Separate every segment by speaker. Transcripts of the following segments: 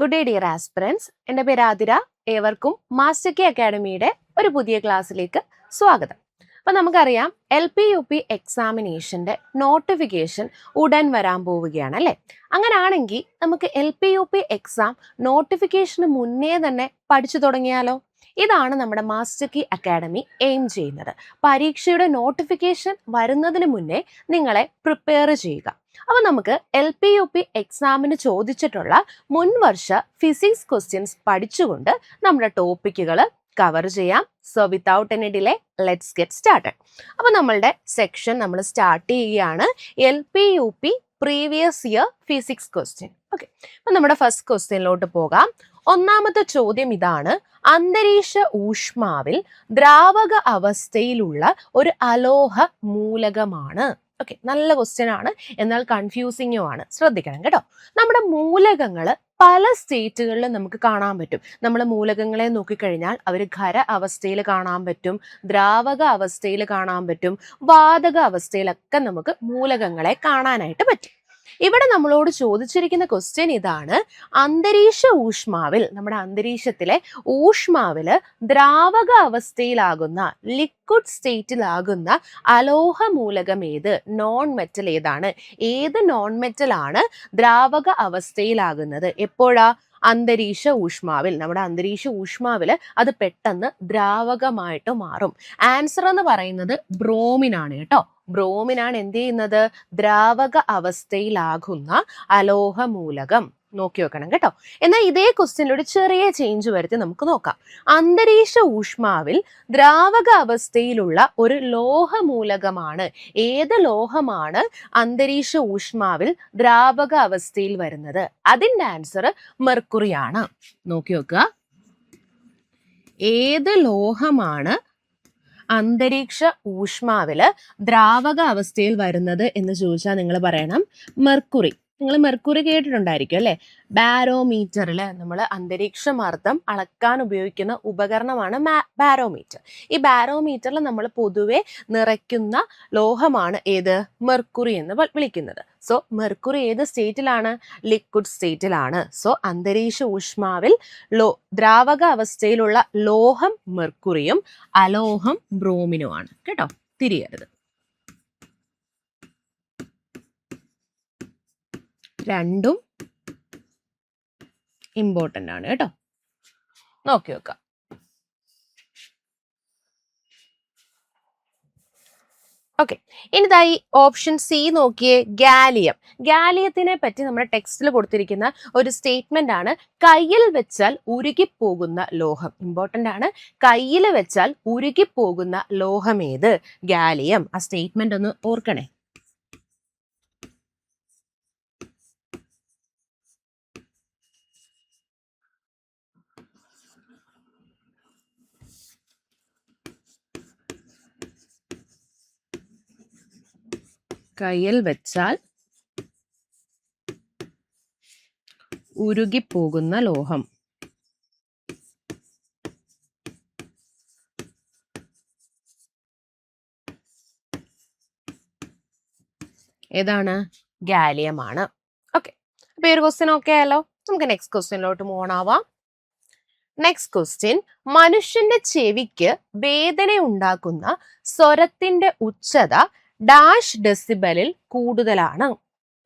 Speaker 1: Good day dear aspirants. എൻ്റെ പേര് ആതിര. ഏവർക്കും മാസ്റ്റർ കെ അക്കാഡമിയുടെ ഒരു പുതിയ ക്ലാസ്സിലേക്ക് സ്വാഗതം. അപ്പം നമുക്കറിയാം LP-UP എക്സാമിനേഷൻ്റെ നോട്ടിഫിക്കേഷൻ ഉടൻ വരാൻ പോവുകയാണ് അല്ലേ? അങ്ങനാണെങ്കിൽ നമുക്ക് LP-UP എക്സാം നോട്ടിഫിക്കേഷന് മുന്നേ തന്നെ പഠിച്ചു തുടങ്ങിയാലോ? ഇതാണ് നമ്മുടെ മാസ്റ്റർ കീ അക്കാഡമി എയിം ചെയ്യുന്നത്. പരീക്ഷയുടെ നോട്ടിഫിക്കേഷൻ വരുന്നതിന് മുന്നേ നിങ്ങളെ പ്രിപ്പയർ ചെയ്യുക. അപ്പോൾ നമുക്ക് LP-UP എക്സാമിന് ചോദിച്ചിട്ടുള്ള മുൻവർഷ ഫിസിക്സ് ക്വസ്റ്റ്യൻസ് പഠിച്ചുകൊണ്ട് നമ്മുടെ ടോപ്പിക്കുകൾ കവർ ചെയ്യാം. So without any delay let's get started. അപ്പോൾ നമ്മളുടെ സെക്ഷൻ നമ്മൾ സ്റ്റാർട്ട് ചെയ്യുകയാണ്. LP-UP previous year physics question. Okay, അപ്പം നമ്മുടെ ഫസ്റ്റ് ക്വസ്റ്റ്യനിലോട്ട് പോകാം. ഒന്നാമത്തെ ചോദ്യം ഇതാണ്: അന്തരീക്ഷ ഊഷ്മാവിൽ ദ്രാവക അവസ്ഥയിലുള്ള ഒരു അലോഹ മൂലകമാണ്. ഓക്കെ, നല്ല ക്വസ്റ്റ്യൻ ആണ്, എന്നാൽ കൺഫ്യൂസിങ്ങും ആണ്. ശ്രദ്ധിക്കണം കേട്ടോ. നമ്മുടെ മൂലകങ്ങൾ പല സ്റ്റേറ്റുകളിലും നമുക്ക് കാണാൻ പറ്റും. നമ്മൾ മൂലകങ്ങളെ നോക്കിക്കഴിഞ്ഞാൽ അവർ ഖര അവസ്ഥയിൽ കാണാൻ പറ്റും, ദ്രാവക അവസ്ഥയിൽ കാണാൻ പറ്റും, വാതക അവസ്ഥയിലൊക്കെ നമുക്ക് മൂലകങ്ങളെ കാണാനായിട്ട് പറ്റും. ഇവിടെ നമ്മളോട് ചോദിച്ചിരിക്കുന്ന ക്വസ്റ്റ്യൻ ഇതാണ്: അന്തരീക്ഷ ഊഷ്മാവിൽ, നമ്മുടെ അന്തരീക്ഷത്തിലെ ഊഷ്മാവില് ദ്രാവക അവസ്ഥയിലാകുന്ന, ലിക്വിഡ് സ്റ്റേറ്റിലാകുന്ന അലോഹ മൂലകം ഏത്? നോൺ മെറ്റൽ ഏതാണ്? ഏത് നോൺ മെറ്റൽ ആണ് ദ്രാവക അവസ്ഥയിലാകുന്നത്? എപ്പോഴാ? അന്തരീക്ഷ ഊഷ്മാവിൽ. നമ്മുടെ അന്തരീക്ഷ ഊഷ്മാവിൽ അത് പെട്ടെന്ന് ദ്രാവകമായിട്ട് മാറും. ആൻസർ എന്ന് പറയുന്നത് ബ്രോമിനാണ് കേട്ടോ. ബ്രോമിനാണ് എന്ത് ചെയ്യുന്നത്? ദ്രാവക അവസ്ഥയിലാകുന്ന അലോഹ മൂലകം. നോക്കി വെക്കണം കേട്ടോ. എന്നാൽ ഇതേ ക്വസ്റ്റ്യനിലൂടെ ചെറിയ ചേഞ്ച് വരുത്തി നമുക്ക് നോക്കാം. അന്തരീക്ഷ ഊഷ്മാവിൽ ദ്രാവക അവസ്ഥയിലുള്ള ഒരു ലോഹമൂലകമാണ്. ഏത് ലോഹമാണ് അന്തരീക്ഷ ഊഷ്മാവിൽ ദ്രാവക അവസ്ഥയിൽ വരുന്നത്? അതിൻ്റെ ആൻസർ മെർക്കുറിയാണ്. നോക്കി വെക്കുക. ഏത് ലോഹമാണ് അന്തരീക്ഷ ഊഷ്മാവില് ദ്രാവക അവസ്ഥയിൽ വരുന്നത് എന്ന് ചോദിച്ചാൽ നിങ്ങൾ പറയണം മെർക്കുറി. നിങ്ങൾ മെർക്കുറി കേട്ടിട്ടുണ്ടായിരിക്കും അല്ലേ? ബാരോമീറ്ററിൽ നമ്മൾ അന്തരീക്ഷമർദ്ദം അളക്കാൻ ഉപയോഗിക്കുന്ന ഉപകരണമാണ് ബാരോമീറ്റർ. ഈ ബാരോമീറ്ററിൽ നമ്മൾ പൊതുവെ നിറയ്ക്കുന്ന ലോഹമാണ് ഏത്? മെർക്കുറി എന്ന് വിളിക്കുന്നത്. സോ മെർക്കുറി ഏത് സ്റ്റേറ്റിലാണ്? ലിക്വിഡ് സ്റ്റേറ്റിലാണ്. സോ അന്തരീക്ഷ ഊഷ്മാവിൽ ദ്രാവക അവസ്ഥയിലുള്ള ലോഹം മെർക്കുറിയും അലോഹം ബ്രോമിനുമാണ് കേട്ടോ. തിരിയരുത്. രണ്ടും ഇമ്പോർട്ടൻ്റ് ആണ് കേട്ടോ. നോക്കി വെക്കാം. ഓക്കെ, ഇനിതായി ഓപ്ഷൻ സി നോക്കിയേ. ഗാലിയം. ഗാലിയത്തിനെ പറ്റി നമ്മുടെ ടെക്സ്റ്റിൽ കൊടുത്തിരിക്കുന്ന ഒരു സ്റ്റേറ്റ്മെന്റ് ആണ്: കയ്യിൽ വെച്ചാൽ ഉരുകിപ്പോകുന്ന ലോഹം. ഇമ്പോർട്ടൻ്റ് ആണ്. കയ്യിൽ വെച്ചാൽ ഉരുകിപ്പോകുന്ന ലോഹം ഏത്? ഗാലിയം. ആ സ്റ്റേറ്റ്മെന്റ് ഒന്ന് ഓർക്കണേ. കയ്യിൽ വെച്ചാൽ ഉരുകിപ്പോകുന്ന ലോഹം. ഏതാണ്? ഗാലിയമാണ്. ഓക്കെ, അപ്പൊ ഈ ഒരു ക്വസ്റ്റ്യൻ ഓക്കെ ആയല്ലോ. നമുക്ക് നെക്സ്റ്റ് ക്വസ്റ്റ്യനിലോട്ട് മൂവ് ആവാം. നെക്സ്റ്റ് ക്വസ്റ്റ്യൻ: മനുഷ്യന്റെ ചെവിക്ക് വേദന ഉണ്ടാക്കുന്ന സ്വരത്തിന്റെ ഉച്ചത ഡാഷ് ഡെസിബലിൽ കൂടുതലാണ്.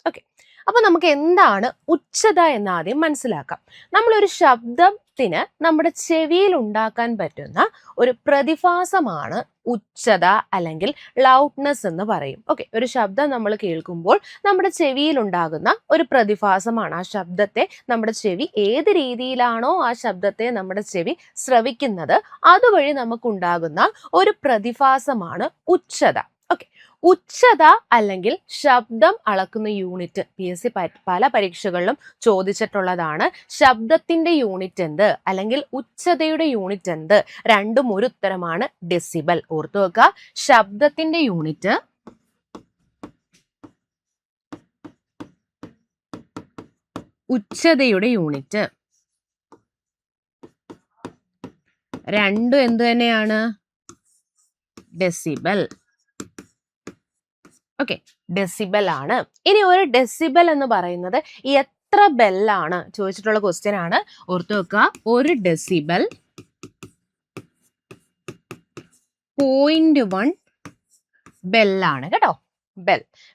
Speaker 1: ഓക്കെ, അപ്പൊ നമുക്ക് എന്താണ് ഉച്ചത എന്ന് ആദ്യം മനസ്സിലാക്കാം. നമ്മളൊരു ശബ്ദത്തിന് നമ്മുടെ ചെവിയിൽ ഉണ്ടാക്കാൻ പറ്റുന്ന ഒരു പ്രതിഭാസമാണ് ഉച്ചത അല്ലെങ്കിൽ ലൗഡ്നെസ് എന്ന് പറയും. ഓക്കെ, ഒരു ശബ്ദം നമ്മൾ കേൾക്കുമ്പോൾ നമ്മുടെ ചെവിയിൽ ഉണ്ടാകുന്ന ഒരു പ്രതിഭാസമാണ്. ആ ശബ്ദത്തെ നമ്മുടെ ചെവി ഏത് രീതിയിലാണോ ആ ശബ്ദത്തെ നമ്മുടെ ചെവി ശ്രവിക്കുന്നത്, അതുവഴി നമുക്കുണ്ടാകുന്ന ഒരു പ്രതിഭാസമാണ് ഉച്ചത. ഓക്കെ, ഉച്ചത അല്ലെങ്കിൽ ശബ്ദം അളക്കുന്ന യൂണിറ്റ് PSC പല പരീക്ഷകളിലും ചോദിച്ചിട്ടുള്ളതാണ്. ശബ്ദത്തിന്റെ യൂണിറ്റ് എന്ത് അല്ലെങ്കിൽ ഉച്ചതയുടെ യൂണിറ്റ് എന്ത്? രണ്ടും ഒരു ഉത്തരമാണ്: ഡെസിബൽ. ഓർത്തു വെക്കുക. ശബ്ദത്തിന്റെ യൂണിറ്റ് ഉച്ചതയുടെ യൂണിറ്റ് രണ്ടും എന്ത് തന്നെയാണ്? ഡെസിബൽ. ഓക്കെ, ഡെസിബൽ ആണ്. ഇനി ഒരു ഡെസിബൽ എന്ന് പറയുന്നത് എത്ര ബെല്ലാണ് ചോദിച്ചിട്ടുള്ള ക്വസ്റ്റ്യൻ ആണ്. ഓർത്ത് വെക്കുക, 1 ഡെസിബൽ 0.1 ബെല്ലാണ് കേട്ടോ.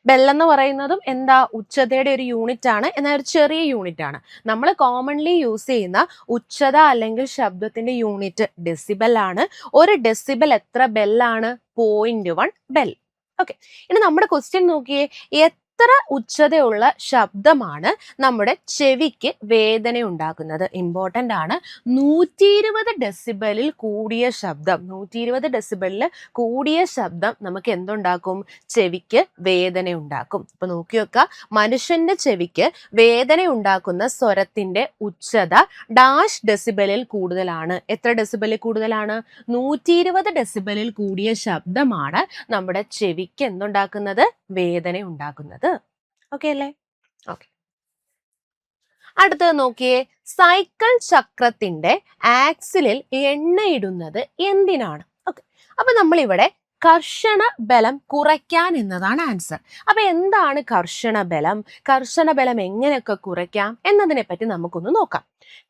Speaker 1: ബെൽ എന്ന് പറയുന്നതും എന്താ, ഉച്ചതയുടെ ഒരു യൂണിറ്റ് ആണ്, എന്നാൽ ഒരു ചെറിയ യൂണിറ്റ് ആണ്. നമ്മൾ കോമൺലി യൂസ് ചെയ്യുന്ന ഉച്ചത അല്ലെങ്കിൽ ശബ്ദത്തിന്റെ യൂണിറ്റ് ഡെസിബൽ ആണ്. 1 ഡെസിബൽ എത്ര ബെല്ലാണ്? 0.1 ബെൽ. ഓക്കെ, ഇനി നമ്മുടെ ക്വസ്റ്റ്യൻ നോക്കിയേ, എത്ര ഉച്ചതയുള്ള ശബ്ദമാണ് നമ്മുടെ ചെവിക്ക് വേദന ഉണ്ടാക്കുന്നത്? ഇമ്പോർട്ടൻ്റ് ആണ്. 120 ഡെസിബലിൽ കൂടിയ ശബ്ദം, 120 ഡെസിബലിൽ കൂടിയ ശബ്ദം നമുക്ക് എന്തുണ്ടാക്കും? ചെവിക്ക് വേദന ഉണ്ടാക്കും. അപ്പൊ നോക്കി വെക്കുക, മനുഷ്യന്റെ ചെവിക്ക് വേദന ഉണ്ടാക്കുന്ന സ്വരത്തിന്റെ ഉച്ചത ഡാഷ് ഡെസിബലിൽ കൂടുതലാണ്. എത്ര ഡെസിബലിൽ കൂടുതലാണ്? 120 ഡെസിബലിൽ കൂടിയ ശബ്ദമാണ് നമ്മുടെ ചെവിക്ക് എന്തുണ്ടാക്കുന്നത്? വേദന ഉണ്ടാക്കുന്നത്. ഓക്കെ അല്ലേ? ഓക്കെ, അടുത്തത് നോക്കിയേ, സൈക്കിൾ ചക്രത്തിന്റെ ആക്സിലിൽ എണ്ണയിടുന്നത് എന്തിനാണ്? ഓക്കെ, അപ്പൊ നമ്മളിവിടെ കർഷണ ബലം കുറയ്ക്കാൻ എന്നതാണ് ആൻസർ. അപ്പൊ എന്താണ് കർഷണ ബലം? കർഷണ ബലം എങ്ങനെയൊക്കെ കുറയ്ക്കാം എന്നതിനെ പറ്റി നമുക്കൊന്ന് നോക്കാം.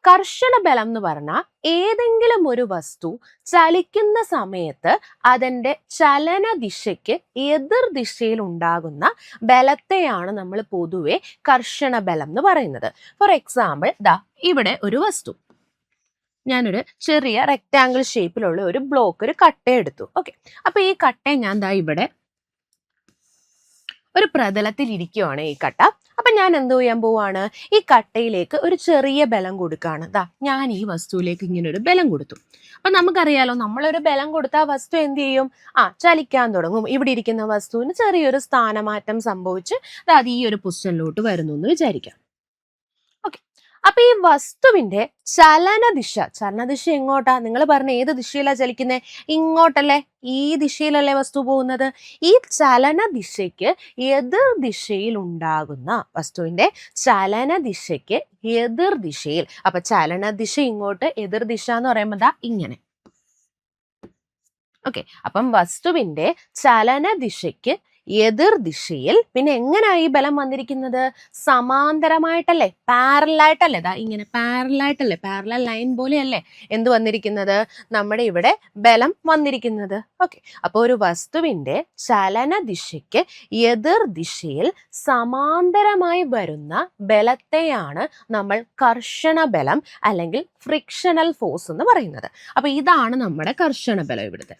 Speaker 1: കർഷണ ബലം എന്ന് പറഞ്ഞാൽ ഏതെങ്കിലും ഒരു വസ്തു ചലിക്കുന്ന സമയത്ത് അതിൻ്റെ ചലന ദിശയ്ക്ക് എതിർ ദിശയിൽ ഉണ്ടാകുന്ന ബലത്തെയാണ് നമ്മൾ പൊതുവെ കർഷണ ബലം എന്ന് പറയുന്നത്. ഫോർ എക്സാമ്പിൾ, ദാ ഇവിടെ ഒരു വസ്തു, ഞാനൊരു ചെറിയ റെക്റ്റാങ്കിൾ ഷേപ്പിലുള്ള ഒരു ബ്ലോക്ക്, ഒരു കട്ട എടുത്തു. ഓക്കെ, അപ്പൊ ഈ കട്ട ഞാൻ ദാ ഇവിടെ ഒരു പ്രതലത്തിൽ ഇരിക്കുവാണ് ഈ കട്ട. അപ്പൊ ഞാൻ എന്ത് ചെയ്യാൻ പോവാണ്? ഈ കട്ടയിലേക്ക് ഒരു ചെറിയ ബലം കൊടുക്കുകയാണ്. ദാ ഞാൻ ഈ വസ്തുവിലേക്ക് ഇങ്ങനെ ഒരു ബലം കൊടുത്തു. അപ്പൊ നമുക്കറിയാലോ, നമ്മളൊരു ബലം കൊടുത്ത ആ വസ്തു എന്ത് ചെയ്യും? ചലിക്കാൻ തുടങ്ങും. ഇവിടെ ഇരിക്കുന്ന വസ്തുവിന് ചെറിയൊരു സ്ഥാനമാറ്റം സംഭവിച്ച് അത് ഈ ഒരു പൊസിഷനിലോട്ട് വരുന്നു എന്ന് വിചാരിക്കാം. ഓക്കെ, അപ്പൊ ഈ വസ്തുവിന്റെ ചലനദിശ എങ്ങോട്ടാ? നിങ്ങൾ പറഞ്ഞ ഏത് ദിശയിലാ ചലിക്കുന്നത്? ഇങ്ങോട്ടല്ലേ? ഈ ദിശയിലല്ലേ വസ്തു പോകുന്നത്? ഈ ചലനദിശയ്ക്ക് എതിർ ദിശയിൽ ഉണ്ടാകുന്ന വസ്തുവിന്റെ ചലനദിശയ്ക്ക് എതിർ ദിശയിൽ, അപ്പൊ ചലനദിശ ഇങ്ങോട്ട്, എതിർ ദിശ എന്ന് പറയുമ്പോൾ ദാ ഇങ്ങനെ. ഓക്കെ, അപ്പം വസ്തുവിന്റെ ചലനദിശയ്ക്ക് എതിർ ദിശയിൽ പിന്നെ എങ്ങനെയാ ഈ ബലം വന്നിരിക്കുന്നത്? സമാന്തരമായിട്ടല്ലേ, പാരലായിട്ടല്ലേ, ദാ ഇങ്ങനെ പാരലായിട്ടല്ലേ, പാരലൽ ലൈൻ പോലെയല്ലേ എന്ത് വന്നിരിക്കുന്നത്? നമ്മുടെ ഇവിടെ ബലം വന്നിരിക്കുന്നത്. ഓക്കെ, അപ്പോൾ ഒരു വസ്തുവിന്റെ ചലന ദിശയ്ക്ക് എതിർ ദിശയിൽ സമാന്തരമായി വരുന്ന ബലത്തെയാണ് നമ്മൾ കർഷണ ബലം അല്ലെങ്കിൽ ഫ്രിക്ഷണൽ ഫോഴ്സ് എന്ന് പറയുന്നത്. അപ്പൊ ഇതാണ് നമ്മുടെ കർഷണ ബലം ഇവിടുത്തെ.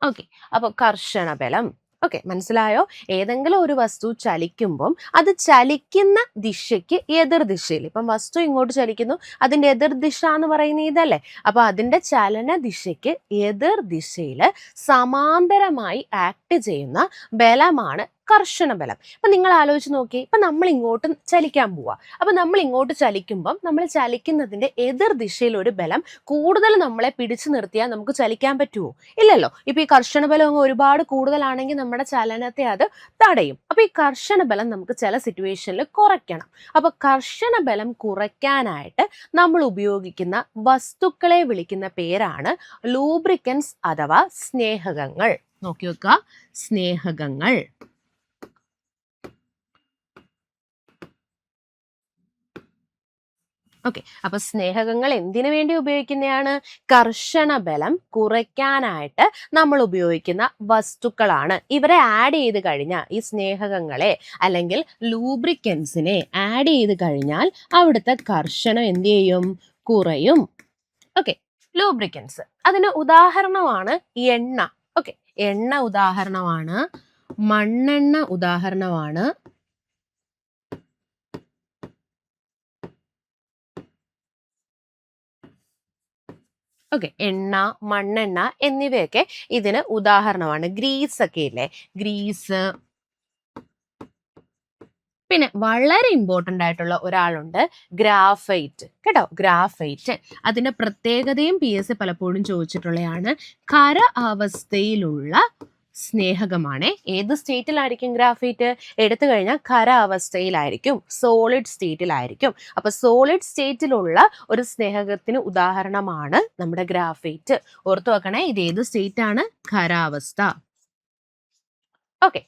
Speaker 1: ഓക്കെ, അപ്പോൾ കർഷണ ബലം. ഓക്കെ, മനസ്സിലായോ? ഏതെങ്കിലും ഒരു വസ്തു ചലിക്കുമ്പം അത് ചലിക്കുന്ന ദിശയ്ക്ക് എതിർ ദിശയിൽ, ഇപ്പം വസ്തു ഇങ്ങോട്ട് ചലിക്കുന്നു, അതിൻ്റെ എതിർ ദിശ എന്ന് പറയുന്നത് ഇതല്ലേ? അപ്പൊ അതിൻ്റെ ചലന ദിശയ്ക്ക് എതിർ ദിശയിൽ സമാന്തരമായി ആക്ട് ചെയ്യുന്ന ബലമാണ് കർഷണ ബലം. ഇപ്പൊ നിങ്ങൾ ആലോചിച്ച് നോക്കി, ഇപ്പൊ നമ്മൾ ഇങ്ങോട്ട് ചലിക്കാൻ പോവാ. അപ്പൊ നമ്മൾ ഇങ്ങോട്ട് ചലിക്കുമ്പം നമ്മൾ ചലിക്കുന്നതിന്റെ എതിർ ദിശയിൽ ഒരു ബലം കൂടുതൽ നമ്മളെ പിടിച്ചു നിർത്തിയാൽ നമുക്ക് ചലിക്കാൻ പറ്റുമോ? ഇല്ലല്ലോ. ഇപ്പൊ ഈ കർഷണ ബലം ഒരുപാട് കൂടുതലാണെങ്കിൽ നമ്മുടെ ചലനത്തെ അത് തടയും. അപ്പൊ ഈ കർഷണ ബലം നമുക്ക് ചില സിറ്റുവേഷനിൽ കുറയ്ക്കണം. അപ്പൊ കർഷണ ബലം കുറയ്ക്കാനായിട്ട് നമ്മൾ ഉപയോഗിക്കുന്ന വസ്തുക്കളെ വിളിക്കുന്ന പേരാണ് ലൂബ്രിക്കൻസ് അഥവാ സ്നേഹകങ്ങൾ. നോക്കി വെക്കുക, സ്നേഹകങ്ങൾ. ഓക്കെ, അപ്പൊ സ്നേഹകങ്ങൾ എന്തിനു വേണ്ടി ഉപയോഗിക്കുന്നതാണ്? കർഷണ ബലം കുറയ്ക്കാനായിട്ട് നമ്മൾ ഉപയോഗിക്കുന്ന വസ്തുക്കളാണ്. ഇവരെ ആഡ് ചെയ്ത് കഴിഞ്ഞാൽ, ഈ സ്നേഹകങ്ങളെ അല്ലെങ്കിൽ ലൂബ്രിക്കൻസിനെ ആഡ് ചെയ്ത് കഴിഞ്ഞാൽ അവിടുത്തെ കർഷണം എന്ത് ചെയ്യും? കുറയും. ഓക്കെ, ലൂബ്രിക്കൻസ് അതിന് ഉദാഹരണമാണ് എണ്ണ. ഓക്കെ, എണ്ണ ഉദാഹരണമാണ്, മണ്ണെണ്ണ ഉദാഹരണമാണ്, ഓക്കെ, എണ്ണ, മണ്ണെണ്ണ എന്നിവയൊക്കെ ഇതിന് ഉദാഹരണമാണ്. ഗ്രീസ് ഒക്കെ ഇല്ലേ, ഗ്രീസ്. പിന്നെ വളരെ ഇമ്പോർട്ടൻ്റ് ആയിട്ടുള്ള ഒരാളുണ്ട്, ഗ്രാഫൈറ്റ്. കേട്ടോ, ഗ്രാഫൈറ്റ്. അതിന്റെ പ്രത്യേകതയും PSC പലപ്പോഴും ചോദിച്ചിട്ടുള്ളതാണ്. ഖര അവസ്ഥയിലുള്ള സ്നേഹകമാണ്. ഏത് സ്റ്റേറ്റിലായിരിക്കും ഗ്രാഫൈറ്റ്? എടുത്തു കഴിഞ്ഞാൽ ഖര അവസ്ഥയിലായിരിക്കും, സോളിഡ് സ്റ്റേറ്റിലായിരിക്കും. അപ്പൊ സോളിഡ് സ്റ്റേറ്റിലുള്ള ഒരു സ്നേഹകത്തിന് ഉദാഹരണമാണ് നമ്മുടെ ഗ്രാഫൈറ്റ്. ഓർത്തു വെക്കണേ, ഇത് ഏത് സ്റ്റേറ്റ് ആണ്? ഖരാവസ്ഥ. ഓക്കെ,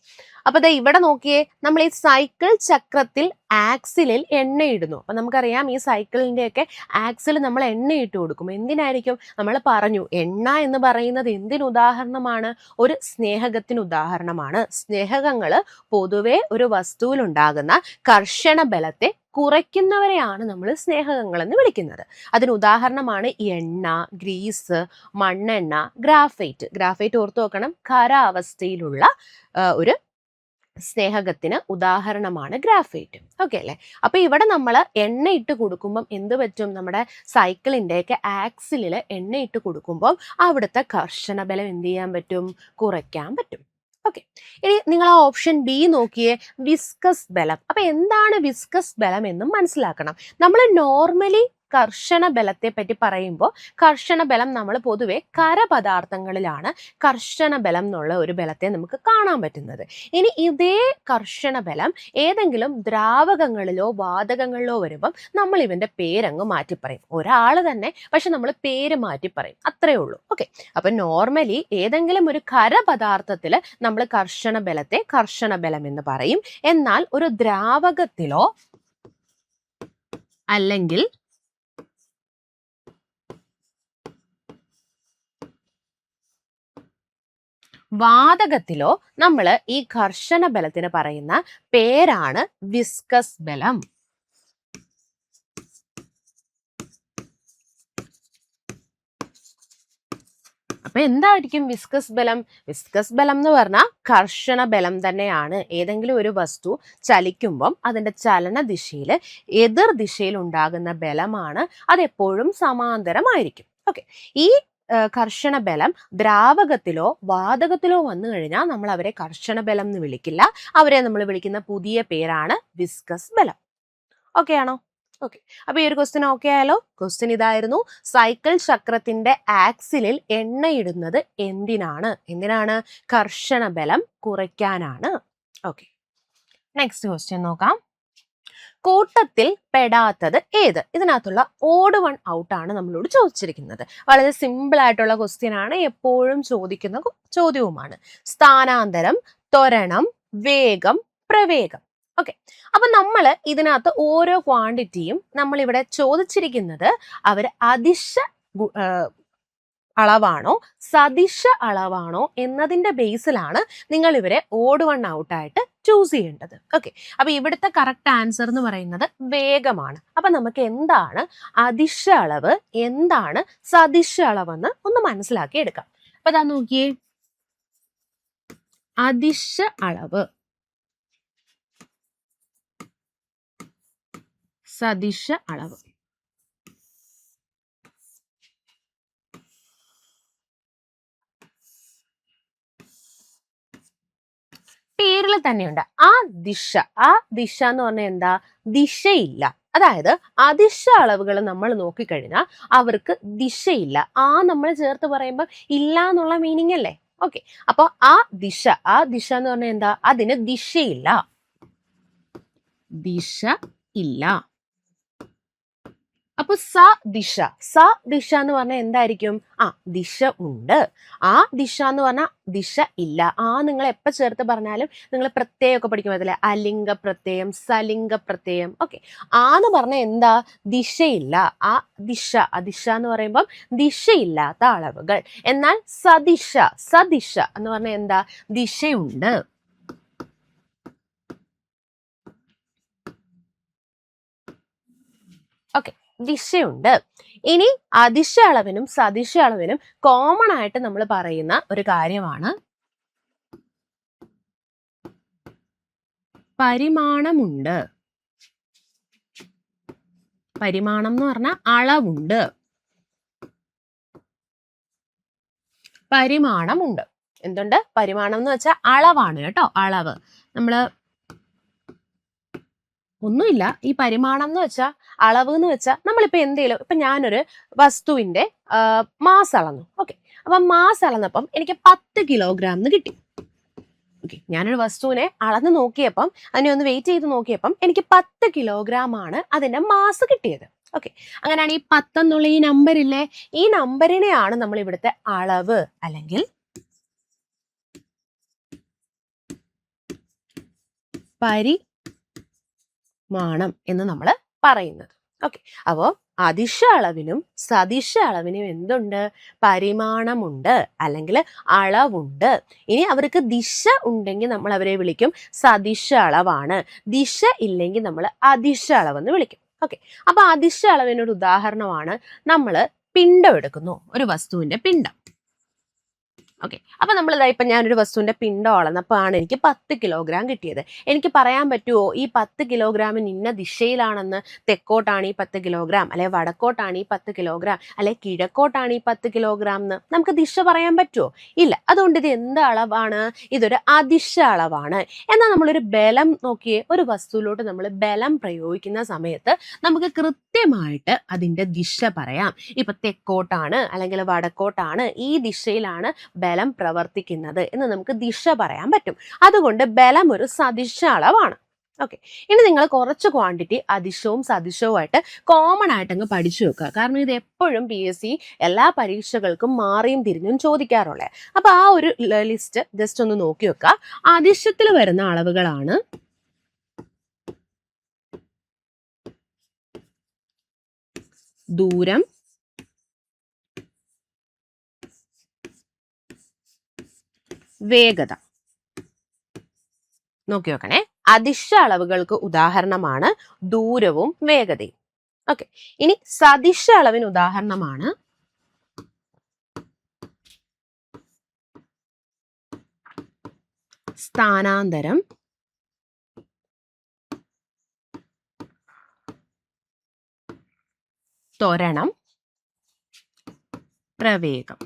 Speaker 1: അപ്പൊ ദേ ഇവിടെ നോക്കിയേ, നമ്മൾ ഈ സൈക്കിൾ ചക്രത്തിൽ ആക്സിലിൽ എണ്ണയിടുന്നു. അപ്പൊ നമുക്കറിയാം ഈ സൈക്കിളിന്റെ ഒക്കെ ആക്സിൽ നമ്മൾ എണ്ണയിട്ട് കൊടുക്കും. എന്തിനായിരിക്കും? നമ്മൾ പറഞ്ഞു എണ്ണ എന്ന് പറയുന്നത് എന്തിന് ഉദാഹരണമാണ്? ഒരു സ്നേഹകത്തിന് ഉദാഹരണമാണ്. സ്നേഹകങ്ങൾ പൊതുവെ ഒരു വസ്തുവിൽ ഉണ്ടാകുന്ന കർഷണ ബലത്തെ കുറയ്ക്കുന്നവരെയാണ് നമ്മൾ സ്നേഹകങ്ങൾ എന്ന് വിളിക്കുന്നത്. അതിന് ഉദാഹരണമാണ് എണ്ണ, ഗ്രീസ്, മണ്ണെണ്ണ, ഗ്രാഫൈറ്റ്. ഗ്രാഫൈറ്റ് ഓർത്തു നോക്കണം, ഖരാവസ്ഥയിലുള്ള ഒരു സ്നേഹകത്തിന് ഉദാഹരണമാണ് ഗ്രാഫൈറ്റ്. ഓക്കെ അല്ലേ? അപ്പൊ ഇവിടെ നമ്മൾ എണ്ണ ഇട്ട് കൊടുക്കുമ്പം എന്ത് പറ്റും? നമ്മുടെ സൈക്കിളിന്റെ ഒക്കെ ആക്സിലിൽ എണ്ണ ഇട്ട് കൊടുക്കുമ്പോൾ അവിടുത്തെ കർഷണ ബലം എന്ത് ചെയ്യാൻ പറ്റും? കുറയ്ക്കാൻ പറ്റും. ഓക്കെ, ഇനി നിങ്ങൾ ആ ഓപ്ഷൻ ബി നോക്കിയേ, വിസ്കസ് ബലം. അപ്പൊ എന്താണ് വിസ്കസ് ബലം എന്നും മനസ്സിലാക്കണം. നമ്മൾ നോർമലി കർഷണ ബലത്തെ പറ്റി പറയുമ്പോൾ കർഷണ ബലം നമ്മൾ പൊതുവെ ഖരപദാർത്ഥങ്ങളിലാണ് കർഷണ ബലം എന്നുള്ള ഒരു ബലത്തെ നമുക്ക് കാണാൻ പറ്റുന്നത്. ഇനി ഇതേ കർഷണ ബലം ഏതെങ്കിലും ദ്രാവകങ്ങളിലോ വാതകങ്ങളിലോ വരുമ്പം നമ്മൾ ഇവന്റെ പേരങ്ങ് മാറ്റി പറയും. ഒരാൾ തന്നെ, പക്ഷെ നമ്മൾ പേര് മാറ്റി പറയും, അത്രേ ഉള്ളൂ. ഓക്കെ, അപ്പൊ നോർമലി ഏതെങ്കിലും ഒരു ഖരപദാർത്ഥത്തിൽ നമ്മൾ കർഷണ ബലത്തെ കർഷണ ബലം എന്ന് പറയും. എന്നാൽ ഒരു ദ്രാവകത്തിലോ അല്ലെങ്കിൽ വാതകത്തിലോ നമ്മൾ ഈ ഘർഷണ ബലത്തിന് പറയുന്ന പേരാണ് വിസ്കസ് ബലം. അപ്പൊ എന്തായിരിക്കും വിസ്കസ് ബലം? വിസ്കസ് ബലം എന്ന് പറഞ്ഞാൽ കർഷണ ബലം തന്നെയാണ്. ഏതെങ്കിലും ഒരു വസ്തു ചലിക്കുമ്പം അതിന്റെ ചലന ദിശയിൽ എതിർ ദിശയിൽ ഉണ്ടാകുന്ന ബലമാണ്. അതെപ്പോഴും സമാന്തരമായിരിക്കും. ഓക്കെ, ഈ കർഷണ ബലം ദ്രാവകത്തിലോ വാതകത്തിലോ വന്നു കഴിഞ്ഞാൽ നമ്മൾ അവരെ കർഷണ ബലം എന്ന് വിളിക്കില്ല. അവരെ നമ്മൾ വിളിക്കുന്ന പുതിയ പേരാണ് വിസ്കസ് ബലം. ഓക്കെ ആണോ? ഓക്കെ, അപ്പൊ ഈ ഒരു ക്വസ്റ്റ്യൻ ഓക്കെ ആയാലോ? ക്വസ്റ്റ്യൻ ഇതായിരുന്നു, സൈക്കിൾ ചക്രത്തിന്റെ ആക്സിലിൽ എണ്ണയിടുന്നത് എന്തിനാണ്? എന്തിനാണ്? കർഷണ ബലം കുറയ്ക്കാനാണ്. ഓക്കെ, നെക്സ്റ്റ് ക്വസ്റ്റ്യൻ നോക്കാം. കൂട്ടത്തിൽ പെടാത്തത് ഏത്? ഇതിനകത്തുള്ള ഓഡ് വൺ ഔട്ട് ആണ് നമ്മളോട് ചോദിച്ചിരിക്കുന്നത്. വളരെ സിമ്പിൾ ആയിട്ടുള്ള ക്വസ്റ്റ്യൻ ആണ്, എപ്പോഴും ചോദിക്കുന്ന ചോദ്യവുമാണ്. സ്ഥാനാന്തരം, ത്വരണം, വേഗം, പ്രവേഗം. ഓക്കെ, അപ്പൊ നമ്മൾ ഇതിനകത്ത് ഓരോ ക്വാണ്ടിറ്റിയും നമ്മൾ ഇവിടെ ചോദിച്ചിരിക്കുന്നത് അവർ അദിശ അളവാണോ സദിശ അളവാണോ എന്നതിന്റെ ബേസിലാണ് നിങ്ങൾ ഇവരെ ഓഡ് വൺ ഔട്ട് ആയിട്ട് ചൂസ് ചെയ്യേണ്ടത്. ഓക്കെ, അപ്പൊ ഇവിടുത്തെ കറക്റ്റ് ആൻസർ എന്ന് പറയുന്നത് വേഗമാണ്. അപ്പൊ നമുക്ക് എന്താണ് അദിശ അളവ്, എന്താണ് സദിശ അളവെന്ന് ഒന്ന് മനസ്സിലാക്കി എടുക്കാം. അപ്പൊ അതാ നോക്കിയേ, അദിശ അളവ്, സദിശ അളവ്. പേരിൽ തന്നെയുണ്ട് ആ ദിശ. ആ ദിശ എന്ന് പറഞ്ഞാൽ എന്താ? ദിശയില്ല. അതായത് അദിശ അളവുകൾ നമ്മൾ നോക്കിക്കഴിഞ്ഞാൽ അവർക്ക് ദിശയില്ല. ആ നമ്മൾ ചേർത്ത് പറയുമ്പോൾ ഇല്ല എന്നുള്ള മീനിങ് അല്ലേ? ഓക്കെ, അപ്പൊ ആ ദിശ എന്ന് പറഞ്ഞാൽ എന്താ? അതിന് ദിശയില്ല, ദിശ ഇല്ല. അപ്പൊ ദിശ എന്ന് പറഞ്ഞാൽ എന്തായിരിക്കും? ദിശ ഉണ്ട്. ആ ദിശ എന്ന് പറഞ്ഞാൽ ദിശ ഇല്ല. നിങ്ങൾ എപ്പോ ചേർത്ത് പറഞ്ഞാലും നിങ്ങൾ പ്രത്യയമൊക്കെ പഠിക്കും, അതിലെ അലിംഗ പ്രത്യയം, സലിംഗ പ്രത്യയം. ഓക്കെ, എന്ന് പറഞ്ഞാൽ എന്താ? ദിശയില്ല. ആ ദിശ എന്ന് പറയുമ്പോൾ ദിശയില്ലാത്ത അളവുകൾ. എന്നാൽ സദിശ എന്ന് പറഞ്ഞാൽ എന്താ? ദിശയുണ്ട്. ഓക്കെ, ദിശയുണ്ട്. ഇനി അദിശ അളവിനും സദിശ അളവിനും കോമൺ ആയിട്ട് നമ്മൾ പറയുന്ന ഒരു കാര്യമാണ് പരിമാണമുണ്ട്. പരിമാണം എന്ന് പറഞ്ഞാൽ അളവുണ്ട്. പരിമാണമുണ്ട്. എന്തുണ്ട്? പരിമാണം എന്ന് വെച്ചാൽ അളവാണ് കേട്ടോ, അളവ്. നമ്മള് ഒന്നുമില്ല, ഈ പരിമാണം എന്ന് വെച്ചാൽ അളവ് എന്ന് വെച്ചാൽ നമ്മളിപ്പോൾ എന്തെങ്കിലും, ഇപ്പം ഞാനൊരു വസ്തുവിൻ്റെ മാസ് അളന്നു. ഓക്കെ, അപ്പം മാസ് അളന്നപ്പം എനിക്ക് 10 കിലോഗ്രാം എന്ന് കിട്ടി. ഓക്കെ, ഞാനൊരു വസ്തുവിനെ അളന്ന് നോക്കിയപ്പം, അതിനെ ഒന്ന് വെയിറ്റ് ചെയ്ത് നോക്കിയപ്പം എനിക്ക് 10 കിലോഗ്രാം ആണ് അതിൻ്റെ മാസ് കിട്ടിയത്. ഓക്കെ, അങ്ങനെയാണ് ഈ 10 എന്നുള്ള ഈ നമ്പറില്ലേ, ഈ നമ്പറിനെയാണ് നമ്മൾ ഇവിടുത്തെ അളവ് അല്ലെങ്കിൽ പരിമാണം എന്ന് നമ്മൾ പറയുന്നത്. ഓക്കെ, അപ്പോൾ അദിശ അളവിനും സദിശ അളവിനും എന്തുണ്ട്? പരിമാണമുണ്ട്, അല്ലെങ്കിൽ അളവുണ്ട്. ഇനി അവർക്ക് ദിശ ഉണ്ടെങ്കിൽ നമ്മൾ അവരെ വിളിക്കും സദിശ അളവാണ്. ദിശ ഇല്ലെങ്കിൽ നമ്മൾ അദിശ അളവെന്ന് വിളിക്കും. ഓക്കെ, അപ്പൊ അദിശ അളവിനൊരു ഉദാഹരണമാണ് നമ്മൾ പിണ്ഡം എടുക്കുന്നു, ഒരു വസ്തുവിന്റെ പിണ്ഡം. ഓക്കെ, അപ്പൊ നമ്മളിതാ ഇപ്പം ഞാനൊരു വസ്തുവിന്റെ പിണ്ഡം അളന്നപ്പോൾ ആണ് എനിക്ക് 10 കിലോഗ്രാം കിട്ടിയത്. എനിക്ക് പറയാൻ പറ്റുമോ ഈ 10 കിലോഗ്രാമിന് ഇന്ന ദിശയിലാണെന്ന്? തെക്കോട്ടാണ് ഈ 10 കിലോഗ്രാം, അല്ലെ വടക്കോട്ടാണ് ഈ 10 കിലോഗ്രാം, അല്ലെ കിഴക്കോട്ടാണ് ഈ 10 കിലോഗ്രാം എന്ന് നമുക്ക് ദിശ പറയാൻ പറ്റുമോ? ഇല്ല. അതുകൊണ്ട് ഇത് എന്ത് അളവാണ്? ഇതൊരു അദിശ അളവാണ്. എന്നാൽ നമ്മളൊരു ബലം നോക്കിയേ, ഒരു വസ്തുവിലോട്ട് നമ്മൾ ബലം പ്രയോഗിക്കുന്ന സമയത്ത് നമുക്ക് കൃത്യമായിട്ട് അതിന്റെ ദിശ പറയാം. ഇപ്പൊ തെക്കോട്ടാണ് അല്ലെങ്കിൽ വടക്കോട്ടാണ്, ഈ ദിശയിലാണ് ബലം പ്രവർത്തിക്കുന്നത് എന്ന് നമുക്ക് ദിശ പറയാൻ പറ്റും. അതുകൊണ്ട് ബലം ഒരു സദിശ അളവാണ്. ഓക്കെ, ഇനി നിങ്ങൾ കുറച്ച് ക്വാണ്ടിറ്റി അദിശവും സദിശവുമായിട്ട് കോമൺ ആയിട്ട് അങ്ങ് പഠിച്ചു വെക്കുക. കാരണം ഇത് എപ്പോഴും PSC എല്ലാ പരീക്ഷകൾക്കും മാറിയും തിരിഞ്ഞും ചോദിക്കാറുള്ളത്. അപ്പൊ ആ ഒരു ലിസ്റ്റ് ജസ്റ്റ് ഒന്ന് നോക്കി വെക്കുക. അദിശത്തിൽ വരുന്ന അളവുകളാണ് ദൂരം, വേഗത. നോക്കി വെക്കണേ, അദിശ അളവുകൾക്ക് ഉദാഹരണമാണ് ദൂരവും വേഗതയും. ഓക്കെ, ഇനി സദിശ അളവിന് ഉദാഹരണമാണ് സ്ഥാനാന്തരം, ത്വരണം, പ്രവേഗം.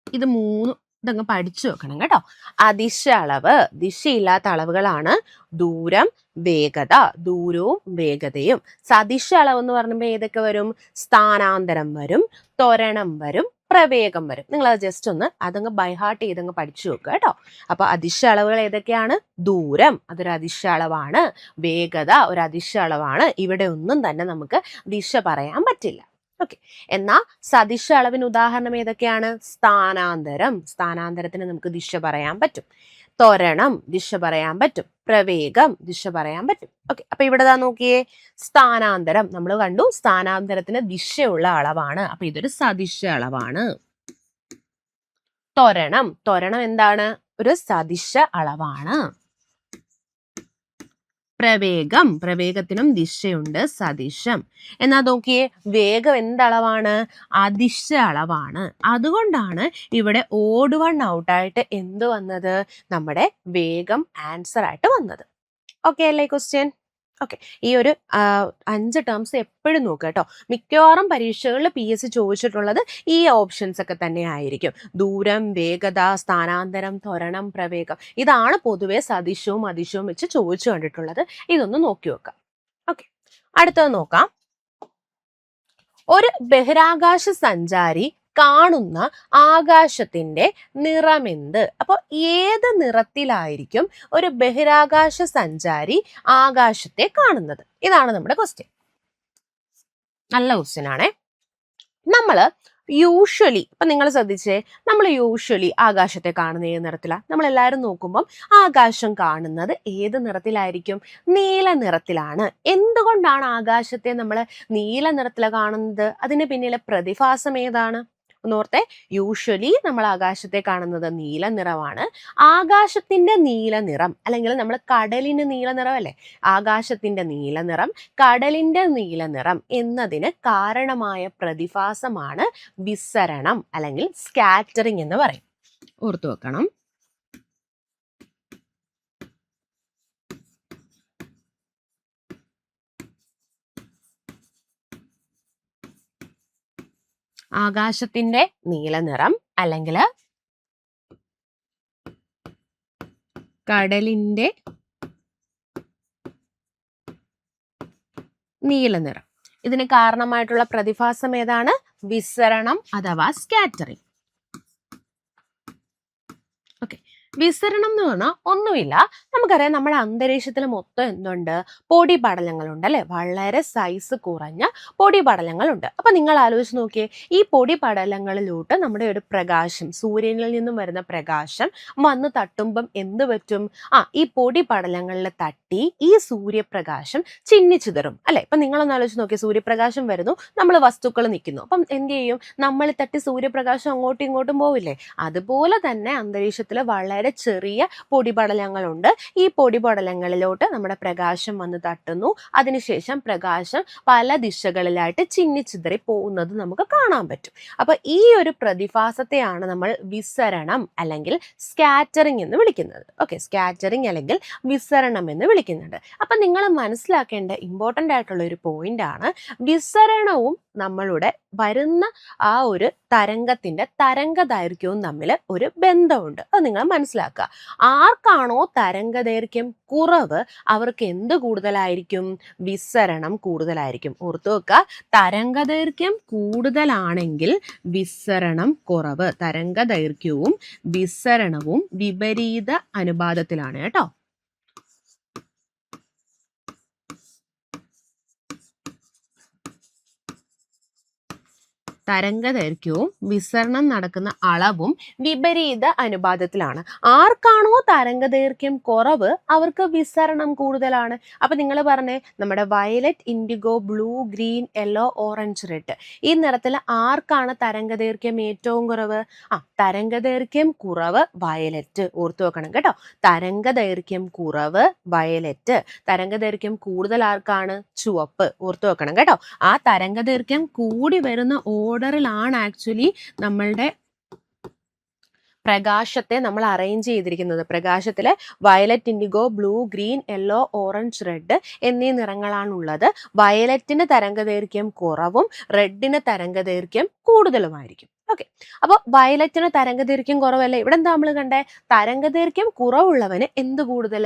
Speaker 1: ഇത് മൂന്നും ഇതങ്ങ് പഠിച്ചു വെക്കണം കേട്ടോ. അദിശ അളവ്, ദിശയില്ലാത്ത അളവുകളാണ് ദൂരം, വേഗത, ദൂരവും വേഗതയും. സദിശ അളവ് എന്ന് പറയുമ്പോൾ ഏതൊക്കെ വരും? സ്ഥാനാന്തരം വരും, ത്വരണം വരും, പ്രവേഗം വരും. നിങ്ങൾ അത് ജസ്റ്റ് ഒന്ന് അതങ്ങ് ബൈഹാർട്ട് ചെയ്തങ്ങ് പഠിച്ചു വെക്കുക കേട്ടോ. അപ്പൊ അദിശ അളവുകൾ ഏതൊക്കെയാണ്? ദൂരം അതൊരു അദിശ അളവാണ്, വേഗത ഒരു അദിശ അളവാണ്. ഇവിടെ ഒന്നും തന്നെ നമുക്ക് ദിശ പറയാൻ പറ്റില്ല. ഓക്കെ, എന്നാൽ സദിശ അളവിന് ഉദാഹരണം ഏതൊക്കെയാണ്? സ്ഥാനാന്തരം, സ്ഥാനാന്തരത്തിന് നമുക്ക് ദിശ പറയാൻ പറ്റും. ത്വരണം ദിശ പറയാൻ പറ്റും. പ്രവേഗം ദിശ പറയാൻ പറ്റും. ഓക്കെ, അപ്പൊ ഇവിടെ നോക്കിയേ, സ്ഥാനാന്തരം നമ്മൾ കണ്ടു, സ്ഥാനാന്തരത്തിന് ദിശയുള്ള അളവാണ്. അപ്പൊ ഇതൊരു സദിശ അളവാണ്. ത്വരണം, ത്വരണം എന്താണ്? ഒരു സദിശ അളവാണ്. പ്രവേഗം, പ്രവേഗത്തിനും ദിശയുണ്ട്, സദിശം. എന്നാൽ നോക്കിയേ, വേഗം എന്തളവാണ്? അദിശ അളവാണ്. അതുകൊണ്ടാണ് ഇവിടെ ഓഡ് വൺ ഔട്ടായിട്ട് എന്ത് വന്നത്? നമ്മുടെ വേഗം ആൻസർ ആയിട്ട് വന്നത്. ഓക്കെ അല്ലേ ക്വസ്റ്റ്യൻ? ഓക്കെ, ഈ ഒരു 5 ടേംസ് എപ്പോഴും നോക്കുക കേട്ടോ. മിക്കവാറും പരീക്ഷകളിൽ PSC ചോദിച്ചിട്ടുള്ളത് ഈ ഓപ്ഷൻസ് ഒക്കെ തന്നെ ആയിരിക്കും. ദൂരം, വേഗത, സ്ഥാനാന്തരം, ത്വരണം, പ്രവേഗം. ഇതാണ് പൊതുവെ സദിശവും അദിശവും വെച്ച് ചോദിച്ചു കണ്ടിട്ടുള്ളത്. ഇതൊന്ന് നോക്കി വെക്കാം. ഓക്കെ, അടുത്തത് നോക്കാം. ഒരു ബഹിരാകാശ സഞ്ചാരി കാണുന്ന ആകാശത്തിന്റെ നിറമെന്ത്? അപ്പോൾ ഏത് നിറത്തിലായിരിക്കും ഒരു ബഹിരാകാശ സഞ്ചാരി ആകാശത്തെ കാണുന്നത്? ഇതാണ് നമ്മുടെ ക്വസ്റ്റ്യൻ. നല്ല ക്വസ്റ്റ്യൻ ആണേ. നമ്മള് യൂഷ്വലി, ഇപ്പൊ നിങ്ങൾ ശ്രദ്ധിച്ചേ, നമ്മൾ യൂഷ്വലി ആകാശത്തെ കാണുന്ന ഏത് നിറത്തിലാണ്? നമ്മൾ എല്ലാവരും നോക്കുമ്പം ആകാശം കാണുന്നത് ഏത് നിറത്തിലായിരിക്കും? നീല നിറത്തിലാണ്. എന്തുകൊണ്ടാണ് ആകാശത്തെ നമ്മൾ നീല നിറത്തിലാണ് കാണുന്നത്? അതിന് പിന്നിലെ പ്രതിഭാസം ഏതാണ്? ഒന്നോർത്തെ, യൂഷ്വലി നമ്മൾ ആകാശത്തെ കാണുന്നത് നീല നിറമാണ്. ആകാശത്തിന്റെ നീല നിറം, അല്ലെങ്കിൽ നമ്മൾ കടലിന്റെ നീല നിറം അല്ലേ, ആകാശത്തിന്റെ നീല നിറം, കടലിന്റെ നീല നിറം എന്നതിന് കാരണമായ പ്രതിഭാസമാണ് വിസരണം അല്ലെങ്കിൽ സ്കാറ്ററിംഗ് എന്ന് പറയും. ഓർത്തു വെക്കണം. ആകാശത്തിന്റെ നീല നിറം അല്ലെങ്കിൽ കടലിന്റെ നീല നിറം, ഇതിന് കാരണമായിട്ടുള്ള പ്രതിഭാസം ഏതാണ്? വിസരണം അഥവാ സ്കാറ്ററിംഗ്. ഓക്കെ, വിസരണം എന്ന് പറഞ്ഞാൽ ഒന്നുമില്ല, നമ്മൾ നമുക്കറിയാം നമ്മുടെ അന്തരീക്ഷത്തിൽ മൊത്തം എന്തുണ്ട്? പൊടിപടലങ്ങളുണ്ട് അല്ലെ? വളരെ സൈസ് കുറഞ്ഞ പൊടിപടലങ്ങളുണ്ട്. അപ്പൊ നിങ്ങൾ ആലോചിച്ച് നോക്കിയേ, ഈ പൊടിപടലങ്ങളിലോട്ട് നമ്മുടെ ഒരു പ്രകാശം, സൂര്യനിൽ നിന്നും വരുന്ന പ്രകാശം വന്ന് തട്ടുമ്പം എന്ത് പറ്റും? ഈ പൊടിപടലങ്ങളിൽ തട്ടി ഈ സൂര്യപ്രകാശം ചിന്നിച്ചിതറും അല്ലെ? ഇപ്പൊ നിങ്ങളൊന്ന് ആലോചിച്ച് നോക്കിയേ, സൂര്യപ്രകാശം വരുന്നു, നമ്മൾ വസ്തുക്കൾ നിൽക്കുന്നു, അപ്പം എന്ത് ചെയ്യും? നമ്മൾ തട്ടി സൂര്യപ്രകാശം അങ്ങോട്ടും ഇങ്ങോട്ടും പോവില്ലേ? അതുപോലെ തന്നെ അന്തരീക്ഷത്തിൽ വളരെ ചെറിയ പൊടിപടലങ്ങളുണ്ട്. ഈ പൊടിപടലങ്ങളിലോട്ട് നമ്മുടെ പ്രകാശം വന്ന് തട്ടുന്നു, അതിനുശേഷം പ്രകാശം പല ദിശകളിലായിട്ട് ചിന്നിച്ചിതറി പോകുന്നത് നമുക്ക് കാണാൻ പറ്റും. അപ്പൊ ഈ ഒരു പ്രതിഭാസത്തെയാണ് നമ്മൾ വിസരണം അല്ലെങ്കിൽ സ്കാറ്ററിംഗ് എന്ന് വിളിക്കുന്നത്. ഓക്കെ, സ്കാറ്ററിംഗ് അല്ലെങ്കിൽ വിസരണം എന്ന് വിളിക്കുന്നുണ്ട്. അപ്പൊ നിങ്ങൾ മനസ്സിലാക്കേണ്ട ഇമ്പോർട്ടൻ്റ് ആയിട്ടുള്ള ഒരു പോയിന്റ് ആണ്, വിസരണവും നമ്മളുടെ വരുന്ന ആ ഒരു തരംഗത്തിന്റെ തരംഗദൈർഘ്യവും തമ്മിൽ ഒരു ബന്ധമുണ്ട്. അത് നിങ്ങൾ മനസ്സിലാക്കുക. ആർക്കാണോ തരംഗദൈർഘ്യം കുറവ് അവർക്ക് എന്ത് കൂടുതലായിരിക്കും? വിസരണം കൂടുതലായിരിക്കും. ഓർത്തു വെക്കുക, തരംഗദൈർഘ്യം കൂടുതലാണെങ്കിൽ വിസരണം കുറവ്. തരംഗദൈർഘ്യവും വിസരണവും വിപരീത അനുപാതത്തിലാണ് കേട്ടോ. തരംഗദൈർഘ്യവും വിസരണം നടക്കുന്ന അളവും വിപരീത അനുപാതത്തിലാണ്. ആർക്കാണോ തരംഗദൈർഘ്യം കുറവ് അവർക്ക് വിസരണം കൂടുതലാണ്. അപ്പൊ നിങ്ങൾ പറഞ്ഞേ, നമ്മുടെ violet, indigo, blue, green, yellow, orange, red ഈ നിറത്തിൽ ആർക്കാണ് തരംഗദൈർഘ്യം ഏറ്റവും കുറവ്? തരംഗദൈർഘ്യം കുറവ് വയലറ്റ്. ഓർത്തു വെക്കണം കേട്ടോ, തരംഗദൈർഘ്യം കുറവ് വയലറ്റ്. തരംഗദൈർഘ്യം കൂടുതൽ ആർക്കാണ്? ചുവപ്പ്. ഓർത്തു വെക്കണം കേട്ടോ. ആ തരംഗദൈർഘ്യം കൂടി വരുന്ന ഓർഡറിലാണ് ആക്ച്വലി നമ്മളുടെ പ്രകാശത്തെ നമ്മൾ അറേഞ്ച് ചെയ്തിരിക്കുന്നത്. പ്രകാശത്തിലെ violet, indigo, blue, green, yellow, orange, red എന്നീ നിറങ്ങളാണുള്ളത്. വയലറ്റിന് തരംഗദൈർഘ്യം കുറവും റെഡിന് തരംഗദൈർഘ്യം കൂടുതലുമായിരിക്കും. ഓക്കെ, അപ്പോൾ വയലറ്റിന് തരംഗദൈർഘ്യം കുറവല്ലേ? ഇവിടെ എന്താ നമ്മൾ കണ്ടേ? തരംഗദൈർഘ്യം കുറവുള്ളവന് എന്ത് കൂടുതൽ?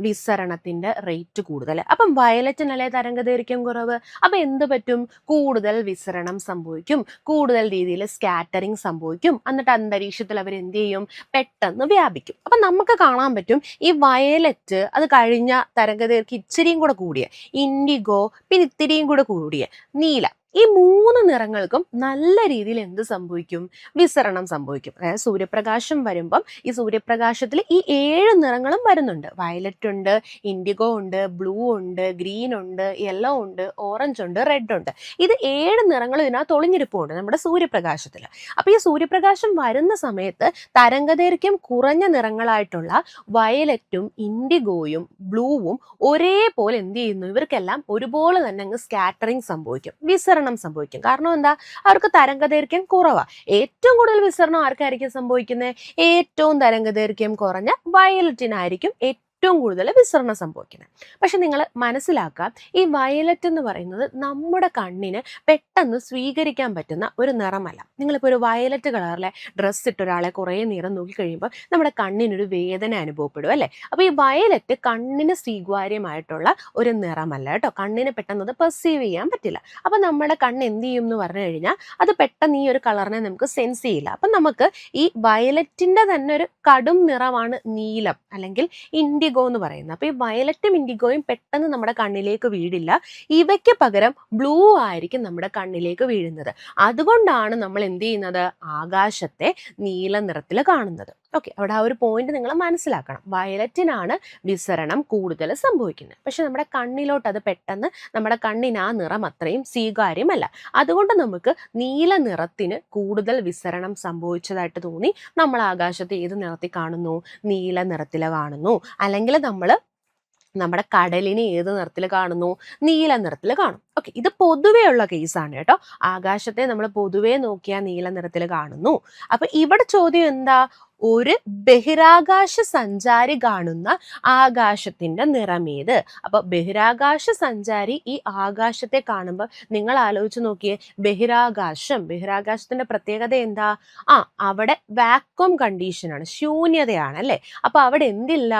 Speaker 1: വിസരണത്തിന്റെ റേറ്റ് കൂടുതൽ. അപ്പം വയലറ്റിനല്ലേ തരംഗദൈർഘ്യം കുറവ്, അപ്പൊ എന്ത് പറ്റും? കൂടുതൽ വിസരണം സംഭവിക്കും, കൂടുതൽ രീതിയിൽ സ്കാറ്ററിങ് സംഭവിക്കും. എന്നിട്ട് അന്തരീക്ഷത്തിൽ അവർ എന്ത് ചെയ്യും? പെട്ടെന്ന് വ്യാപിക്കും. അപ്പൊ നമുക്ക് കാണാൻ പറ്റും ഈ വയലറ്റ് അത് കഴിഞ്ഞ തരംഗദൈർഘ്യം ഇച്ചിരിയും കൂടെ കൂടിയ, ഇൻഡിഗോ പിന്നെ ഇത്തിരിയും കൂടെ കൂടിയ നീല, ഈ മൂന്ന് നിറങ്ങൾക്കും നല്ല രീതിയിൽ എന്ത് സംഭവിക്കും? വിസരണം സംഭവിക്കും. അതായത് സൂര്യപ്രകാശം വരുമ്പം ഈ സൂര്യപ്രകാശത്തിൽ ഈ 7 നിറങ്ങളും വരുന്നുണ്ട്. വയലറ്റ് ഉണ്ട്, ഇൻഡിഗോ ഉണ്ട്, ബ്ലൂ ഉണ്ട്, ഗ്രീൻ ഉണ്ട്, യെല്ലോ ഉണ്ട്, ഓറഞ്ച് ഉണ്ട്, റെഡ് ഉണ്ട്. ഇത് 7 നിറങ്ങളും ഇതിനകത്ത് ഒളിഞ്ഞിരിപ്പുണ്ട് നമ്മുടെ സൂര്യപ്രകാശത്തിൽ. അപ്പൊ ഈ സൂര്യപ്രകാശം വരുന്ന സമയത്ത് തരംഗദൈർഘ്യം കുറഞ്ഞ നിറങ്ങളായിട്ടുള്ള വയലറ്റും ഇൻഡിഗോയും ബ്ലൂവും ഒരേപോലെ എന്ത് ചെയ്യുന്നു? ഇവർക്കെല്ലാം ഒരുപോലെ തന്നെ അങ്ങ് സ്കാറ്ററിങ് സംഭവിക്കും, വിസരണം സംഭവിക്കും. കാരണം എന്താ? അവർക്ക് തരംഗദൈർഘ്യം കുറവാ. ഏറ്റവും കൂടുതൽ വിസരണം ആർക്കായിരിക്കും സംഭവിക്കുന്നത്? ഏറ്റവും തരംഗദൈർഘ്യം കുറഞ്ഞ വയലറ്റിനായിരിക്കും ഏറ്റവും കൂടുതൽ വിസരണം സംഭവിക്കുന്നത്. പക്ഷെ നിങ്ങൾ മനസ്സിലാക്കുക, ഈ വയലറ്റ് എന്ന് പറയുന്നത് നമ്മുടെ കണ്ണിന് പെട്ടെന്ന് സ്വീകരിക്കാൻ പറ്റുന്ന ഒരു നിറമല്ല. നിങ്ങളിപ്പോൾ ഒരു വയലറ്റ് കളറിലെ ഡ്രസ്സ് ഇട്ട ഒരാളെ കുറേ നേരം നോക്കി കഴിയുമ്പോൾ നമ്മുടെ കണ്ണിനൊരു വേദന അനുഭവപ്പെടും അല്ലേ? അപ്പോൾ ഈ വയലറ്റ് കണ്ണിന് സ്വീകാര്യമായിട്ടുള്ള ഒരു നിറമല്ല കേട്ടോ. കണ്ണിന് പെട്ടെന്ന് അത് പെർസീവ് ചെയ്യാൻ പറ്റില്ല. അപ്പം നമ്മുടെ കണ്ണ് എന്ത് ചെയ്യും എന്ന് പറഞ്ഞു കഴിഞ്ഞാൽ അത് പെട്ടെന്ന് ഈ ഒരു കളറിനെ നമുക്ക് സെൻസ് ചെയ്യില്ല. അപ്പം നമുക്ക് ഈ വയലറ്റിൻ്റെ തന്നെ ഒരു കടും നിറമാണ് നീലം അല്ലെങ്കിൽ ഇൻഡിഗോ എന്ന് പറയുന്നത്. അപ്പൊ ഈ വയലറ്റും ഇൻഡിഗോയും പെട്ടെന്ന് നമ്മുടെ കണ്ണിലേക്ക് വീഴില്ല. ഇവയ്ക്ക് പകരം ബ്ലൂ ആയിരിക്കും നമ്മുടെ കണ്ണിലേക്ക് വീഴുന്നത്. അതുകൊണ്ടാണ് നമ്മൾ എന്ത് ചെയ്യുന്നത്? ആകാശത്തെ നീല നിറത്തിൽ കാണുന്നത്. ഓക്കെ, അവിടെ ആ ഒരു പോയിന്റ് നിങ്ങൾ മനസ്സിലാക്കണം. വയലറ്റിനാണ് വിസരണം കൂടുതൽ സംഭവിക്കുന്നത്. പക്ഷെ നമ്മുടെ കണ്ണിലോട്ട് അത് പെട്ടെന്ന് നമ്മുടെ കണ്ണിന് ആ നിറം അത്രയും സ്വീകാര്യമല്ല. അതുകൊണ്ട് നമുക്ക് നീല നിറത്തിന് കൂടുതൽ വിസരണം സംഭവിച്ചതായിട്ട് തോന്നി. നമ്മൾ ആകാശത്തെ ഏത് നിറത്തിൽ കാണുന്നു? നീല നിറത്തിൽ കാണുന്നു. അല്ലെങ്കിൽ നമ്മൾ നമ്മുടെ കടലിനെ ഏത് നിറത്തിൽ കാണുന്നു? നീല നിറത്തിൽ കാണും. ഓക്കെ, ഇത് പൊതുവേ ഉള്ള കേസാണ് കേട്ടോ. ആകാശത്തെ നമ്മൾ പൊതുവേ നോക്കിയാൽ നീല നിറത്തിൽ കാണുന്നു. അപ്പൊ ഇവിടെ ചോദ്യം എന്താ? ഒരു ബഹിരാകാശ സഞ്ചാരി കാണുന്ന ആകാശത്തിന്റെ നിറമേത്? അപ്പൊ ബഹിരാകാശ സഞ്ചാരി ഈ ആകാശത്തെ കാണുമ്പോൾ നിങ്ങൾ ആലോചിച്ച് നോക്കിയേ, ബഹിരാകാശത്തിന്റെ പ്രത്യേകത എന്താ? അവിടെ വാക്വം കണ്ടീഷനാണ്, ശൂന്യതയാണ് അല്ലേ? അപ്പൊ അവിടെ എന്തില്ല?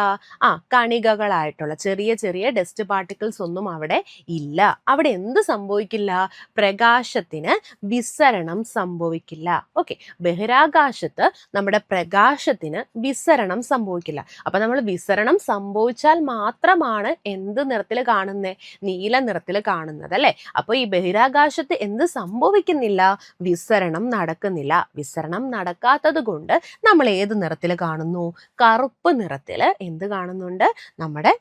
Speaker 1: കണികകളായിട്ടുള്ള ചെറിയ ചെറിയ ഡസ്റ്റ് പാർട്ടിക്കിൾസ് ഒന്നും അവിടെ ഇല്ല. അവിടെ എന്ത് സംഭവിക്കില്ല? പ്രകാശത്തിന് വിസരണം സംഭവിക്കില്ല. ഓക്കെ, ബഹിരാകാശത്ത് നമ്മുടെ പ്രകാശ ആകാശത്തിന് വിസരണം സംഭവിക്കില്ല. അപ്പൊ നമ്മൾ വിസരണം സംഭവിച്ചാൽ മാത്രമാണ് എന്ത് നിറത്തിൽ കാണുന്നത്? നീല നിറത്തിൽ കാണുന്നത് അല്ലെ. അപ്പൊ ഈ ബഹിരാകാശത്ത് എന്ത് സംഭവിക്കുന്നില്ല? വിസരണം നടക്കുന്നില്ല. വിസരണം നടക്കാത്തത് കൊണ്ട് നമ്മൾ ഏത് നിറത്തിൽ കാണുന്നു? കറുപ്പ് നിറത്തിൽ എന്ത് കാണുന്നുണ്ട്? നമ്മുടെ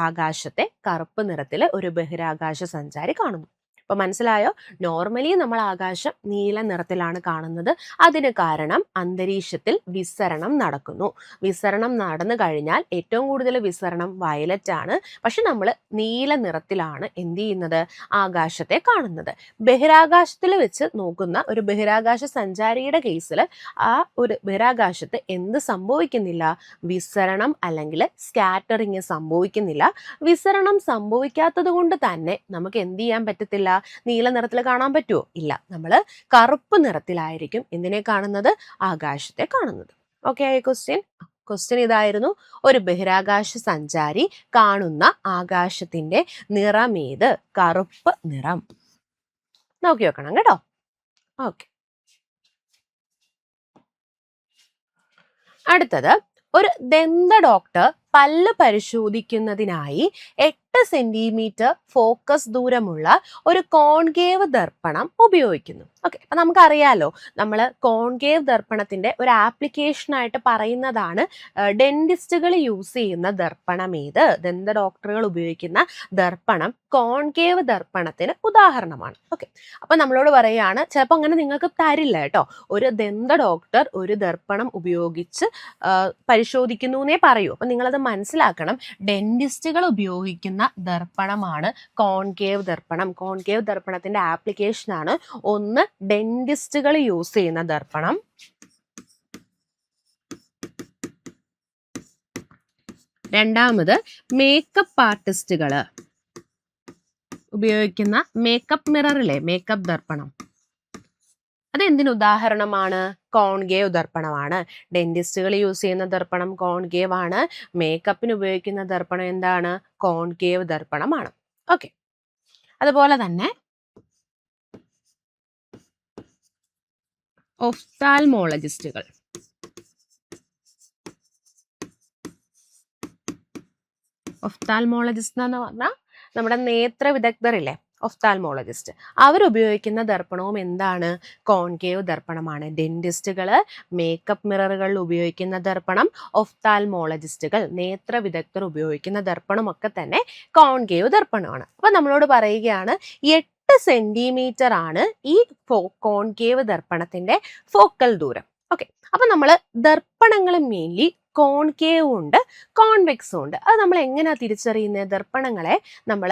Speaker 1: ആകാശത്തെ കറുപ്പ് നിറത്തിൽ ഒരു ബഹിരാകാശ സഞ്ചാരി കാണുന്നു. അപ്പൊ മനസ്സിലായോ? നോർമലി നമ്മൾ ആകാശം നീല നിറത്തിലാണ് കാണുന്നത്. അതിന് കാരണം അന്തരീക്ഷത്തിൽ വിസരണം നടക്കുന്നു. വിസരണം നടന്നു കഴിഞ്ഞാൽ ഏറ്റവും കൂടുതൽ വിസരണം വയലറ്റ് ആണ്. പക്ഷെ നമ്മൾ നീല നിറത്തിലാണ് എന്ത് ചെയ്യുന്നത്? ആകാശത്തെ കാണുന്നത്. ബഹിരാകാശത്തിൽ വെച്ച് നോക്കുന്ന ഒരു ബഹിരാകാശ സഞ്ചാരിയുടെ കേസിൽ ആ ഒരു ബഹിരാകാശത്ത് എന്ത് സംഭവിക്കുന്നില്ല? വിസരണം അല്ലെങ്കിൽ സ്കാറ്ററിങ് സംഭവിക്കുന്നില്ല. വിസരണം സംഭവിക്കാത്തത് കൊണ്ട് തന്നെ നമുക്ക് എന്ത് ചെയ്യാൻ പറ്റത്തില്ല? നീല നിറത്തിൽ കാണാൻ പറ്റുമോ? ഇല്ല. നമ്മൾ കറുപ്പ് നിറത്തിലായിരിക്കും എന്തിനെ കാണുന്നത്? ആകാശത്തെ കാണുന്നത്. ഓക്കെ ആയ ക്വസ്റ്റ്യൻ ഇതായിരുന്നു. ഒരു ബഹിരാകാശ സഞ്ചാരി കാണുന്ന ആകാശത്തിന്റെ നിറമേത്? കറുപ്പ് നിറം. നോക്കി വെക്കണം കേട്ടോ. ഓക്കെ, അടുത്തത്, ഒരു ദന്ത ഡോക്ടർ പല്ല് പരിശോധിക്കുന്നതിനായി 8 സെന്റിമീറ്റർ ഫോക്കസ് ദൂരമുള്ള ഒരു കോൺകേവ് ദർപ്പണം ഉപയോഗിക്കുന്നു. ഓക്കെ, അപ്പൊ നമുക്കറിയാലോ, നമ്മൾ കോൺകേവ് ദർപ്പണത്തിന്റെ ഒരു ആപ്ലിക്കേഷൻ ആയിട്ട് പറയുന്നതാണ് ഡെന്റിസ്റ്റുകൾ യൂസ് ചെയ്യുന്ന ദർപ്പണം ഏത്? ദന്ത ഡോക്ടറുകൾ ഉപയോഗിക്കുന്ന ദർപ്പണം കോൺകേവ് ദർപ്പണത്തിന് ഉദാഹരണമാണ്. ഓക്കെ, അപ്പൊ നമ്മളോട് പറയുകയാണ്, ചിലപ്പോൾ അങ്ങനെ നിങ്ങൾക്ക് തരില്ല കേട്ടോ. ഒരു ദന്ത ഡോക്ടർ ഒരു ദർപ്പണം ഉപയോഗിച്ച് പരിശോധിക്കുന്നു എന്നേ പറയൂ. അപ്പൊ നിങ്ങളത് മനസ്സിലാക്കണം. ഡെന്റിസ്റ്റുകൾ ഉപയോഗിക്കുന്ന ദർപ്പണമാണ് കോൺകേവ് ദർപ്പണം. കോൺകേവ് ദർപ്പണത്തിന്റെ ആപ്ലിക്കേഷൻ ആണ് ഒന്ന് ഡെന്റിസ്റ്റുകൾ യൂസ് ചെയ്യുന്ന ദർപ്പണം, രണ്ടാമത് മേക്കപ്പ് ആർട്ടിസ്റ്റുകൾ ഉപയോഗിക്കുന്ന മേക്കപ്പ് മിററിലെ മേക്കപ്പ് ദർപ്പണം. അതെന്തിന് ഉദാഹരണമാണ്? കോൺകേവ് ദർപ്പണമാണ്. ഡെന്റിസ്റ്റുകൾ യൂസ് ചെയ്യുന്ന ദർപ്പണം കോൺകേവ് ആണ്. മേക്കപ്പിന് ഉപയോഗിക്കുന്ന ദർപ്പണം എന്താണ്? കോൺകേവ് ദർപ്പണമാണ്. ഓക്കെ, അതുപോലെ തന്നെ ഒഫ്താൽമോളജിസ്റ്റുകൾ ഒഫ്താൽമോളജിസ്റ്റ് എന്ന് പറഞ്ഞാൽ നമ്മുടെ നേത്ര വിദഗ്ധരില്ലേ, ഒഫ്താൽമോളജിസ്റ്റ്, അവരുപയോഗിക്കുന്ന ദർപ്പണവും എന്താണ്? കോൺകേവ് ദർപ്പണമാണ്. ഡെന്റിസ്റ്റുകൾ മേക്കപ്പ് മിററുകളിൽ ഉപയോഗിക്കുന്ന ദർപ്പണം, ഒഫ്താൽമോളജിസ്റ്റുകൾ നേത്ര വിദഗ്ധർ ഉപയോഗിക്കുന്ന ദർപ്പണം ഒക്കെ തന്നെ കോൺകേവ് ദർപ്പണമാണ്. അപ്പൊ നമ്മളോട് പറയുകയാണ് 8 സെന്റിമീറ്റർ ആണ് ഈ കോൺകേവ് ദർപ്പണത്തിന്റെ ഫോക്കൽ ദൂരം. ഓക്കെ, അപ്പൊ നമ്മൾ ദർപ്പണങ്ങൾ മെയിൻലി കോൺകേവും ഉണ്ട് കോൺവെക്സും ഉണ്ട്. അത് നമ്മൾ എങ്ങനെയാ തിരിച്ചറിയുന്നത്? ദർപ്പണങ്ങളെ നമ്മൾ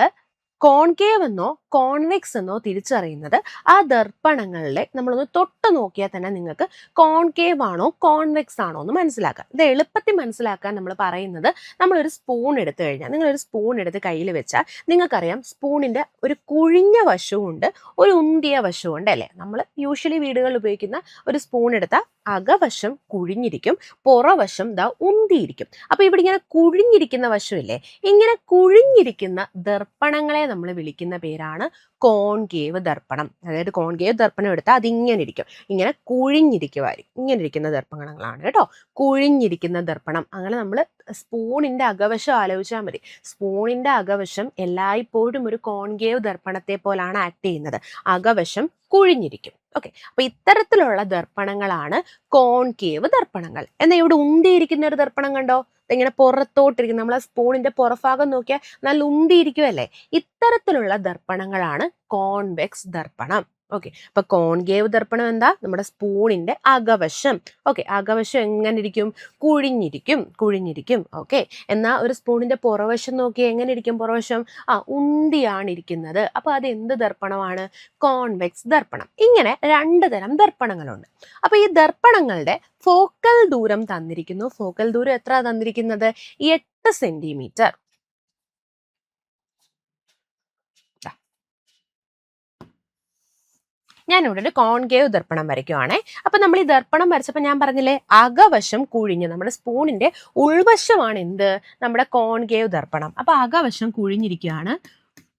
Speaker 1: കോൺകേവ് എന്നോ കോൺവെക്സ് എന്നോ തിരിച്ചറിയുന്നത് ആ ദർപ്പണങ്ങളിലെ നമ്മളൊന്ന് തൊട്ട് നോക്കിയാൽ തന്നെ നിങ്ങൾക്ക് കോൺകേവ് ആണോ കോൺവെക്സ് ആണോ എന്ന് മനസ്സിലാക്കാം. ഇത് എളുപ്പത്തിൽ മനസ്സിലാക്കാൻ നമ്മൾ പറയുന്നത്, നമ്മളൊരു സ്പൂൺ എടുത്തു കഴിഞ്ഞാൽ, നിങ്ങളൊരു സ്പൂൺ എടുത്ത് കയ്യിൽ വെച്ചാൽ നിങ്ങൾക്കറിയാം സ്പൂണിൻ്റെ ഒരു കുഴിഞ്ഞ വശവും ഉണ്ട്, ഒരു ഉന്തിയ വശവും ഉണ്ട് അല്ലേ. നമ്മൾ യൂഷ്വലി വീടുകളിൽ ഉപയോഗിക്കുന്ന ഒരു സ്പൂൺ എടുത്താൽ അകവശം കുഴിഞ്ഞിരിക്കും, പുറവശം ദാ ഉന്തിയിരിക്കും. അപ്പൊ ഇവിടെ ഇങ്ങനെ കുഴിഞ്ഞിരിക്കുന്ന വശമില്ലേ, ഇങ്ങനെ കുഴിഞ്ഞിരിക്കുന്ന ദർപ്പണങ്ങളെ നമ്മൾ വിളിക്കുന്ന പേരാണ് കോൺകേവ് ദർപ്പണം. അതായത് കോൺകേവ് ദർപ്പണം എടുത്താൽ അതിങ്ങനെ ഇരിക്കും, ഇങ്ങനെ കുഴിഞ്ഞിരിക്കുമായിരിക്കും. ഇങ്ങനെ ഇരിക്കുന്ന ദർപ്പണങ്ങളാണ് കേട്ടോ കുഴിഞ്ഞിരിക്കുന്ന ദർപ്പണം. അങ്ങനെ നമ്മൾ സ്പൂണിന്റെ അകവശം ആലോചിച്ചാൽ മതി. സ്പൂണിന്റെ അകവശം എല്ലായ്പ്പോഴും ഒരു കോൺകേവ് ദർപ്പണത്തെ പോലാണ് ആക്ട് ചെയ്യുന്നത്. അകവശം കുഴിഞ്ഞിരിക്കും. ഓക്കെ, അപ്പൊ ഇത്തരത്തിലുള്ള ദർപ്പണങ്ങളാണ് കോൺകേവ് ദർപ്പണങ്ങൾ. എന്നാൽ ഇവിടെ ഉന്തിയിരിക്കുന്ന ഒരു ദർപ്പണം കണ്ടോ, ഇങ്ങനെ പുറത്തോട്ടിരിക്കും, നമ്മളെ സ്പൂണിന്റെ പുറഭാഗം നോക്കിയാൽ നല്ല ഉന്തിയിരിക്കുമല്ലേ. ഇത്തരത്തിലുള്ള ദർപ്പണങ്ങളാണ് കോൺവെക്സ് ദർപ്പണം. ഓക്കെ, അപ്പൊ കോൺകേവ് ദർപ്പണം എന്താ? നമ്മുടെ സ്പൂണിന്റെ അകവശം. ഓക്കെ, അകവശം എങ്ങനെ ഇരിക്കും? കുഴിഞ്ഞിരിക്കും. ഓക്കെ, എന്നാൽ ഒരു സ്പൂണിന്റെ പുറവശം നോക്കിയാൽ എങ്ങനെ ഇരിക്കും? പുറവശം ഉന്തിയാണ് ഇരിക്കുന്നത്. അപ്പൊ അത് എന്ത് ദർപ്പണമാണ്? കോൺവെക്സ് ദർപ്പണം. ഇങ്ങനെ 2 തരം ദർപ്പണങ്ങളുണ്ട്. അപ്പൊ ഈ ദർപ്പണങ്ങളുടെ ഫോക്കൽ ദൂരം തന്നിരിക്കുന്നു. ഫോക്കൽ ദൂരം എത്ര തന്നിരിക്കുന്നത്? 8 സെന്റിമീറ്റർ. ഞാനിവിടെ ഒരു കോൺകേവ് ദർപ്പണം വരയ്ക്കുവാണേ. അപ്പൊ നമ്മൾ ഈ ദർപ്പണം വരച്ചപ്പോൾ ഞാൻ പറഞ്ഞില്ലേ, അകവശം കുഴിഞ്ഞ്, നമ്മുടെ സ്പൂണിന്റെ ഉൾവശമാണ് എന്ത്? നമ്മുടെ കോൺകേവ് ദർപ്പണം. അപ്പൊ അകവശം കുഴിഞ്ഞിരിക്കുകയാണ്,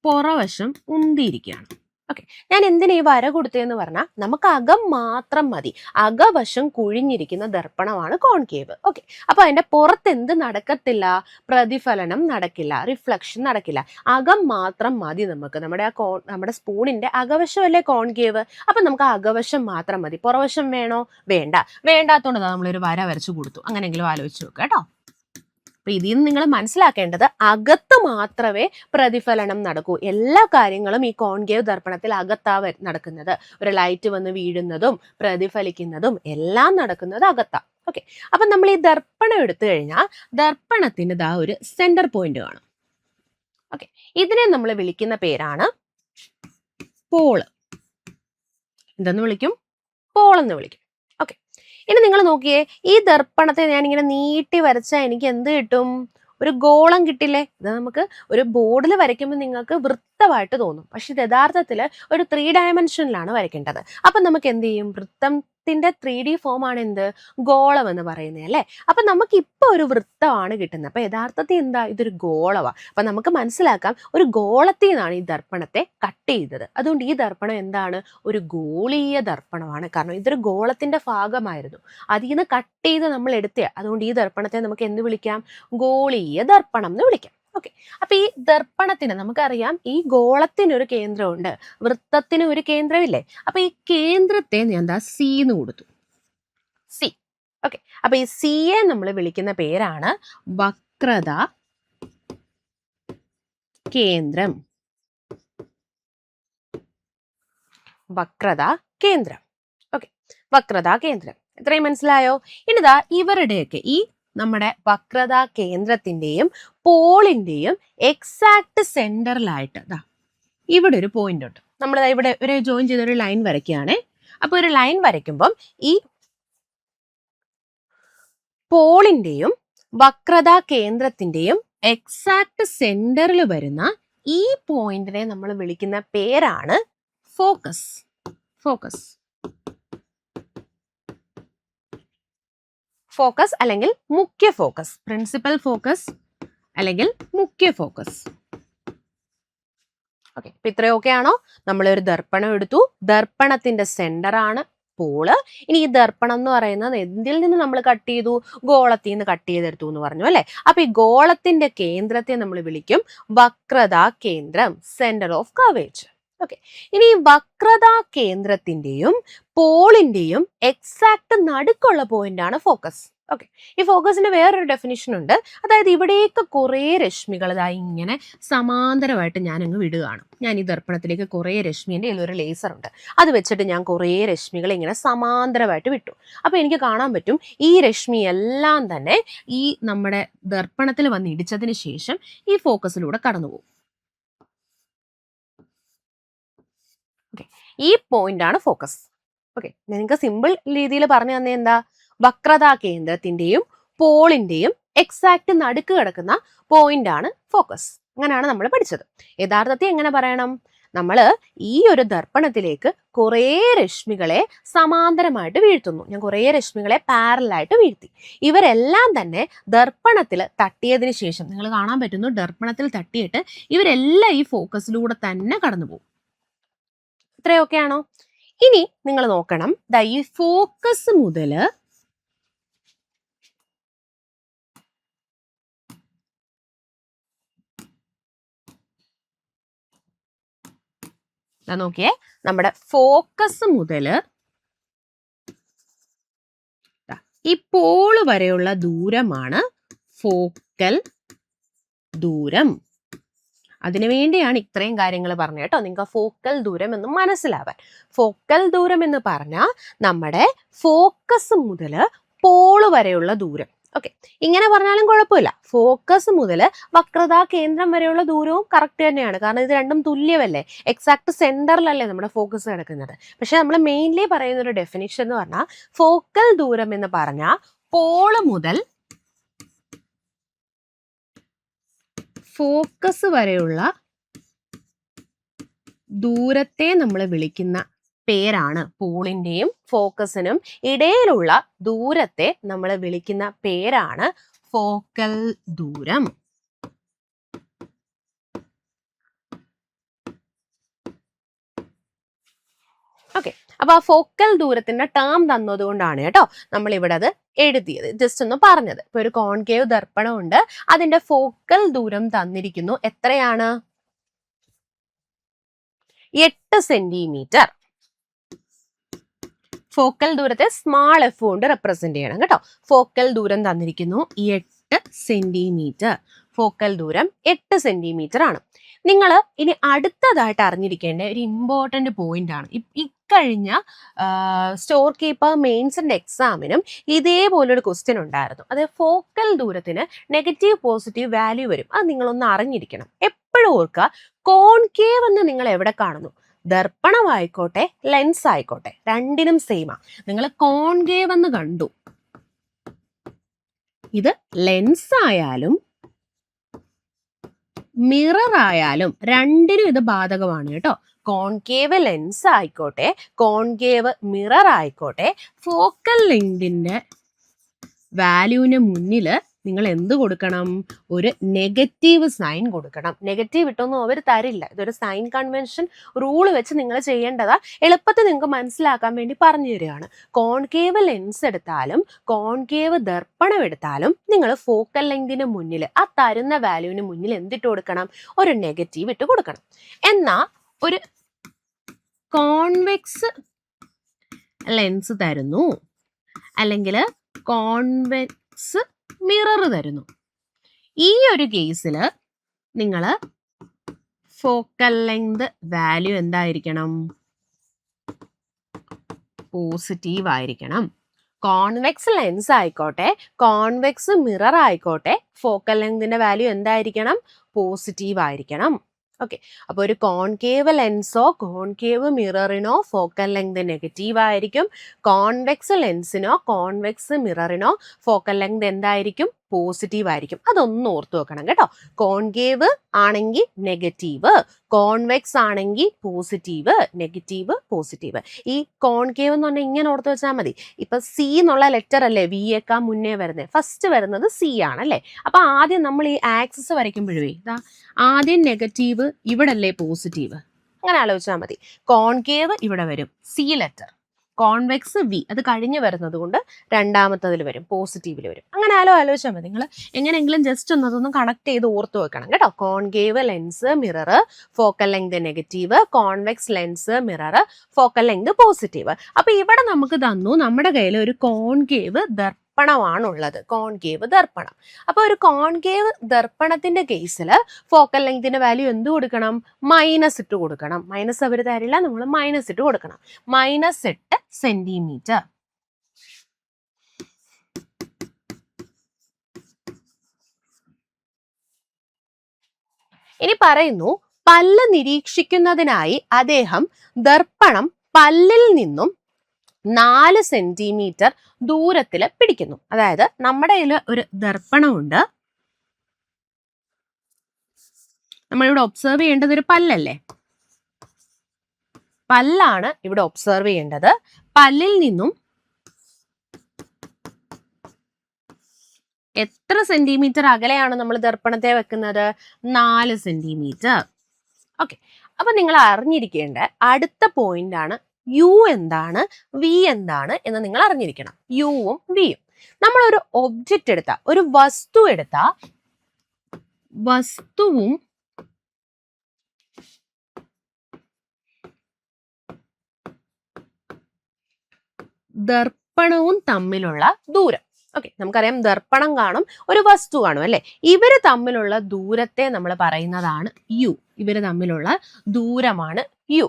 Speaker 1: പുറവശം ഉന്തിയിരിക്കുകയാണ്. ഓക്കെ, ഞാൻ എന്തിനാ ഈ വര കൊടുത്തതെന്ന് പറഞ്ഞാൽ നമുക്ക് അകം മാത്രം മതി. അകവശം കുഴിഞ്ഞിരിക്കുന്ന ദർപ്പണമാണ് കോൺകേവ്. ഓക്കെ, അപ്പൊ അതിന്റെ പുറത്ത് എന്ത് നടക്കത്തില്ല? പ്രതിഫലനം നടക്കില്ല, റിഫ്ലക്ഷൻ നടക്കില്ല. അകം മാത്രം മതി നമുക്ക്. നമ്മുടെ സ്പൂണിന്റെ അകവശമല്ലേ കോൺകേവ്, അപ്പൊ നമുക്ക് അകവശം മാത്രം മതി. പുറവശം വേണോ? വേണ്ട. വേണ്ടാത്തോണ്ട് നമ്മളൊരു വര വരച്ചു കൊടുത്തു. അങ്ങനെയെങ്കിലും ആലോചിച്ച് നോക്കുക കേട്ടോ. അപ്പൊ ഇതിൽ നിന്ന് നിങ്ങൾ മനസ്സിലാക്കേണ്ടത് അകത്ത് മാത്രമേ പ്രതിഫലനം നടക്കൂ. എല്ലാ കാര്യങ്ങളും ഈ കോൺകേവ് ദർപ്പണത്തിൽ അകത്താ നടക്കുന്നത്. ഒരു ലൈറ്റ് വന്ന് വീഴുന്നതും പ്രതിഫലിക്കുന്നതും എല്ലാം നടക്കുന്നത് അകത്താ. ഓക്കെ, അപ്പൊ നമ്മൾ ഈ ദർപ്പണം എടുത്തു കഴിഞ്ഞാൽ ദർപ്പണത്തിന് ഇതാ ഒരു സെന്റർ പോയിന്റ് കാണും. ഓക്കെ, ഇതിനെ നമ്മൾ വിളിക്കുന്ന പേരാണ് പോള്. എന്തെന്ന് വിളിക്കും? പോളെന്ന് വിളിക്കും. ഓക്കെ, ഇനി നിങ്ങൾ നോക്കിയേ, ഈ ദർപ്പണത്തെ ഞാൻ ഇങ്ങനെ നീട്ടി വരച്ചാൽ എനിക്ക് എന്ത് കിട്ടും? ഒരു ഗോളം കിട്ടില്ലേ? ഇത് നമുക്ക് ഒരു ബോർഡിൽ വരയ്ക്കുമ്പോൾ നിങ്ങൾക്ക് വൃത്തമായിട്ട് തോന്നും, പക്ഷെ ഇത് യഥാർത്ഥത്തിൽ ഒരു 3 ഡയമെൻഷനിലാണ് വരയ്ക്കേണ്ടത്. അപ്പൊ നമുക്ക് എന്ത് ചെയ്യും? വൃത്തത്തിന്റെ 3D ഫോം ആണ് എന്ത്? ഗോളം എന്ന് പറയുന്നത് അല്ലേ? അപ്പൊ നമുക്ക് ഇപ്പൊ ഒരു വൃത്തമാണ് കിട്ടുന്നത്. അപ്പൊ യഥാർത്ഥത്തിൽ എന്താ? ഇതൊരു ഗോളമാണ്. അപ്പൊ നമുക്ക് മനസ്സിലാക്കാം, ഒരു ഗോളത്തിൽ നിന്നാണ് ഈ ദർപ്പണത്തെ കട്ട് ചെയ്തത്. അതുകൊണ്ട് ഈ ദർപ്പണം എന്താണ്? ഒരു ഗോളീയ ദർപ്പണമാണ്. കാരണം ഇതൊരു ഗോളത്തിന്റെ ഭാഗമായിരുന്നു, അതിൽ നിന്ന് കട്ട് ചെയ്ത് നമ്മൾ എടുത്തേ. അതുകൊണ്ട് ഈ ദർപ്പണത്തെ നമുക്ക് എന്ത് വിളിക്കാം? ഗോളീയ ദർപ്പണം എന്ന് വിളിക്കാം. ഓക്കെ, അപ്പൊ ഈ ദർപ്പണത്തിന് നമുക്കറിയാം, ഈ ഗോളത്തിനൊരു കേന്ദ്രമുണ്ട്, വൃത്തത്തിന് ഒരു കേന്ദ്രമില്ലേ? അപ്പൊ ഈ കേന്ദ്രത്തെ ഞാൻ എന്താ സി എന്ന് കൊടുത്തു. സി. ഓക്കെ, അപ്പൊ ഈ സിയെ നമ്മൾ വിളിക്കുന്ന പേരാണ് വക്രത കേന്ദ്രം. വക്രത കേന്ദ്രം. ഓക്കെ, വക്രത കേന്ദ്രം. ഇത്രയും മനസ്സിലായോ? ഇനിതാ ഇവരുടെയൊക്കെ ഈ നമ്മുടെ വക്രത കേന്ദ്രത്തിന്റെയും പോളിന്റെയും എക്സാക്ട് സെന്ററിലായിട്ട് ഇവിടെ ഒരു പോയിന്റ് ഉണ്ട്. നമ്മൾ ഇവിടെ ഒരു ജോയിൻ ചെയ്ത ഒരു ലൈൻ വരയ്ക്കുകയാണേ. അപ്പൊ ഒരു ലൈൻ വരയ്ക്കുമ്പം ഈ പോളിന്റെയും വക്രത കേന്ദ്രത്തിന്റെയും എക്സാക്ട് സെന്ററിൽ വരുന്ന ഈ പോയിന്റിനെ നമ്മൾ വിളിക്കുന്ന പേരാണ് ഫോക്കസ്. ഫോക്കസ്. ഫോക്കസ് അല്ലെങ്കിൽ മുഖ്യ ഫോക്കസ്, പ്രിൻസിപ്പൽ ഫോക്കസ് അല്ലെങ്കിൽ മുഖ്യ ഫോക്കസ്. ഓക്കെ, അപ്പൊ ഇത്രയൊക്കെ ആണോ? നമ്മളൊരു ദർപ്പണം എടുത്തു, ദർപ്പണത്തിന്റെ സെന്റർ ആണ് പോള്. ഇനി ഈ ദർപ്പണം എന്ന് പറയുന്നത് എന്തിൽ നിന്ന് നമ്മൾ കട്ട് ചെയ്തു? ഗോളത്തിൽ നിന്ന് കട്ട് ചെയ്തെടുത്തു എന്ന് പറഞ്ഞു അല്ലെ? അപ്പൊ ഈ ഗോളത്തിന്റെ കേന്ദ്രത്തെ നമ്മൾ വിളിക്കും വക്രത കേന്ദ്രം, സെന്റർ ഓഫ് കർവേച്ചർ. ഓക്കെ, ഇനി ഈ വക്രത കേന്ദ്രത്തിന്റെയും പോളിന്റെയും എക്സാക്ട് നടുക്കുള്ള പോയിന്റ് ആണ് ഫോക്കസ്. ഓക്കെ, ഈ ഫോക്കസിന് വേറൊരു ഡെഫിനിഷൻ ഉണ്ട്. അതായത് ഇവിടേക്ക് കുറേ രശ്മികൾ ഇങ്ങനെ സമാന്തരമായിട്ട് ഞാൻ അങ്ങ് വിടുകയാണ്. ഞാൻ ഈ ദർപ്പണത്തിലേക്ക് കുറേ രശ്മിന്റെ ഒരു ലേസർ ഉണ്ട്, അത് വെച്ചിട്ട് ഞാൻ കുറേ രശ്മികൾ ഇങ്ങനെ സമാന്തരമായിട്ട് വിട്ടു. അപ്പൊ എനിക്ക് കാണാൻ പറ്റും ഈ രശ്മി എല്ലാം തന്നെ ഈ നമ്മുടെ ദർപ്പണത്തിൽ വന്ന് ഇടിച്ചതിന് ശേഷം ഈ ഫോക്കസിലൂടെ കടന്നു പോകും. ഈ പോയിന്റ് ആണ് ഫോക്കസ്. ഓക്കെ, നിങ്ങൾക്ക് സിമ്പിൾ രീതിയിൽ പറഞ്ഞു തന്നെ എന്താ? വക്രതാ കേന്ദ്രത്തിന്റെയും പോളിന്റെയും എക്സാക്ട് നടുക്ക് കിടക്കുന്ന പോയിന്റ് ആണ് ഫോക്കസ്. അങ്ങനെയാണ് നമ്മൾ പഠിച്ചത്. യഥാർത്ഥത്തിൽ എങ്ങനെ പറയണം? നമ്മൾ ഈ ഒരു ദർപ്പണത്തിലേക്ക് കുറേ രശ്മികളെ സമാന്തരമായിട്ട് വീഴ്ത്തുന്നു. ഞാൻ കുറേ രശ്മികളെ പാരലായിട്ട് വീഴ്ത്തി. ഇവരെല്ലാം തന്നെ ദർപ്പണത്തിൽ തട്ടിയതിന് ശേഷം നിങ്ങൾ കാണാൻ പറ്റുന്നു, ദർപ്പണത്തിൽ തട്ടിയിട്ട് ഇവരെല്ലാം ഈ ഫോക്കസിലൂടെ തന്നെ കടന്നു പോകും. ഇത്രയൊക്കെയാണോ? ഇനി നിങ്ങൾ നോക്കണം, ഈ ഫോക്കസ് മുതല് നോക്കിയേ, നമ്മുടെ ഫോക്കസ് മുതല് ഈ പോള് വരെയുള്ള ദൂരമാണ് ഫോക്കൽ ദൂരം. അതിനുവേണ്ടിയാണ് ഇത്രയും കാര്യങ്ങൾ പറഞ്ഞത് കേട്ടോ, നിങ്ങൾക്ക് ഫോക്കൽ ദൂരം എന്ന് മനസ്സിലാവാൻ. ഫോക്കൽ ദൂരം എന്ന് പറഞ്ഞാൽ നമ്മുടെ ഫോക്കസ് മുതൽ പോള് വരെയുള്ള ദൂരം. ഓക്കെ, ഇങ്ങനെ പറഞ്ഞാലും കുഴപ്പമില്ല. ഫോക്കസ് മുതൽ വക്രതാ കേന്ദ്രം വരെയുള്ള ദൂരവും കറക്റ്റ് തന്നെയാണ്, കാരണം ഇത് രണ്ടും തുല്യമല്ലേ. എക്സാക്ട് സെന്ററിലല്ലേ നമ്മുടെ ഫോക്കസ് കിടക്കുന്നത്. പക്ഷെ നമ്മൾ മെയിൻലി പറയുന്ന ഒരു ഡെഫിനിഷൻ എന്ന് പറഞ്ഞാൽ ഫോക്കൽ ദൂരം എന്ന് പറഞ്ഞാൽ പോള് മുതൽ ഫോക്കസ് വരെയുള്ള ദൂരത്തെ നമ്മൾ വിളിക്കുന്ന പേരാണ്, പോളിന്റെയും ഫോക്കസിനും ഇടയിലുള്ള ദൂരത്തെ നമ്മൾ വിളിക്കുന്ന പേരാണ് ഫോക്കൽ ദൂരം. അപ്പൊ ആ ഫോക്കൽ ദൂരത്തിന്റെ ടേം തന്നതുകൊണ്ടാണ് കേട്ടോ നമ്മൾ ഇവിടെ അത് എഴുതിയത്, ജസ്റ്റ് ഒന്ന് പറഞ്ഞത്. ഇപ്പൊ ഒരു കോൺകേവ് ദർപ്പണം ഉണ്ട്, അതിന്റെ ഫോക്കൽ ദൂരം തന്നിരിക്കുന്നു. എത്രയാണ്? 8 സെന്റിമീറ്റർ. ഫോക്കൽ ദൂരത്തെ സ്മാൾ എഫ് കൊണ്ട് റെപ്രസെന്റ് ചെയ്യണം കേട്ടോ. ഫോക്കൽ ദൂരം തന്നിരിക്കുന്നു 8 സെന്റിമീറ്റർ. ഫോക്കൽ ദൂരം 8 സെന്റിമീറ്റർ ആണ്. നിങ്ങൾ ഇനി അടുത്തതായിട്ട് അറിഞ്ഞിരിക്കേണ്ട ഒരു ഇമ്പോർട്ടന്റ് പോയിന്റ് ആണ്. ഇക്കഴിഞ്ഞ സ്റ്റോർ കീപ്പർ മെയിൻസിന്റെ എക്സാമിനും ഇതേപോലൊരു ക്വസ്റ്റ്യൻ ഉണ്ടായിരുന്നു. അത് ഫോക്കൽ ദൂരത്തിന് നെഗറ്റീവ് പോസിറ്റീവ് വാല്യൂ വരും. അത് നിങ്ങളൊന്ന് അറിഞ്ഞിരിക്കണം. എപ്പോഴും ഓർക്കുക, കോൺകേവ് എന്ന് നിങ്ങൾ എവിടെ കാണുന്നു? ദർപ്പണമായിക്കോട്ടെ ലെൻസ് ആയിക്കോട്ടെ, രണ്ടിനും സെയിമാ. നിങ്ങൾ കോൺകേവ് എന്ന് കണ്ടു, ഇത് ലെൻസ് ആയാലും മിറർ ആയാലും രണ്ടിനും ഇത് ബാധകമാണ് കേട്ടോ. കോൺകേവ് ലെൻസ് ആയിക്കോട്ടെ, കോൺകേവ് മിറർ ആയിക്കോട്ടെ, ഫോക്കൽ ലെങ്തിന്റെ വാല്യൂവിന് മുന്നിൽ നിങ്ങൾ എന്ത് കൊടുക്കണം? ഒരു നെഗറ്റീവ് സൈൻ കൊടുക്കണം. നെഗറ്റീവ് ഇട്ടൊന്നും അവർ തരില്ല. ഇതൊരു സൈൻ കൺവെൻഷൻ റൂൾ വെച്ച് നിങ്ങൾ ചെയ്യേണ്ടതാ. എളുപ്പത്തിൽ നിങ്ങൾക്ക് മനസ്സിലാക്കാൻ വേണ്ടി പറഞ്ഞു തരികയാണ്. കോൺകേവ് ലെൻസ് എടുത്താലും കോൺകേവ് ദർപ്പണം എടുത്താലും നിങ്ങൾ ഫോക്കൽ ലെങ്തിന് മുന്നിൽ, ആ തരുന്ന വാല്യൂവിന് മുന്നിൽ എന്തിട്ട് കൊടുക്കണം? ഒരു നെഗറ്റീവ് ഇട്ട് കൊടുക്കണം. എന്നാ ഒരു കോൺവെക്സ് ലെൻസ് തരുന്നു, അല്ലെങ്കിൽ കോൺവെക്സ് മിറർ തരുന്നു. ഈ ഒരു കേസിൽ നിങ്ങൾ ഫോക്കൽ ലെങ്ത് വാല്യൂ എന്തായിരിക്കണം? പോസിറ്റീവ് ആയിരിക്കണം. കോൺവെക്സ് ലെൻസ് ആയിക്കോട്ടെ, കോൺവെക്സ് മിറർ ആയിക്കോട്ടെ, ഫോക്കൽ ലെങ്തിന്റെ വാല്യൂ എന്തായിരിക്കണം? പോസിറ്റീവ് ആയിരിക്കണം. ഓക്കെ, അപ്പോൾ ഒരു കോൺകേവ് ലെൻസോ കോൺകേവ് മിററിനോ ഫോക്കൽ ലെങ്ത് നെഗറ്റീവ് ആയിരിക്കും. കോൺവെക്സ് ലെൻസിനോ കോൺവെക്സ് മിററിനോ ഫോക്കൽ ലെങ്ത് എന്തായിരിക്കും? പോസിറ്റീവ് ആയിരിക്കും. അതൊന്നും ഓർത്തു വെക്കണം കേട്ടോ. കോൺകേവ് ആണെങ്കിൽ നെഗറ്റീവ്, കോൺവെക്സ് ആണെങ്കിൽ പോസിറ്റീവ്, നെഗറ്റീവ് പോസിറ്റീവ്. ഈ കോൺകേവ് എന്ന് പറഞ്ഞാൽ ഇങ്ങനെ ഓർത്ത് വെച്ചാൽ മതി. ഇപ്പൊ സി എന്നുള്ള ലെറ്റർ അല്ലേ വിയേക്കാൾ മുന്നേ വരുന്നത്? ഫസ്റ്റ് വരുന്നത് സി ആണല്ലേ. അപ്പൊ ആദ്യം നമ്മൾ ഈ ആക്സിസ് വരയ്ക്കുമ്പോഴേ ഇതാ ആദ്യം നെഗറ്റീവ്, ഇവിടെ അല്ലേ പോസിറ്റീവ്, അങ്ങനെ ആലോചിച്ചാൽ മതി. കോൺകേവ് ഇവിടെ വരും, സി ലെറ്റർ. കോൺവെക്സ് വി, അത് കഴിഞ്ഞ് വരുന്നത് കൊണ്ട് രണ്ടാമത്തതിൽ വരും, പോസിറ്റീവിൽ വരും. അങ്ങനെ ആലോചിച്ചാൽ മതി. നിങ്ങൾ എങ്ങനെയെങ്കിലും ജസ്റ്റ് ഒന്ന് അതൊന്നും കണക്ട് ചെയ്ത് ഓർത്ത് വെക്കണം കേട്ടോ. Concave lens mirror, focal length negative, convex lens mirror, focal length positive. അപ്പൊ ഇവിടെ നമുക്ക് തന്നു, നമ്മുടെ കയ്യിൽ ഒരു കോൺകേവ് ദർപ്പണമാണുള്ളത്, കോൺകേവ് ദർപ്പണം. അപ്പൊ ഒരു കോൺകേവ് ദർപ്പണത്തിന്റെ കേസിൽ ഫോക്കൽ ലെങ്തിന്റെ വാല്യൂ എന്ത് കൊടുക്കണം? മൈനസ് ഇട്ട് കൊടുക്കണം. മൈനസ് അവർ തരില്ല, നമ്മൾ മൈനസ് ഇട്ട് കൊടുക്കണം. -8 സെന്റിമീറ്റർ. ഇനി പറയുന്നു, പല്ല് നിരീക്ഷിക്കുന്നതിനായി അദ്ദേഹം ദർപ്പണം പല്ലിൽ നിന്നും 4 സെന്റിമീറ്റർ ദൂരത്തിൽ പിടിക്കുന്നു. അതായത് നമ്മുടെ കയ്യിൽ ഒരു ദർപ്പണമുണ്ട്, നമ്മളിവിടെ ഒബ്സർവ് ചെയ്യേണ്ടത് ഒരു പല്ലല്ലേ, പല്ലാണ് ഇവിടെ ഒബ്സർവ് ചെയ്യേണ്ടത്. പല്ലിൽ നിന്നും എത്ര സെന്റിമീറ്റർ അകലെയാണ് നമ്മൾ ദർപ്പണത്തെ വെക്കുന്നത്? 4 സെന്റിമീറ്റർ. ഓക്കെ, അപ്പൊ നിങ്ങൾ അറിഞ്ഞിരിക്കേണ്ട അടുത്ത പോയിന്റ് ആണ് യു എന്താണ്, വി എന്താണ് എന്ന് നിങ്ങൾ അറിഞ്ഞിരിക്കണം. യുവും വിയും. നമ്മൾ ഒരു ഒബ്ജക്റ്റ് എടുത്ത, ഒരു വസ്തു എടുത്ത, വസ്തുവും ദർപ്പണവും തമ്മിലുള്ള ദൂരം. ഓക്കെ, നമുക്കറിയാം ദർപ്പണം കാണും, ഒരു വസ്തു കാണും അല്ലെ. ഇവര് തമ്മിലുള്ള ദൂരത്തെ നമ്മൾ പറയുന്നതാണ് യു. ഇവര് തമ്മിലുള്ള ദൂരമാണ് യു.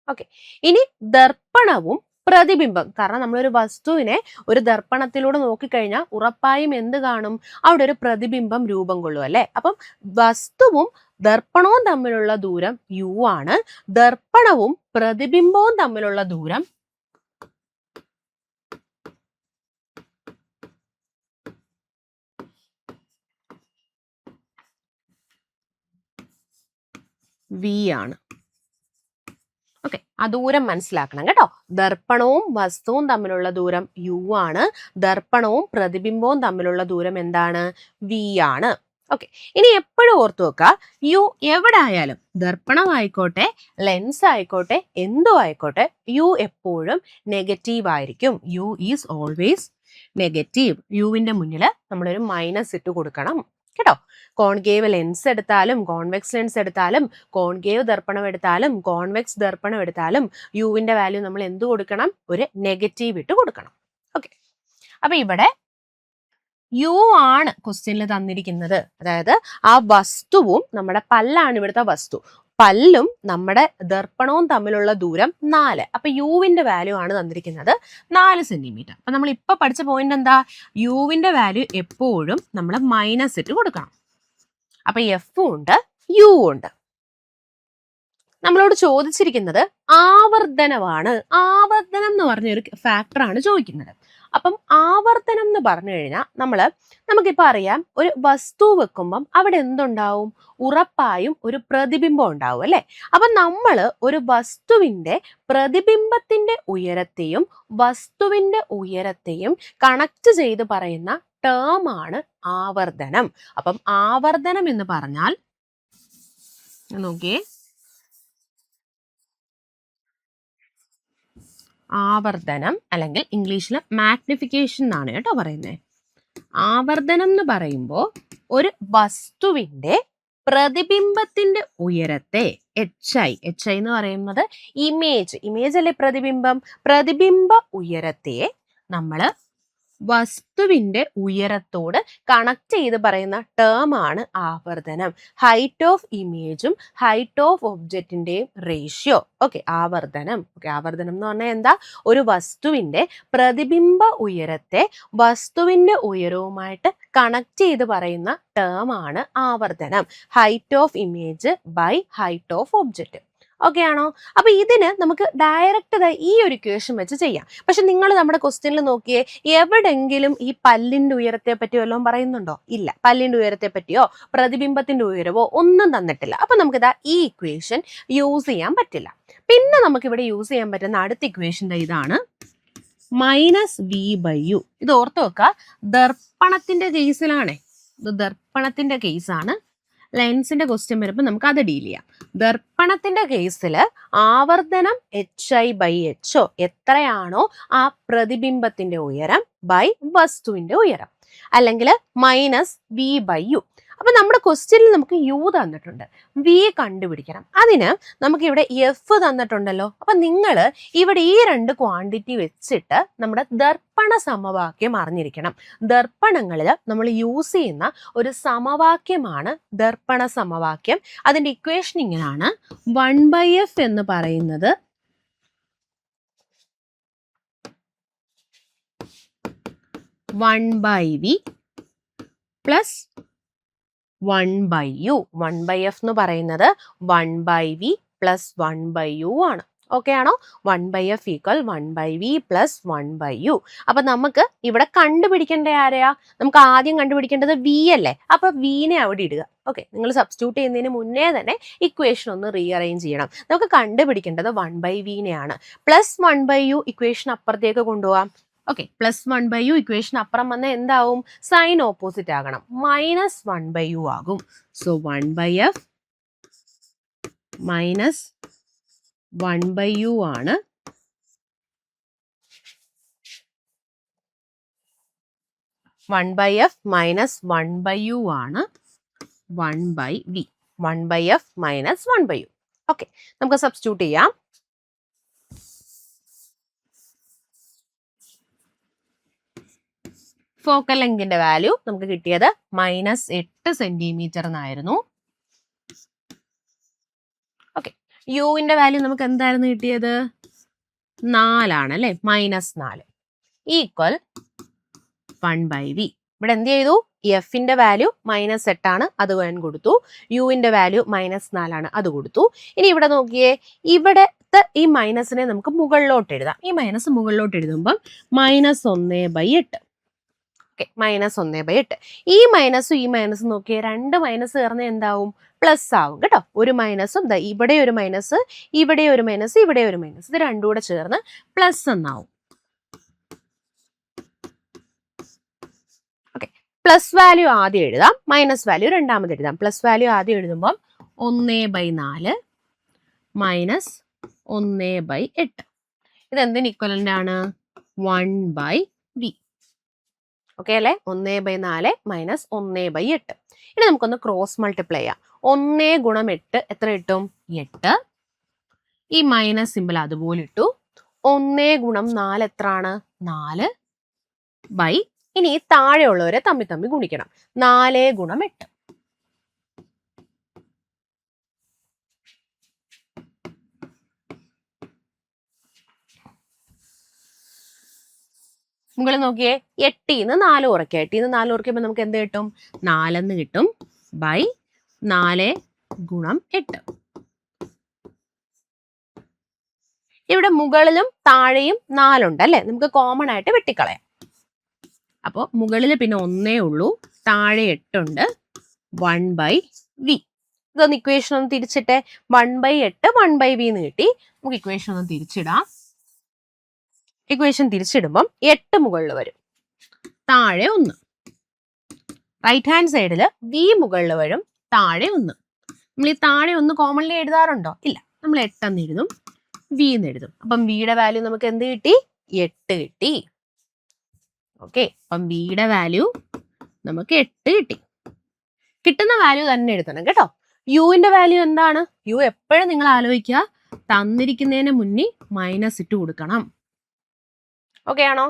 Speaker 1: ഓക്കെ, ഇനി ദർപ്പണവും പ്രതിബിംബം, കാരണം നമ്മളൊരു വസ്തുവിനെ ഒരു ദർപ്പണത്തിലൂടെ നോക്കിക്കഴിഞ്ഞാൽ ഉറപ്പായും എന്ത് കാണും? അവിടെ ഒരു പ്രതിബിംബം രൂപം കൊള്ളും അല്ലെ. അപ്പം വസ്തുവും ദർപ്പണവും തമ്മിലുള്ള ദൂരം യു ആണ്. ദർപ്പണവും പ്രതിബിംബവും തമ്മിലുള്ള ദൂരം വി ആണ്. ഓക്കെ, ആ ദൂരം മനസ്സിലാക്കണം കേട്ടോ. ദർപ്പണവും വസ്തുവും തമ്മിലുള്ള ദൂരം യു ആണ്. ദർപ്പണവും പ്രതിബിംബവും തമ്മിലുള്ള ദൂരം എന്താണ്? വി ആണ്. ഓക്കെ, ഇനി എപ്പോഴും ഓർത്തു വെക്കുക, യു എവിടെ ആയാലും, ദർപ്പണമായിക്കോട്ടെ ലെൻസ് ആയിക്കോട്ടെ എന്തോ ആയിക്കോട്ടെ, യു എപ്പോഴും നെഗറ്റീവ് ആയിരിക്കും. U is always negative. യുവിന്റെ മുന്നിൽ നമ്മളൊരു മൈനസ് ഇട്ട് കൊടുക്കണം കേട്ടോ. കോൺകേവ് ലെൻസ് എടുത്താലും കോൺവെക്സ് ലെൻസ് എടുത്താലും കോൺകേവ് ദർപ്പണം എടുത്താലും കോൺവെക്സ് ദർപ്പണം എടുത്താലും യുവിന്റെ വാല്യൂ നമ്മൾ എന്ത് കൊടുക്കണം? ഒരു നെഗറ്റീവ് ഇട്ട് കൊടുക്കണം. ഓക്കെ, അപ്പൊ ഇവിടെ യു ആണ് ക്വസ്റ്റ്യനിൽ തന്നിരിക്കുന്നത്. അതായത് ആ വസ്തുവും നമ്മുടെ പല്ലാണ് ഇവിടുത്തെ വസ്തു, പല്ലും നമ്മുടെ ദർപ്പണവും തമ്മിലുള്ള ദൂരം 4. അപ്പൊ യുവിന്റെ വാല്യൂ ആണ് തന്നിരിക്കുന്നത് 4 സെന്റിമീറ്റർ. അപ്പൊ നമ്മൾ ഇപ്പൊ പഠിച്ച പോയിന്റ് എന്താ? യുവിന്റെ വാല്യൂ എപ്പോഴും നമ്മൾ മൈനസ് ഇട്ട് കൊടുക്കണം. അപ്പൊ എഫ് ഉണ്ട് യു ഉണ്ട്. നമ്മളോട് ചോദിച്ചിരിക്കുന്നത് ആവർത്തനമാണ്. ആവർത്തനം എന്ന് പറഞ്ഞ ഒരു ഫാക്ടറാണ് ചോദിക്കുന്നത്. അപ്പം ആവർത്തനം എന്ന് പറഞ്ഞു കഴിഞ്ഞാൽ നമുക്കിപ്പോൾ അറിയാം, ഒരു വസ്തു വെക്കുമ്പം അവിടെ എന്തുണ്ടാവും? ഉറപ്പായും ഒരു പ്രതിബിംബം ഉണ്ടാവും അല്ലെ. അപ്പൊ നമ്മൾ ഒരു വസ്തുവിന്റെ പ്രതിബിംബത്തിന്റെ ഉയരത്തെയും വസ്തുവിന്റെ ഉയരത്തെയും കണക്ട് ചെയ്ത് പറയുന്ന ടേം ആണ് ആവർത്തനം. അപ്പം ആവർത്തനം എന്ന് പറഞ്ഞാൽ നോക്കിയേ, ആവർത്തനം അല്ലെങ്കിൽ ഇംഗ്ലീഷിൽ മാഗ്നിഫിക്കേഷൻ എന്നാണ് കേട്ടോ പറയുന്നത്. ആവർത്തനം എന്ന് പറയുമ്പോൾ ഒരു വസ്തുവിന്റെ പ്രതിബിംബത്തിന്റെ ഉയരത്തെ HI എന്ന് പറയുന്നത് ഇമേജ് അല്ലെ പ്രതിബിംബം, പ്രതിബിംബ ഉയരത്തെ നമ്മൾ വസ്തുവിന്റെ ഉയരത്തോട് കണക്ട് ചെയ്ത് പറയുന്ന ടേം ആണ് ആവർത്തനം. ഹൈറ്റ് ഓഫ് ഇമേജും ഹൈറ്റ് ഓഫ് ഒബ്ജക്റ്റിന്റെയും റേഷ്യോ. ഓക്കെ, ആവർത്തനം. ആവർത്തനം എന്ന് പറഞ്ഞാൽ എന്താ? ഒരു വസ്തുവിന്റെ പ്രതിബിംബ ഉയരത്തെ വസ്തുവിന്റെ ഉയരവുമായിട്ട് കണക്ട് ചെയ്ത് പറയുന്ന ടേം ആണ് ആവർത്തനം. Height of image by height of object. Okay ആണോ? അപ്പൊ ഇതിന് നമുക്ക് ഡയറക്റ്റ് ഈ ഒരു ഇക്വേഷൻ വെച്ച് ചെയ്യാം. പക്ഷെ നിങ്ങൾ നമ്മുടെ ക്വസ്റ്റ്യനിൽ നോക്കിയേ, എവിടെങ്കിലും ഈ പല്ലിന്റെ ഉയരത്തെ പറ്റി വല്ലതും പറയുന്നുണ്ടോ? ഇല്ല. പല്ലിന്റെ ഉയരത്തെ പറ്റിയോ പ്രതിബിംബത്തിന്റെ ഉയരവോ ഒന്നും തന്നിട്ടില്ല. അപ്പൊ നമുക്കിതാ ഈ ഇക്വേഷൻ യൂസ് ചെയ്യാൻ പറ്റില്ല. പിന്നെ നമുക്കിവിടെ യൂസ് ചെയ്യാൻ പറ്റുന്ന അടുത്ത ഇക്വേഷൻ ഇതാണ്, -v/u. ഇത് ഓർത്ത് വെക്കുക, ദർപ്പണത്തിന്റെ കേസിലാണേ. ഇത് ദർപ്പണത്തിന്റെ കേസാണ്. ലെൻസിന്റെ ക്വസ്റ്റ്യൻ വരുമ്പോൾ നമുക്ക് അത് ഡീൽ ചെയ്യാം. ദർപ്പണത്തിന്റെ കേസിൽ ആവർത്തനം HI/H എത്രയാണോ ആ പ്രതിബിംബത്തിന്റെ ഉയരം ബൈ വസ്തുവിന്റെ ഉയരം, അല്ലെങ്കിൽ -v/u. അപ്പൊ നമ്മുടെ ക്വസ്റ്റ്യനിൽ നമുക്ക് യു തന്നിട്ടുണ്ട്, വി കണ്ടുപിടിക്കണം. അതിന് നമുക്ക് ഇവിടെ എഫ് തന്നിട്ടുണ്ടല്ലോ. അപ്പൊ നിങ്ങൾ ഇവിടെ ഈ 2 ക്വാണ്ടിറ്റി വെച്ചിട്ട് നമ്മുടെ ദർപ്പണ സമവാക്യം അറിഞ്ഞിരിക്കണം. ദർപ്പണങ്ങളിൽ നമ്മൾ യൂസ് ചെയ്യുന്ന ഒരു സമവാക്യമാണ് ദർപ്പണ സമവാക്യം. അതിന്റെ ഇക്വേഷൻ ഇങ്ങനെയാണ്, 1/f എന്ന് പറയുന്നത് (1/v) പ്ലസ് 1/u. 1/f എന്ന് പറയുന്നത് 1/v പ്ലസ് 1/u ആണ്. ഓക്കെ ആണോ? 1/f equal 1/v plus 1/u. അപ്പൊ നമുക്ക് ഇവിടെ കണ്ടുപിടിക്കേണ്ട ആരെയാ? നമുക്ക് ആദ്യം കണ്ടുപിടിക്കേണ്ടത് v അല്ലേ. അപ്പൊ v-നെ അവിടെ ഇടുക. ഓക്കെ, നിങ്ങൾ സബ്സ്റ്റിറ്റ്യൂട്ട് ചെയ്യുന്നതിന് മുന്നേ തന്നെ ഇക്വേഷൻ ഒന്ന് റീഅറേഞ്ച് ചെയ്യണം. നമുക്ക് കണ്ടുപിടിക്കേണ്ടത് 1/v-നെയാണ്. പ്ലസ് 1/u ഇക്വേഷൻ അപ്പുറത്തേക്ക് കൊണ്ടുപോകാം. ഓക്കെ, പ്ലസ് 1/u ഇക്വേഷൻ അപ്പുറം വന്നാൽ എന്താവും? സൈൻ ഓപ്പോസിറ്റ് ആകണം, -1/u ആകും. സോ 1/f മൈനസ് 1/u ആണ് 1/f മൈനസ് 1/u ആണ് 1/v. 1/f minus 1/u. Okay, നമുക്ക് സബ്സ്റ്റിറ്റ്യൂട്ട് ചെയ്യാം. ഫോക്കൽ ലെങ്തിന്റെ വാല്യൂ നമുക്ക് കിട്ടിയത് -8 സെന്റിമീറ്റർ എന്നായിരുന്നു. ഓക്കെ, യുവിന്റെ വാല്യൂ നമുക്ക് എന്തായിരുന്നു കിട്ടിയത്? 4 ആണ് അല്ലെ. -4 ഈക്വൽ 1/v. ഇവിടെ എന്ത് ചെയ്തു? എഫിന്റെ വാല്യൂ -8 ആണ്, അത് ഞാൻ കൊടുത്തു. യുവിന്റെ വാല്യൂ -4 ആണ്, അത് കൊടുത്തു. ഇനി ഇവിടെ നോക്കിയേ, ഇവിടത്തെ ഈ മൈനസിനെ നമുക്ക് മുകളിലോട്ട് എഴുതാം. ഈ മൈനസ് മുകളിലോട്ട് എഴുതുമ്പം -1/8. ഓക്കെ, -1/8. ഈ മൈനസും ഈ മൈനസും നോക്കിയേ, 2 മൈനസ് ചേർന്ന് എന്താവും? പ്ലസ് ആവും കേട്ടോ. ഒരു മൈനസും ഇവിടെ ഒരു മൈനസ്, ഇവിടെ ഒരു മൈനസ്, ഇവിടെ ഒരു മൈനസ്, ഇത് രണ്ടും കൂടെ ചേർന്ന് പ്ലസ് എന്നാവും. ഓക്കെ, പ്ലസ് വാല്യൂ ആദ്യം എഴുതാം, മൈനസ് വാല്യൂ രണ്ടാമത് എഴുതാം. പ്ലസ് വാല്യൂ ആദ്യം എഴുതുമ്പം 1/4 മൈനസ് 1/8. ഇതെന്തിന് ഇക്വലന്റ് ആണ്? 1/v. ഓക്കെ അല്ലേ? 1/4 മൈനസ് 1/8. ഇനി നമുക്കൊന്ന് ക്രോസ് മൾട്ടിപ്ലൈ ചെയ്യാം. 1 ഗുണം 8 എത്ര കിട്ടും? 8. ഈ മൈനസ് സിമ്പിൾ അതുപോലെ ഇട്ടു. 1 ഗുണം 4 എത്രയാണ്? 4 ബൈ, ഇനി താഴെയുള്ളവരെ തമ്മിൽ തമ്മിൽ ഗുണിക്കണം. 4 ഗുണം 8. മുകളിൽ നോക്കിയേ, 8ന്ന് 4 കുറയ്ക്കുക. 8ന്ന് 4 കുറയ്ക്കുമ്പോൾ നമുക്ക് എന്ത് കിട്ടും? 4 കിട്ടും ബൈ 4 ഗുണം 8. ഇവിടെ മുകളിലും താഴെയും 4 ഉണ്ട് അല്ലേ? നമുക്ക് കോമൺ ആയിട്ട് വെട്ടിക്കളയാം. അപ്പോൾ മുകളിൽ പിന്നെ 1 ഉള്ളൂ, താഴെ 8 ഉണ്ട്. 1/v. ഇതൊന്ന് ഇക്വേഷൻ ഒന്ന് തിരിച്ചിട്ടെ. 1/8 1/v എന്ന് കിട്ടി. നമുക്ക് ഇക്വേഷൻ ഒന്ന് തിരിച്ചിടാം. ഇക്വേഷൻ തിരിച്ചിടുമ്പം 8 മുകളിൽ വരും, താഴെ 1. റൈറ്റ് ഹാൻഡ് സൈഡിൽ v മുകളിൽ വരും, താഴെ 1. നമ്മൾ ഈ താഴെ 1 കോമൺലി എഴുതാറുണ്ടോ? ഇല്ല. നമ്മൾ 8 എന്ന് എഴുതും, v എന്ന് എഴുതും. അപ്പം വിയുടെ വാല്യൂ നമുക്ക് എന്ത് കിട്ടി? 8 കിട്ടി. ഓക്കെ, അപ്പം വിയുടെ വാല്യൂ നമുക്ക് 8 കിട്ടി. കിട്ടുന്ന വാല്യൂ തന്നെ എഴുതണം കേട്ടോ. യുവിന്റെ വാല്യൂ എന്താണ്? യു എപ്പോഴും നിങ്ങൾ ആലോചിക്കുക, തന്നിരിക്കുന്നതിന് മുന്നിൽ മൈനസ് ഇട്ട് കൊടുക്കണം. ഓക്കെ ആണോ?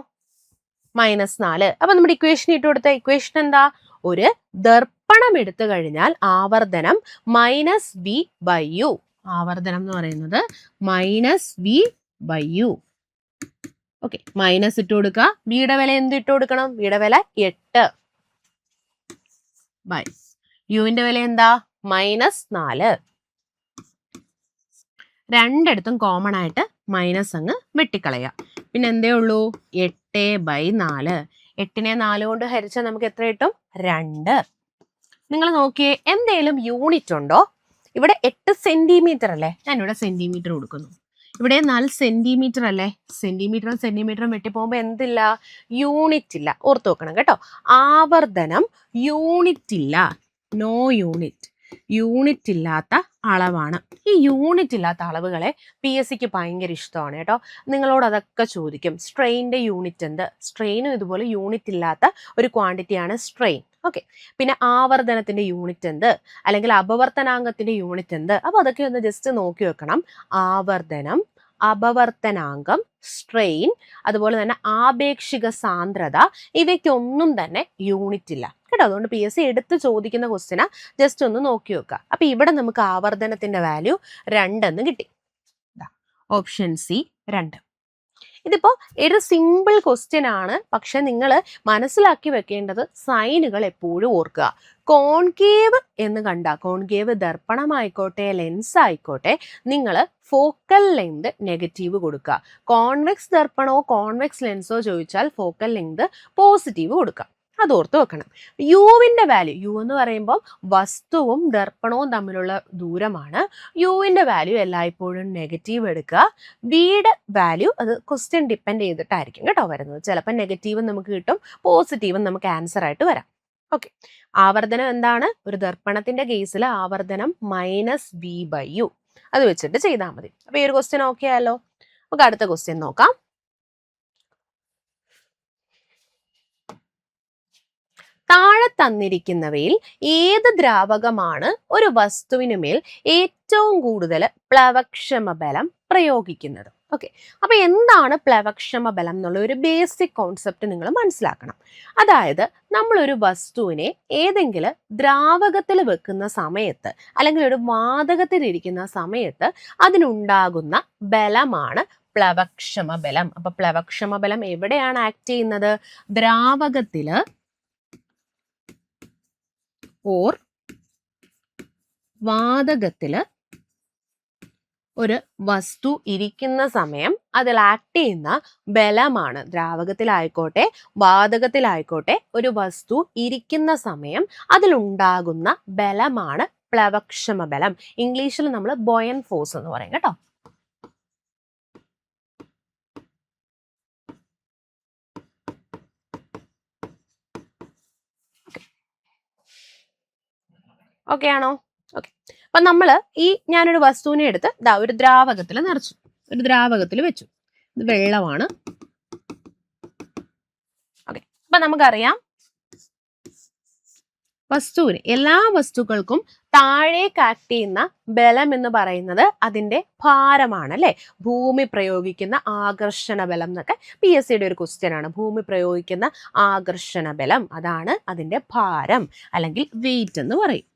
Speaker 1: -4. അപ്പൊ നമ്മുടെ ഇക്വേഷൻ ഇട്ട് കൊടുത്ത ഇക്വേഷൻ എന്താ? ഒരു ദർപ്പണം എടുത്തു കഴിഞ്ഞാൽ ആവർത്തനം -v/u. ആവർത്തനം എന്ന് പറയുന്നത് -v/u. ഓക്കെ, മൈനസ് ഇട്ട് കൊടുക്കുക. വിയുടെ വില എന്ത് ഇട്ട് കൊടുക്കണം? വിയുടെ വില 8 ബൈ യുവിന്റെ വില എന്താ? -4. രണ്ടിടത്തും കോമൺ ആയിട്ട് മൈനസ് അങ്ങ് വെട്ടിക്കളയാം. പിന്നെ എന്തേ ഉള്ളൂ? 8/4. 8നെ 4 കൊണ്ട് ഹരിച്ചാൽ നമുക്ക് എത്ര കിട്ടും? 2. നിങ്ങൾ നോക്കിയേ, എന്തേലും യൂണിറ്റ് ഉണ്ടോ? ഇവിടെ 8 സെന്റിമീറ്റർ അല്ലേ? ഞാനിവിടെ സെന്റിമീറ്റർ കൊടുക്കുന്നു. ഇവിടെ 4 സെന്റിമീറ്റർ അല്ലേ? സെന്റിമീറ്ററും സെന്റിമീറ്ററും വെട്ടിപ്പോകുമ്പോൾ എന്തില്ല? യൂണിറ്റ് ഇല്ല. ഓർത്ത് വെക്കണം കേട്ടോ. ആവർത്തനം യൂണിറ്റ് ഇല്ല, നോ യൂണിറ്റ്. യൂണിറ്റ് ഇല്ലാത്ത അളവാണ്. ഈ യൂണിറ്റ് ഇല്ലാത്ത അളവുകളെ PSCക്ക് ഭയങ്കര ഇഷ്ടമാണ് കേട്ടോ. നിങ്ങളോട് അതൊക്കെ ചോദിക്കും. സ്ട്രെയിൻ്റെ യൂണിറ്റ് എന്ത്? സ്ട്രെയിനും ഇതുപോലെ യൂണിറ്റ് ഇല്ലാത്ത ഒരു ക്വാണ്ടിറ്റിയാണ് സ്ട്രെയിൻ. ഓക്കെ, പിന്നെ ആവർത്തനത്തിന്റെ യൂണിറ്റ് എന്ത്, അല്ലെങ്കിൽ അപവർത്തനാങ്കത്തിന്റെ യൂണിറ്റ് എന്ത്? അപ്പൊ അതൊക്കെ ഒന്ന് ജസ്റ്റ് നോക്കി വെക്കണം. ആവർത്തനം, അപവർത്തനാങ്കം, സ്ട്രെയിൻ, അതുപോലെ തന്നെ ആപേക്ഷിക സാന്ദ്രത, ഇവയ്ക്കൊന്നും തന്നെ യൂണിറ്റ് ഇല്ല കേട്ടോ. അതുകൊണ്ട് PSC എടുത്ത് ചോദിക്കുന്ന ക്വസ്റ്റിനെ ജസ്റ്റ് ഒന്ന് നോക്കി വെക്കുക. അപ്പൊ ഇവിടെ നമുക്ക് ആവർത്തനത്തിന്റെ വാല്യൂ 2 എന്ന് കിട്ടി. Option C 2. ഇതിപ്പോ ഒരു സിമ്പിൾ ക്വസ്റ്റ്യൻ ആണ്, പക്ഷെ നിങ്ങൾ മനസ്സിലാക്കി വെക്കേണ്ടത് സൈനുകൾ എപ്പോഴും ഓർക്കുക. കോൺകേവ് എന്ന് കണ്ട, കോൺകേവ് ദർപ്പണമായിക്കോട്ടെ ലെൻസ് ആയിക്കോട്ടെ, നിങ്ങൾ ഫോക്കൽ ലെങ്ത് നെഗറ്റീവ് കൊടുക്കുക. കോൺവെക്സ് ദർപ്പണോ കോൺവെക്സ് ലെൻസോ ചോദിച്ചാൽ ഫോക്കൽ ലെങ്ത് പോസിറ്റീവ് കൊടുക്കുക. അത് ഓർത്ത് വെക്കണം. യുവിന്റെ വാല്യൂ, യു എന്ന് പറയുമ്പോൾ വസ്തുവും ദർപ്പണവും തമ്മിലുള്ള ദൂരമാണ്. യുവിന്റെ വാല്യൂ എല്ലായ്പ്പോഴും നെഗറ്റീവ് എടുക്കുക. വിയുടെ വാല്യൂ അത് ക്വസ്റ്റ്യൻ ഡിപ്പെൻഡ് ചെയ്തിട്ടായിരിക്കും കേട്ടോ വരുന്നത്. ചിലപ്പോൾ നെഗറ്റീവും നമുക്ക് കിട്ടും, പോസിറ്റീവും നമുക്ക് ആൻസർ ആയിട്ട് വരാം. ഓക്കെ, ആവർത്തനം എന്താണ്? ഒരു ദർപ്പണത്തിന്റെ കേസിൽ ആവർത്തനം -v/u. അത് വെച്ചിട്ട് ചെയ്താൽ മതി. അപ്പൊ ഈ ഒരു ക്വസ്റ്റ്യൻ ഓക്കെ ആയല്ലോ. നമുക്ക് അടുത്ത ക്വസ്റ്റ്യൻ നോക്കാം. താഴെ തന്നിരിക്കുന്നവയിൽ ഏത് ദ്രാവകമാണ് ഒരു വസ്തുവിനുമേൽ ഏറ്റവും കൂടുതൽ പ്ലവക്ഷമ ബലം പ്രയോഗിക്കുന്നത്? ഓക്കെ, അപ്പൊ എന്താണ് പ്ലവക്ഷമ ബലം എന്നുള്ള ഒരു ബേസിക് കോൺസെപ്റ്റ് നിങ്ങൾ മനസ്സിലാക്കണം. അതായത് നമ്മളൊരു വസ്തുവിനെ ഏതെങ്കിലും ദ്രാവകത്തിൽ വെക്കുന്ന സമയത്ത്, അല്ലെങ്കിൽ ഒരു വാതകത്തിൽ ഇരിക്കുന്ന സമയത്ത് അതിനുണ്ടാകുന്ന ബലമാണ് പ്ലവക്ഷമ ബലം. അപ്പൊ പ്ലവക്ഷമ ബലം എവിടെയാണ് ആക്ട് ചെയ്യുന്നത്? ദ്രാവകത്തില് ഓർ വാതകത്തില് ഒരു വസ്തു ഇരിക്കുന്ന സമയം അതിൽ ആക്ട് ചെയ്യുന്ന ബലമാണ്. ദ്രാവകത്തിലായിക്കോട്ടെ വാതകത്തിലായിക്കോട്ടെ ഒരു വസ്തു ഇരിക്കുന്ന സമയം അതിലുണ്ടാകുന്ന ബലമാണ് പ്ലവക്ഷമ ബലം. ഇംഗ്ലീഷിൽ നമ്മൾ ബോയൻ ഫോഴ്സ് എന്ന് പറയും കേട്ടോ. ഓക്കെ ആണോ? ഓക്കെ. അപ്പൊ നമ്മള് ഞാനൊരു വസ്തുവിനെ എടുത്ത് ഒരു ദ്രാവകത്തിൽ നിറച്ചു, ഒരു ദ്രാവകത്തിൽ വെച്ചു. ഇത് വെള്ളമാണ്. ഓക്കെ. അപ്പൊ നമുക്കറിയാം എല്ലാ വസ്തുക്കൾക്കും താഴേക്ക് ആക്ട് ചെയ്യുന്ന ബലം എന്ന് പറയുന്നത് അതിന്റെ ഭാരമാണ്, അല്ലെ? ഭൂമി പ്രയോഗിക്കുന്ന ആകർഷണ ബലം എന്നൊക്കെ PSC യുടെ ഒരു ക്വസ്റ്റ്യൻ ആണ്. ഭൂമി പ്രയോഗിക്കുന്ന ആകർഷണ ബലം, അതാണ് അതിന്റെ ഭാരം അല്ലെങ്കിൽ വെയിറ്റ് എന്ന് പറയും.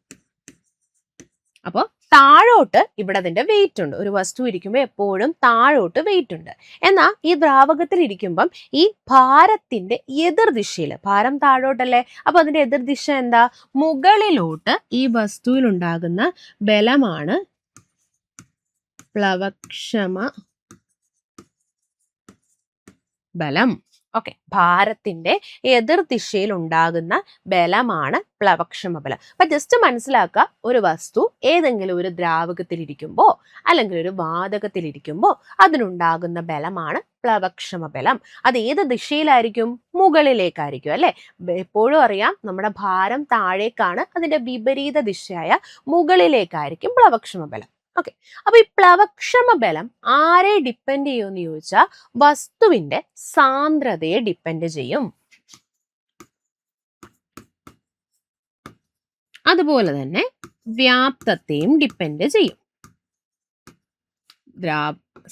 Speaker 1: അപ്പോൾ താഴോട്ട് ഇവിടെ അതിന്റെ വെയിറ്റ് ഉണ്ട്. ഒരു വസ്തു ഇരിക്കുമ്പോൾ എപ്പോഴും താഴോട്ട് വെയിറ്റ് ഉണ്ട്. എന്നാൽ ഈ ദ്രാവകത്തിൽ ഇരിക്കുമ്പം ഈ ഭാരത്തിന്റെ എതിർദിശയിൽ, ഭാരം താഴോട്ടല്ലേ, അപ്പൊ അതിന്റെ എതിർദിശ എന്താ? മുകളിലോട്ട് ഈ വസ്തുവിൽ ഉണ്ടാകുന്ന ബലമാണ് പ്ലവക്ഷമ ബലം. ഓക്കെ. ഭാരത്തിന്റെ എതിർദിശയിൽ ഉണ്ടാകുന്ന ബലമാണ് പ്ലവക്ഷമ ബലം. അപ്പൊ ജസ്റ്റ് മനസ്സിലാക്കുക, ഒരു വസ്തു ഏതെങ്കിലും ഒരു ദ്രാവകത്തിൽ ഇരിക്കുമ്പോ അല്ലെങ്കിൽ ഒരു വാതകത്തിൽ ഇരിക്കുമ്പോ അതിനുണ്ടാകുന്ന ബലമാണ് പ്ലവക്ഷമ ബലം. അത് ഏത് ദിശയിലായിരിക്കും? മുകളിലേക്കായിരിക്കും, അല്ലെ? എപ്പോഴും അറിയാം നമ്മുടെ ഭാരം താഴേക്കാണ്, അതിന്റെ വിപരീത ദിശയായ മുകളിലേക്കായിരിക്കും പ്ലവക്ഷമ ബലം. ഓക്കെ. അപ്പൊ ഈ പ്ലവക്ഷമ ബലം ആരെ ഡിപ്പെൻഡ് ചെയ്യുമെന്ന് ചോദിച്ചാൽ വസ്തുവിന്റെ സാന്ദ്രതയെ ഡിപ്പെൻഡ് ചെയ്യും. അതുപോലെ തന്നെ വ്യാപ്തത്തെയും ഡിപ്പെൻഡ് ചെയ്യും.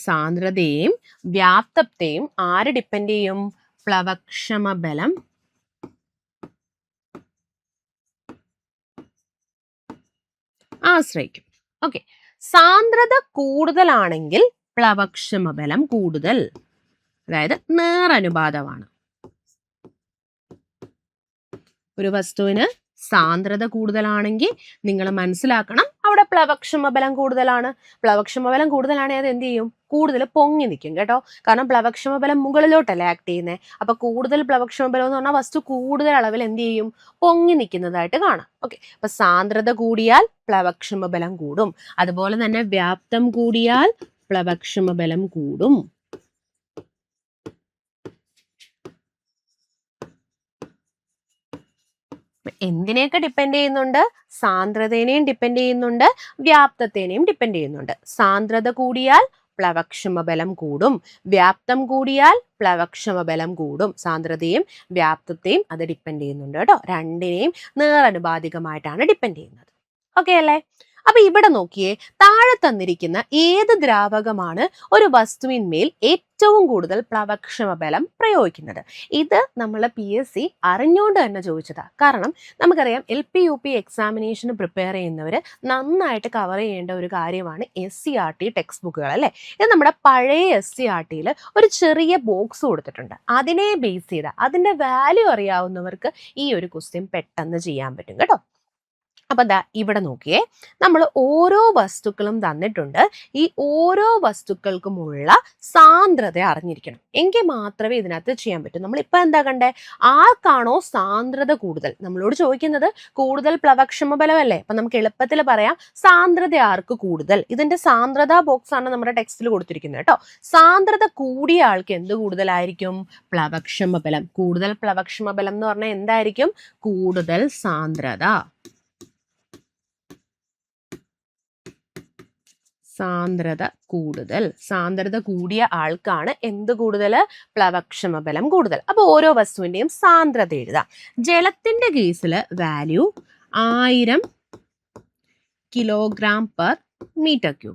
Speaker 1: സാന്ദ്രതയെയും വ്യാപ്തത്തെയും ആര് ഡിപ്പെൻഡ് ചെയ്യും? പ്ലവക്ഷമ ബലം ആശ്രയിക്കും. ഓക്കെ. സാന്ദ്രത കൂടുതലാണെങ്കിൽ പ്ലവക്ഷമ ബലം കൂടുതൽ, അതായത് നേരനുപാതമാണ്. ഒരു വസ്തുവിന് സാന്ദ്രത കൂടുതലാണെങ്കിൽ നിങ്ങൾ മനസ്സിലാക്കണം അവിടെ പ്ലവക്ഷമ ബലം കൂടുതലാണ്. പ്ലവക്ഷമ ബലം കൂടുതലാണെങ്കിൽ അത് എന്ത് ചെയ്യും? കൂടുതൽ പൊങ്ങി നിൽക്കും കേട്ടോ. കാരണം പ്ലവക്ഷമ ബലം മുകളിലോട്ടല്ലേ ആക്ട് ചെയ്യുന്നത്. അപ്പൊ കൂടുതൽ പ്ലവക്ഷമ ബലം എന്ന് പറഞ്ഞാൽ വസ്തു കൂടുതൽ അളവിൽ എന്ത് ചെയ്യും? പൊങ്ങി നിൽക്കുന്നതായിട്ട് കാണാം. ഓക്കെ. അപ്പൊ സാന്ദ്രത കൂടിയാൽ പ്ലവക്ഷമ ബലം കൂടും. അതുപോലെ തന്നെ വ്യാപ്തം കൂടിയാൽ പ്ലവക്ഷമ ബലം കൂടും. എന്തിനെയൊക്കെ ഡിപ്പെൻഡ് ചെയ്യുന്നുണ്ട്? സാന്ദ്രതയെയും ഡിപ്പെൻഡ് ചെയ്യുന്നുണ്ട്, വ്യാപ്തത്തെയും ഡിപ്പെൻഡ് ചെയ്യുന്നുണ്ട്. സാന്ദ്രത കൂടിയാൽ പ്ലവക്ഷമ ബലം കൂടും, വ്യാപ്തം കൂടിയാൽ പ്ലവക്ഷമ ബലം കൂടും. സാന്ദ്രതയും വ്യാപ്തത്തെയും അത് ഡിപ്പെൻഡ് ചെയ്യുന്നുണ്ട് കേട്ടോ. രണ്ടിനെയും നേരനുപാതികമായിട്ടാണ് ഡിപ്പെൻഡ് ചെയ്യുന്നത്. ഓക്കെ അല്ലേ? അപ്പൊ ഇവിടെ നോക്കിയേ, താഴെ തന്നിരിക്കുന്ന ഏത് ദ്രാവകമാണ് ഒരു വസ്തുവിന്മേൽ ഏറ്റവും കൂടുതൽ പ്ലവക്ഷമ ബലം പ്രയോഗിക്കുന്നത്? ഇത് നമ്മളെ PSC അറിഞ്ഞുകൊണ്ട് തന്നെ ചോദിച്ചതാ. കാരണം നമുക്കറിയാം LP UP എക്സാമിനേഷന് പ്രിപ്പയർ ചെയ്യുന്നവർ നന്നായിട്ട് കവർ ചെയ്യേണ്ട ഒരു കാര്യമാണ് SCERT ടെക്സ്റ്റ് ബുക്കുകൾ, അല്ലേ? ഇത് നമ്മുടെ പഴയ SCERTയിൽ ഒരു ചെറിയ ബോക്സ് കൊടുത്തിട്ടുണ്ട്. അതിനെ ബേസ് ചെയ്ത അതിന്റെ വാല്യൂ അറിയാവുന്നവർക്ക് ഈ ഒരു ക്വസ്റ്റ്യൻ പെട്ടെന്ന് ചെയ്യാൻ പറ്റും കേട്ടോ. അപ്പൊ ദാ ഇവിടെ നോക്കിയേ, നമ്മൾ ഓരോ വസ്തുക്കളും തന്നിട്ടുണ്ട്. ഈ ഓരോ വസ്തുക്കൾക്കുമുള്ള സാന്ദ്രത അറിഞ്ഞിരിക്കണം, എങ്കിൽ മാത്രമേ ഇതിനകത്ത് ചെയ്യാൻ പറ്റൂ. നമ്മളിപ്പോൾ എന്താ കണ്ടേ? ആർക്കാണോ സാന്ദ്രത കൂടുതൽ, നമ്മളോട് ചോദിക്കുന്നത് കൂടുതൽ പ്ലവക്ഷമ ബലമല്ലേ. അപ്പൊ നമുക്ക് എളുപ്പത്തിൽ പറയാം, സാന്ദ്രത ആർക്ക് കൂടുതൽ. ഇതിന്റെ സാന്ദ്രതാ ബോക്സ് ആണ് നമ്മുടെ ടെക്സ്റ്റിൽ കൊടുത്തിരിക്കുന്നത് കേട്ടോ. സാന്ദ്രത കൂടിയ ആൾക്ക് എന്ത് കൂടുതലായിരിക്കും? പ്ലവക്ഷമ ബലം. കൂടുതൽ പ്ലവക്ഷമ ബലം എന്ന് പറഞ്ഞാൽ എന്തായിരിക്കും? കൂടുതൽ സാന്ദ്രത. സാന്ദ്രത കൂടുതൽ. സാന്ദ്രത കൂടിയ ആൾക്കാണ് എന്ത് കൂടുതൽ? പ്ലവക്ഷമ ബലം കൂടുതൽ. അപ്പൊ ഓരോ വസ്തുവിന്റെയും സാന്ദ്രത എഴുതാം. ജലത്തിന്റെ കേസിൽ വാല്യൂ 1000 kg/m³.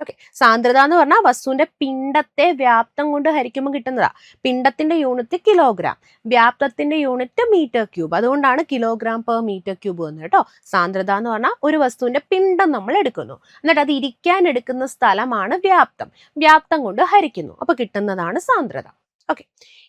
Speaker 1: ഓക്കെ. സാന്ദ്രത എന്ന് പറഞ്ഞാൽ വസ്തുവിന്റെ പിണ്ഡത്തെ വ്യാപ്തം കൊണ്ട് ഹരിക്കുമ്പോൾ കിട്ടുന്നതാ. പിണ്ഡത്തിന്റെ യൂണിറ്റ് കിലോഗ്രാം, വ്യാപ്തത്തിന്റെ യൂണിറ്റ് m³. അതുകൊണ്ടാണ് kg/m³ എന്ന് കേട്ടോ. സാന്ദ്രത എന്ന് പറഞ്ഞാൽ ഒരു വസ്തുവിന്റെ പിണ്ഡം നമ്മൾ എടുക്കുന്നു, എന്നിട്ട് അത് ഇരിക്കാൻ എടുക്കുന്ന സ്ഥലമാണ് വ്യാപ്തം. വ്യാപ്തം കൊണ്ട് ഹരിക്കുന്നു, അപ്പൊ കിട്ടുന്നതാണ് സാന്ദ്രത. ഓക്കെ.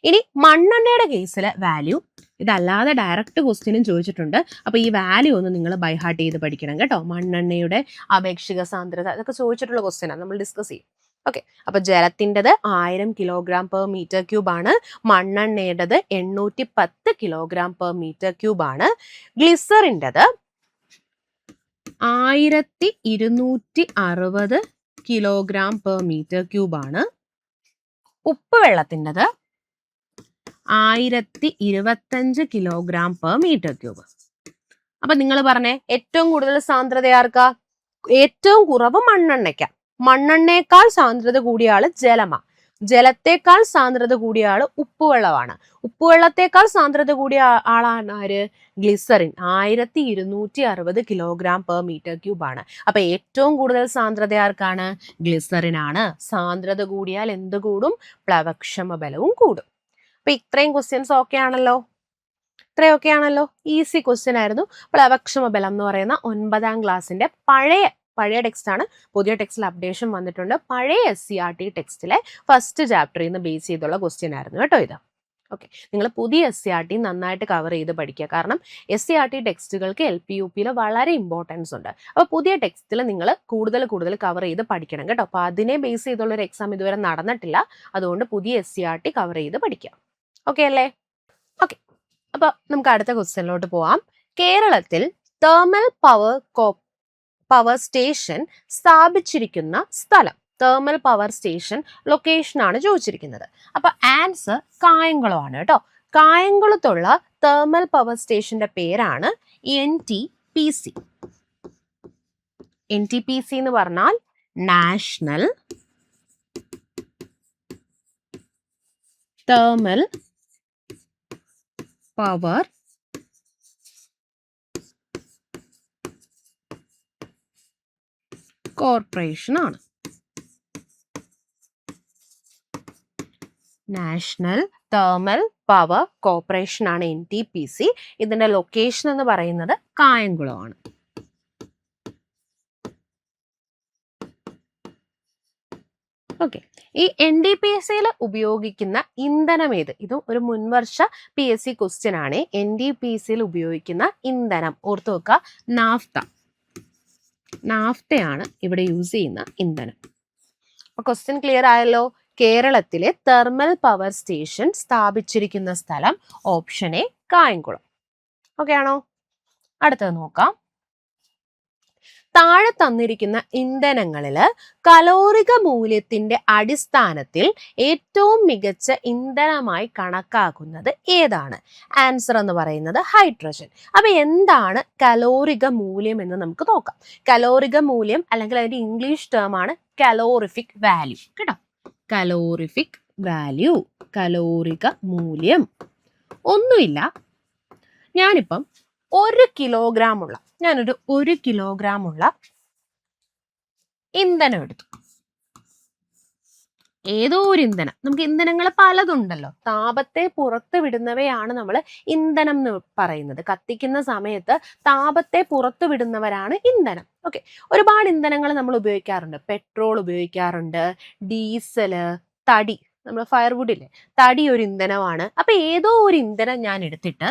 Speaker 1: ഇനി മണ്ണെണ്ണയുടെ കേസിൽ വാല്യൂ, ഇതല്ലാതെ ഡയറക്റ്റ് ക്വസ്റ്റ്യനും ചോദിച്ചിട്ടുണ്ട്. അപ്പൊ ഈ വാല്യൂ ഒന്ന് നിങ്ങൾ ബൈഹാർട്ട് ചെയ്ത് പഠിക്കണം കേട്ടോ. മണ്ണെണ്ണയുടെ ആപേക്ഷിക സാന്ദ്രത ഇതൊക്കെ ചോദിച്ചിട്ടുള്ള ക്വസ്റ്റ്യനാണ്, നമ്മൾ ഡിസ്കസ് ചെയ്യും. ഓക്കെ. അപ്പൊ ജലത്തിൻ്റെത് 1000 kg/m³ ആണ്. മണ്ണെണ്ണയുടേത് 810 kg/m³ ആണ്. ഗ്ലിസറിൻ്റെത് 1260 kg/m³ ആണ്. ഉപ്പ് വെള്ളത്തിൻ്റെത് 1025 kg/m³. അപ്പൊ നിങ്ങൾ പറഞ്ഞേ ഏറ്റവും കൂടുതൽ സാന്ദ്രത ആർക്കാ? ഏറ്റവും കുറവ് മണ്ണെണ്ണയ്ക്ക. മണ്ണെണ്ണയേക്കാൾ സാന്ദ്രത കൂടിയ ആള് ജലമാ. ജലത്തേക്കാൾ സാന്ദ്രത കൂടിയ ആള് ഉപ്പുവെള്ളമാണ്. ഉപ്പുവെള്ളത്തേക്കാൾ സാന്ദ്രത കൂടിയ ആളാണ് ആര്? Glycerin. 1260 kilogram per metre cube ആണ്. അപ്പൊ ഏറ്റവും കൂടുതൽ സാന്ദ്രത ആർക്കാണ്? ഗ്ലിസറിൻ ആണ്. സാന്ദ്രത കൂടിയാൽ എന്ത് കൂടും? പ്ലവക്ഷമ ബലവും കൂടും. അപ്പൊ ഇത്രയും ക്വസ്റ്റ്യൻസ് ഓക്കെ ആണല്ലോ? ഇത്രയൊക്കെ ആണല്ലോ? ഈസി ക്വസ്റ്റ്യൻ ആയിരുന്നു. പ്ലവക്ഷമ ബലം എന്ന് പറയുന്ന 9ാം ക്ലാസ്സിന്റെ പഴയ ടെക്സ്റ്റ് ആണ്. പുതിയ ടെക്സ്റ്റിൽ അപ്ഡേഷൻ വന്നിട്ടുണ്ട്. പഴയ SCERT ടെക്സ്റ്റിലെ ഫസ്റ്റ് ചാപ്റ്ററിൽ നിന്ന് ബേസ് ചെയ്തുള്ള ക്വസ്റ്റ്യൻ ആയിരുന്നു കേട്ടോ ഇത്. ഓക്കെ, നിങ്ങൾ പുതിയ SCERT നന്നായിട്ട് കവർ ചെയ്ത് പഠിക്കുക. കാരണം SCERT ടെക്സ്റ്റുകൾക്ക് LP UPയിൽ വളരെ ഇമ്പോർട്ടൻസ് ഉണ്ട്. അപ്പോൾ പുതിയ ടെക്സ്റ്റിൽ നിങ്ങൾ കൂടുതൽ കവർ ചെയ്ത് പഠിക്കണം കേട്ടോ. അപ്പോൾ അതിനെ ബേസ് ചെയ്തുള്ള ഒരു എക്സാം ഇതുവരെ നടന്നിട്ടില്ല. അതുകൊണ്ട് പുതിയ SCERT കവർ ചെയ്ത് പഠിക്കാം. ഓക്കെ അല്ലേ? ഓക്കെ, അപ്പോൾ നമുക്ക് അടുത്ത ക്വസ്റ്റ്യനിലോട്ട് പോവാം. കേരളത്തിൽ തെർമൽ പവർ സ്റ്റേഷൻ സ്ഥാപിച്ചിരിക്കുന്ന സ്ഥലം. തെർമൽ പവർ സ്റ്റേഷൻ ലൊക്കേഷൻ ആണ് ചോദിച്ചിരിക്കുന്നത്. അപ്പൊ ആൻസർ കായംകുളമാണ് കേട്ടോ. കായംകുളത്തുള്ള തെർമൽ പവർ സ്റ്റേഷന്റെ പേരാണ് NTPC. NTPC എന്ന് പറഞ്ഞാൽ നാഷണൽ തെർമൽ പവർ കോർപ്പറേഷൻ ആണ്. നാഷണൽ തെർമൽ പവർ കോർപ്പറേഷൻ ആണ് NTPC. ഇതിന്റെ ലൊക്കേഷൻ എന്ന് പറയുന്നത് കായംകുളമാണ്. ഓക്കെ, ഈ NTPCയിൽ ഉപയോഗിക്കുന്ന ഇന്ധനം ഏത്? ഇതും ഒരു മുൻവർഷ PSC ക്വസ്റ്റ്യൻ ആണ്. NTPCയിൽ ഉപയോഗിക്കുന്ന ഇന്ധനം ഓർത്തു വെക്കുക, നാഫ്തയാണ് ഇവിടെ യൂസ് ചെയ്യുന്ന ഇന്ധനം. അപ്പൊ ക്വസ്റ്റ്യൻ ക്ലിയർ ആയല്ലോ? കേരളത്തിലെ തെർമൽ പവർ സ്റ്റേഷൻ സ്ഥാപിച്ചിരിക്കുന്ന സ്ഥലം ഓപ്ഷൻ എ കായംകുളം. ഓക്കെ ആണോ? അടുത്തത് നോക്കാം. താഴെ തന്നിരിക്കുന്ന ഇന്ധനങ്ങളില് കലോറിക മൂല്യത്തിന്റെ അടിസ്ഥാനത്തിൽ ഏറ്റവും മികച്ച ഇന്ധനമായി കണക്കാക്കുന്നത് ഏതാണ്? ആൻസർ എന്ന് പറയുന്നത് ഹൈഡ്രജൻ. അപ്പൊ എന്താണ് കലോറിക മൂല്യം എന്ന് നമുക്ക് നോക്കാം. കലോറിക മൂല്യം അല്ലെങ്കിൽ അതിന്റെ ഇംഗ്ലീഷ് ടേം ആണ് കലോറിഫിക് വാല്യൂ കേട്ടോ. കലോറിഫിക് വാല്യൂ, കലോറിക മൂല്യം. ഒന്നുമില്ല, ഞാനിപ്പം 1 കിലോഗ്രാമുള്ള ഇന്ധനം എടുത്തു. ഏതോ ഒരു ഇന്ധനം. നമുക്ക് ഇന്ധനങ്ങൾ പലതുണ്ടല്ലോ. താപത്തെ പുറത്തു വിടുന്നവയാണ് നമ്മൾ ഇന്ധനം എന്ന് പറയുന്നത്. കത്തിക്കുന്ന സമയത്ത് താപത്തെ പുറത്തു വിടുന്നവരാണ് ഇന്ധനം. ഓക്കെ, ഒരുപാട് ഇന്ധനങ്ങൾ നമ്മൾ ഉപയോഗിക്കാറുണ്ട്. പെട്രോൾ ഉപയോഗിക്കാറുണ്ട്, ഡീസല്, തടി, നമ്മൾ ഫയർവുഡ് ഇല്ലേ, തടി ഒരു ഇന്ധനമാണ്. അപ്പൊ ഏതോ ഒരു ഇന്ധനം ഞാൻ എടുത്തിട്ട്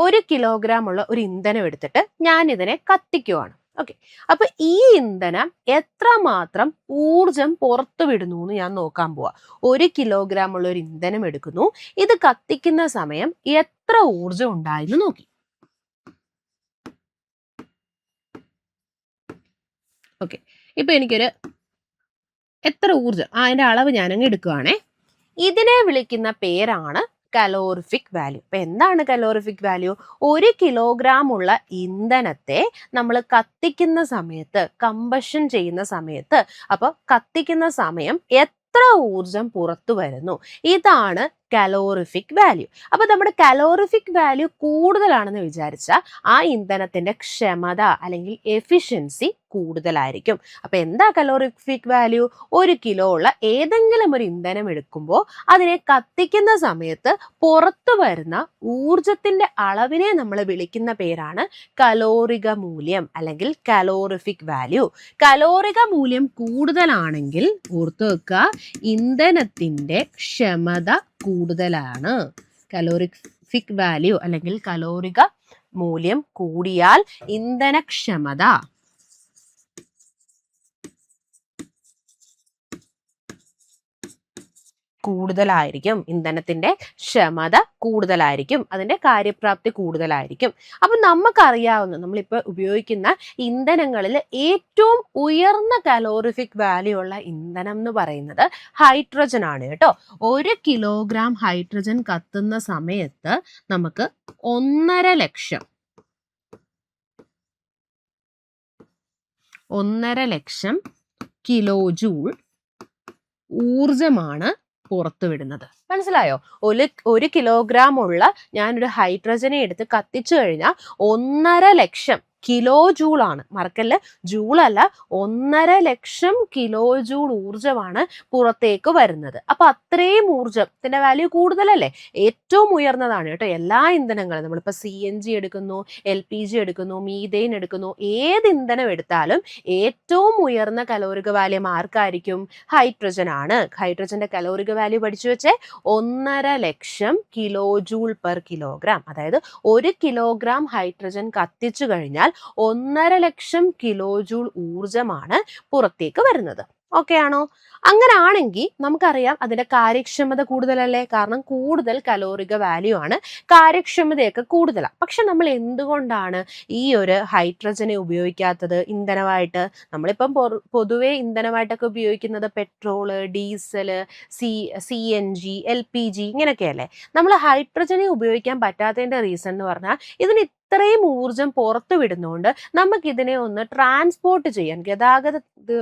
Speaker 1: 1 കിലോഗ്രാം ഉള്ള ഒരു ഇന്ധനം എടുത്തിട്ട് ഞാൻ ഇതിനെ കത്തിക്കുവാണ്. ഓക്കെ, അപ്പൊ ഈ ഇന്ധനം എത്രമാത്രം ഊർജം പുറത്തു വിടുന്നു എന്ന് ഞാൻ നോക്കാൻ പോവാ. 1 കിലോഗ്രാം ഉള്ള ഒരു ഇന്ധനം എടുക്കുന്നു, ഇത് കത്തിക്കുന്ന സമയം എത്ര ഊർജം ഉണ്ടായെന്ന് നോക്കി. ഓക്കെ, ഇപ്പൊ എനിക്കൊരു എത്ര ഊർജം അതിന്റെ അളവ് ഞാനങ്ങ് എടുക്കുവാണേ. ഇതിനെ വിളിക്കുന്ന പേരാണ് കലോറിഫിക് വാല്യൂ. അപ്പൊ എന്താണ് കലോറിഫിക് വാല്യൂ? 1 കിലോഗ്രാം ഉള്ള ഇന്ധനത്തെ നമ്മൾ കത്തിക്കുന്ന സമയത്ത്, കമ്പഷൻ ചെയ്യുന്ന സമയത്ത്, അപ്പൊ കത്തിക്കുന്ന സമയം എത്ര ഊർജം പുറത്തു വരുന്നു, ഇതാണ് കലോറിഫിക് വാല്യൂ. അപ്പൊ നമ്മുടെ കലോറിഫിക് വാല്യൂ കൂടുതലാണെന്ന് വിചാരിച്ചാൽ ആ ഇന്ധനത്തിന്റെ ക്ഷമത അല്ലെങ്കിൽ എഫിഷ്യൻസി കൂടുതലായിരിക്കും. അപ്പൊ എന്താ കലോറിഫിക് വാല്യൂ? 1 കിലോ ഉള്ള ഏതെങ്കിലും ഒരു ഇന്ധനം എടുക്കുമ്പോൾ അതിനെ കത്തിക്കുന്ന സമയത്ത് പുറത്തു വരുന്ന ഊർജത്തിന്റെ അളവിനെ നമ്മൾ വിളിക്കുന്ന പേരാണ് കലോറിക മൂല്യം അല്ലെങ്കിൽ കലോറിഫിക് വാല്യൂ. കലോറിക മൂല്യം കൂടുതലാണെങ്കിൽ ഓർത്തു വെക്കുക, ഇന്ധനത്തിന്റെ ക്ഷമത കൂടുതലാണ്. കലോറിഫിക് വാല്യൂ അല്ലെങ്കിൽ കലോറിക മൂല്യം കൂടിയാൽ ഇന്ധനക്ഷമത കൂടുതലായിരിക്കും, ഇന്ധനത്തിന്റെ ക്ഷമത കൂടുതലായിരിക്കും, അതിന്റെ കാര്യപ്രാപ്തി കൂടുതലായിരിക്കും. അപ്പൊ നമുക്കറിയാവുന്ന നമ്മളിപ്പോൾ ഉപയോഗിക്കുന്ന ഇന്ധനങ്ങളിൽ ഏറ്റവും ഉയർന്ന കലോറിഫിക് വാല്യൂ ഉള്ള ഇന്ധനം എന്ന് പറയുന്നത് ഹൈഡ്രജൻ ആണ് കേട്ടോ. 1 കിലോഗ്രാം ഹൈഡ്രജൻ കത്തുന്ന സമയത്ത് നമുക്ക് 1.5 ലക്ഷം കിലോ ജൂൾ ഊർജമാണ് പുറത്തുവിടുന്നത്. മനസ്സിലായോ? 1 കിലോഗ്രാം ഉള്ള ഞാനൊരു ഹൈഡ്രജനെ എടുത്ത് കത്തിച്ചു കഴിഞ്ഞാൽ 1.5 ലക്ഷം കിലോ ജൂൾ ആണ്, മറക്കല്ല്, ജൂളല്ല, 1.5 ലക്ഷം കിലോ ജൂൾ ഊർജമാണ് പുറത്തേക്ക് വരുന്നത്. അപ്പൊ അത്രയും ഊർജത്തിന്റെ വാല്യൂ കൂടുതലല്ലേ, ഏറ്റവും ഉയർന്നതാണ് കേട്ടോ. എല്ലാ ഇന്ധനങ്ങളും നമ്മളിപ്പോൾ CNG എടുക്കുന്നു, LPG എടുക്കുന്നു, മീഥെയ്ൻ എടുക്കുന്നു, ഏത് ഇന്ധനം എടുത്താലും ഏറ്റവും ഉയർന്ന കലോറിക് വാല്യൂ ആർക്കായിരിക്കും? ഹൈഡ്രജൻ ആണ്. ഹൈഡ്രജന്റെ കലോറിക് വാല്യൂ പഠിച്ചു വെച്ചേ, 1.5 ലക്ഷം കിലോ ജൂൾ പെർ കിലോഗ്രാം. അതായത് 1 കിലോഗ്രാം ഹൈഡ്രജൻ കത്തിച്ചു കഴിഞ്ഞാൽ 1.5 ലക്ഷം കിലോ ജൂൾ ഊർജമാണ് പുറത്തേക്ക് വരുന്നത്. ഓക്കെ ആണോ? അങ്ങനെ ആണെങ്കിൽ നമുക്കറിയാം അതിന്റെ കാര്യക്ഷമത കൂടുതലല്ലേ, കാരണം കൂടുതൽ കലോറിക വാല്യൂ ആണ്, കാര്യക്ഷമതയൊക്കെ കൂടുതലാണ്. പക്ഷെ നമ്മൾ എന്തുകൊണ്ടാണ് ഈ ഒരു ഹൈഡ്രജനെ ഉപയോഗിക്കാത്തത് ഇന്ധനമായിട്ട്? നമ്മളിപ്പം പൊതുവെ ഇന്ധനമായിട്ടൊക്കെ ഉപയോഗിക്കുന്നത് പെട്രോള്, ഡീസല്, CNG, LPG ഇങ്ങനെയൊക്കെയല്ലേ. നമ്മൾ ഹൈഡ്രജനെ ഉപയോഗിക്കാൻ പറ്റാത്തതിന്റെ റീസൺ എന്ന് പറഞ്ഞാൽ ഇതിന് ഇത്രയും ഊർജം പുറത്തു വിടുന്നതുകൊണ്ട് നമുക്കിതിനെ ഒന്ന് ട്രാൻസ്പോർട്ട് ചെയ്യാൻ,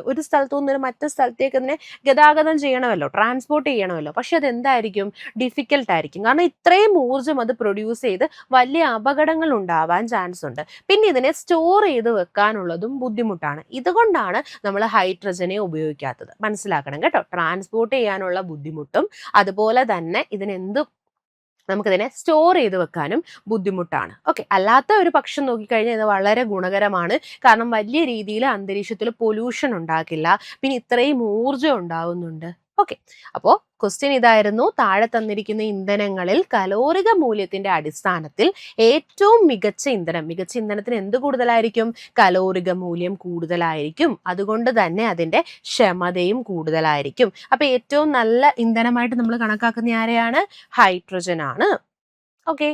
Speaker 1: ഒരു സ്ഥലത്തു നിന്ന് മറ്റു സ്ഥലത്തേക്ക് ഇതിനെ ഗതാഗതം ചെയ്യണമല്ലോ, ട്രാൻസ്പോർട്ട് ചെയ്യണമല്ലോ. പക്ഷെ അതെന്തായിരിക്കും? ഡിഫിക്കൽട്ട് ആയിരിക്കും. കാരണം ഇത്രയും ഊർജം അത് പ്രൊഡ്യൂസ് ചെയ്ത് വലിയ അപകടങ്ങൾ ഉണ്ടാവാൻ ചാൻസ് ഉണ്ട്. പിന്നെ ഇതിനെ സ്റ്റോർ ചെയ്ത് വെക്കാനുള്ളതും ബുദ്ധിമുട്ടാണ്. ഇതുകൊണ്ടാണ് നമ്മൾ ഹൈഡ്രജനെ ഉപയോഗിക്കാത്തത്. മനസ്സിലാക്കണം കേട്ടോ. ട്രാൻസ്പോർട്ട് ചെയ്യാനുള്ള ബുദ്ധിമുട്ടും അതുപോലെ തന്നെ നമുക്കിതിനെ സ്റ്റോർ ചെയ്ത് വെക്കാനും ബുദ്ധിമുട്ടാണ്. ഓക്കെ, അല്ലാത്ത ഒരു പക്ഷം നോക്കിക്കഴിഞ്ഞാൽ ഇത് വളരെ ഗുണകരമാണ്. കാരണം വലിയ രീതിയിൽ അന്തരീക്ഷത്തിൽ പൊല്യൂഷൻ ഉണ്ടാക്കില്ല, പിന്നെ ഇത്രയും ഊർജം ഉണ്ടാവുന്നുണ്ട്. ഓക്കെ, അപ്പോൾ ക്വസ്റ്റ്യൻ ഇതായിരുന്നു, താഴെ തന്നിരിക്കുന്ന ഇന്ധനങ്ങളിൽ കലോറിക മൂല്യത്തിന്റെ അടിസ്ഥാനത്തിൽ ഏറ്റവും മികച്ച ഇന്ധനത്തിന് എന്ത് കൂടുതലായിരിക്കും? കലോറിക മൂല്യം കൂടുതലായിരിക്കും. അതുകൊണ്ട് തന്നെ അതിന്റെ ക്ഷമതയും കൂടുതലായിരിക്കും. അപ്പൊ ഏറ്റവും നല്ല ഇന്ധനമായിട്ട് നമ്മൾ കണക്കാക്കുന്ന ആരെയാണ്? ഹൈഡ്രജൻ ആണ്. Okay,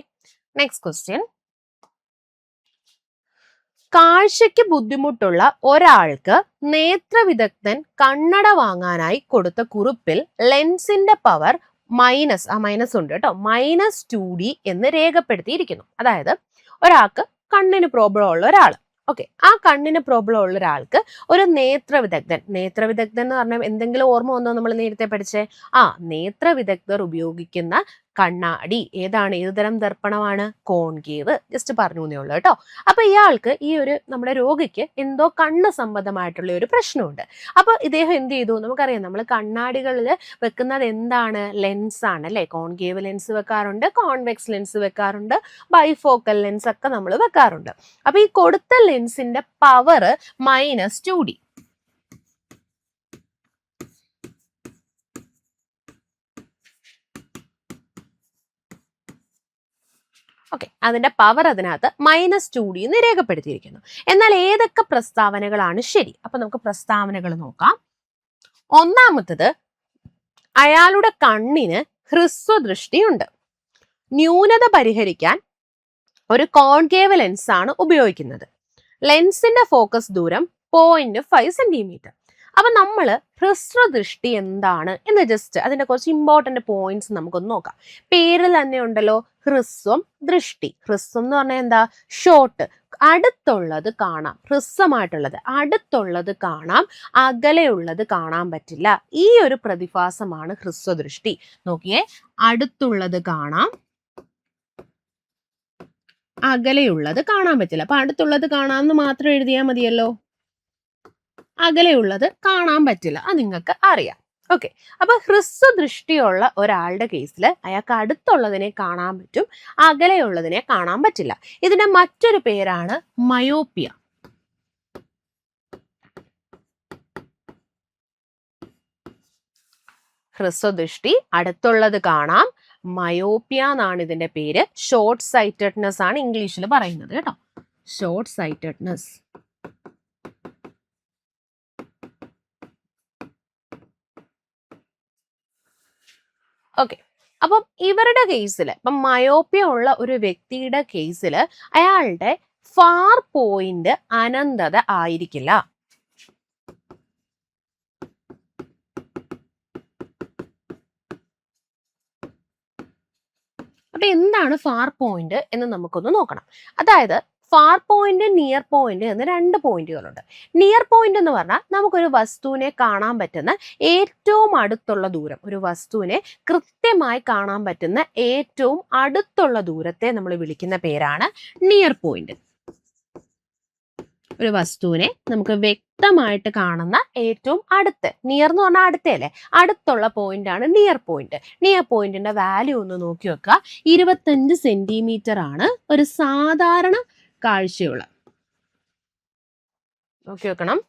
Speaker 1: next question. കാഴ്ചയ്ക്ക് ബുദ്ധിമുട്ടുള്ള ഒരാൾക്ക് നേത്രവിദഗ്ധൻ കണ്ണട വാങ്ങാനായി കൊടുത്ത കുറിപ്പിൽ ലെൻസിന്റെ പവർ മൈനസ് ഉണ്ട് കേട്ടോ, -2D എന്ന് രേഖപ്പെടുത്തിയിരിക്കുന്നു. അതായത് ഒരാൾക്ക് കണ്ണിന് പ്രോബ്ലം ഉള്ള ഒരാൾ, ഓക്കെ, ആ കണ്ണിന് പ്രോബ്ലം ഉള്ള ഒരാൾക്ക് ഒരു നേത്രവിദഗ്ധൻ എന്ന് പറഞ്ഞാൽ എന്തെങ്കിലും ഓർമ്മ വന്നോ? നമ്മൾ നേരത്തെ പഠിച്ചേ നേത്രവിദഗ്ധർ ഉപയോഗിക്കുന്ന കണ്ണാടി ഏതാണ്? ഏത് തരം ദർപ്പണമാണ്? കോൺകേവ്. ജസ്റ്റ് പറഞ്ഞു എന്നേ ഉള്ളൂ കേട്ടോ. അപ്പൊ ഇയാൾക്ക് നമ്മുടെ രോഗിക്ക് എന്തോ കണ്ണ് സംബന്ധമായിട്ടുള്ള ഒരു പ്രശ്നമുണ്ട്. അപ്പൊ ഇദ്ദേഹം എന്ത് ചെയ്തു? നമുക്കറിയാം നമ്മൾ കണ്ണാടികളിൽ വെക്കുന്നത് എന്താണ്? ലെൻസ് ആണ് അല്ലെ. കോൺകേവ് ലെൻസ് വെക്കാറുണ്ട്, കോൺവെക്സ് ലെൻസ് വെക്കാറുണ്ട്, ബൈഫോക്കൽ ലെൻസ് ഒക്കെ നമ്മൾ വെക്കാറുണ്ട്. അപ്പൊ ഈ കൊടുത്ത ലെൻസിന്റെ പവർ -2D. ഓക്കെ, അതിന്റെ പവർ അതിനകത്ത് -2D എന്ന് രേഖപ്പെടുത്തിയിരിക്കുന്നു. എന്നാൽ ഏതൊക്കെ പ്രസ്താവനകളാണ് ശരി? അപ്പൊ നമുക്ക് പ്രസ്താവനകൾ നോക്കാം. ഒന്നാമത്തത്, അയാളുടെ കണ്ണിന് ഹ്രസ്വദൃഷ്ടിയുണ്ട്. ന്യൂനത പരിഹരിക്കാൻ ഒരു കോൺകേവ് ലെൻസ് ആണ് ഉപയോഗിക്കുന്നത്. ലെൻസിന്റെ ഫോക്കസ് ദൂരം 0.5 സെന്റിമീറ്റർ. അപ്പൊ നമ്മൾ ഹ്രസ്വദൃഷ്ടി എന്താണ് എന്ന് ജസ്റ്റ് അതിന്റെ കുറച്ച് ഇമ്പോർട്ടന്റ് പോയിന്റ്സ് നമുക്കൊന്ന് നോക്കാം. പേരിൽ തന്നെ ഉണ്ടല്ലോ, ഹ്രസ്വം, ദൃഷ്ടി. ഹ്രസ്വം എന്ന് പറഞ്ഞാൽ എന്താ? ഷോർട്ട്, അടുത്തുള്ളത് കാണാം. ഹ്രസ്വമായിട്ടുള്ളത് അടുത്തുള്ളത് കാണാം, അകലെയുള്ളത് കാണാൻ പറ്റില്ല. ഈ ഒരു പ്രതിഭാസമാണ് ഹ്രസ്വദൃഷ്ടി. നോക്കിയേ, അടുത്തുള്ളത് കാണാം, അകലെയുള്ളത് കാണാൻ പറ്റില്ല. അപ്പൊ അടുത്തുള്ളത് കാണാമെന്ന് മാത്രം എഴുതിയാൽ മതിയല്ലോ, അകലെയുള്ളത് കാണാൻ പറ്റില്ല, അത് നിങ്ങൾക്ക് അറിയാം. ഓക്കെ, അപ്പൊ ഹ്രസ്വദൃഷ്ടിയുള്ള ഒരാളുടെ കേസിൽ അയാൾക്ക് അടുത്തുള്ളതിനെ കാണാൻ പറ്റും, അകലെയുള്ളതിനെ കാണാൻ പറ്റില്ല. ഇതിന്റെ മറ്റൊരു പേരാണ് മയോപ്പിയ. ഹ്രസ്വദൃഷ്ടി, അടുത്തുള്ളത് കാണാം, മയോപ്പിയ എന്നാണ് ഇതിന്റെ പേര്. ഷോർട്ട് സൈറ്റഡ്നെസ് ആണ് ഇംഗ്ലീഷിൽ പറയുന്നത് കേട്ടോ, ഷോർട്ട് സൈറ്റഡ്നെസ്. ഓക്കെ. അപ്പം ഇവരുടെ കേസിൽ, ഇപ്പം മയോപ്പിയ ഉള്ള ഒരു വ്യക്തിയുടെ കേസിൽ അയാളുടെ ഫാർ പോയിന്റ് അനന്തത ആയിരിക്കില്ല. അപ്പൊ എന്താണ് ഫാർ പോയിന്റ് എന്ന് നമുക്കൊന്ന് നോക്കണം. അതായത് ഫാർ പോയിന്റ്, നിയർ പോയിന്റ് എന്ന് രണ്ട് പോയിന്റുകളുണ്ട്. നിയർ പോയിന്റ് എന്ന് പറഞ്ഞാൽ നമുക്കൊരു വസ്തുവിനെ കാണാൻ പറ്റുന്ന ഏറ്റവും അടുത്തുള്ള ദൂരം, ഒരു വസ്തുവിനെ കൃത്യമായി കാണാൻ പറ്റുന്ന ഏറ്റവും അടുത്തുള്ള ദൂരത്തെ നമ്മൾ വിളിക്കുന്ന പേരാണ് നിയർ പോയിന്റ്. ഒരു വസ്തുവിനെ നമുക്ക് വ്യക്തമായിട്ട് കാണുന്ന ഏറ്റവും അടുത്ത്, നിയർ എന്ന് പറഞ്ഞാൽ അടുത്തല്ലേ, അടുത്തുള്ള പോയിന്റ് ആണ് നിയർ പോയിന്റ്. നിയർ പോയിന്റിന്റെ വാല്യൂ ഒന്ന് നോക്കി വെക്കുക. 25 സെന്റിമീറ്റർ ആണ് ഒരു സാധാരണ കാഴ്ചയുള്ള. നോക്കി വെക്കണം.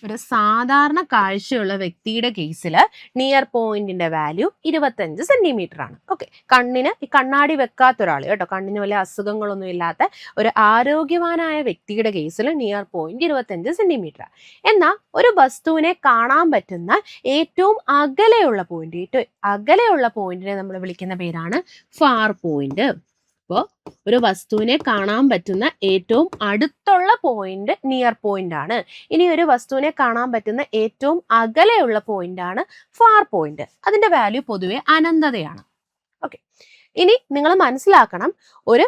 Speaker 1: ഒരു സാധാരണ കാഴ്ചയുള്ള വ്യക്തിയുടെ കേസിൽ നിയർ പോയിന്റിന്റെ വാല്യൂ 25 സെന്റിമീറ്റർ ആണ്. ഓക്കെ. കണ്ണിന് ഈ കണ്ണാടി വെക്കാത്ത ഒരാൾ കേട്ടോ, കണ്ണിന് വലിയ അസുഖങ്ങളൊന്നും ഇല്ലാത്ത ഒരു ആരോഗ്യവാനായ വ്യക്തിയുടെ കേസിൽ നിയർ പോയിന്റ് 25 സെന്റിമീറ്റർ. എന്നാൽ ഒരു വസ്തുവിനെ കാണാൻ പറ്റുന്ന ഏറ്റവും അകലെയുള്ള പോയിന്റ്, ഏറ്റവും അകലെയുള്ള പോയിന്റിനെ നമ്മൾ വിളിക്കുന്ന പേരാണ് ഫാർ പോയിന്റ്. അപ്പോൾ ഒരു വസ്തുവിനെ കാണാൻ പറ്റുന്ന ഏറ്റവും അടുത്തുള്ള പോയിന്റ് നിയർ പോയിന്റ് ആണ്. ഇനി ഒരു വസ്തുവിനെ കാണാൻ പറ്റുന്ന ഏറ്റവും അകലെയുള്ള പോയിന്റ് ആണ് ഫാർ പോയിന്റ്. അതിന്റെ വാല്യൂ പൊതുവെ അനന്തതയാണ്. ഓക്കെ. ഇനി നിങ്ങൾ മനസ്സിലാക്കണം, ഒരു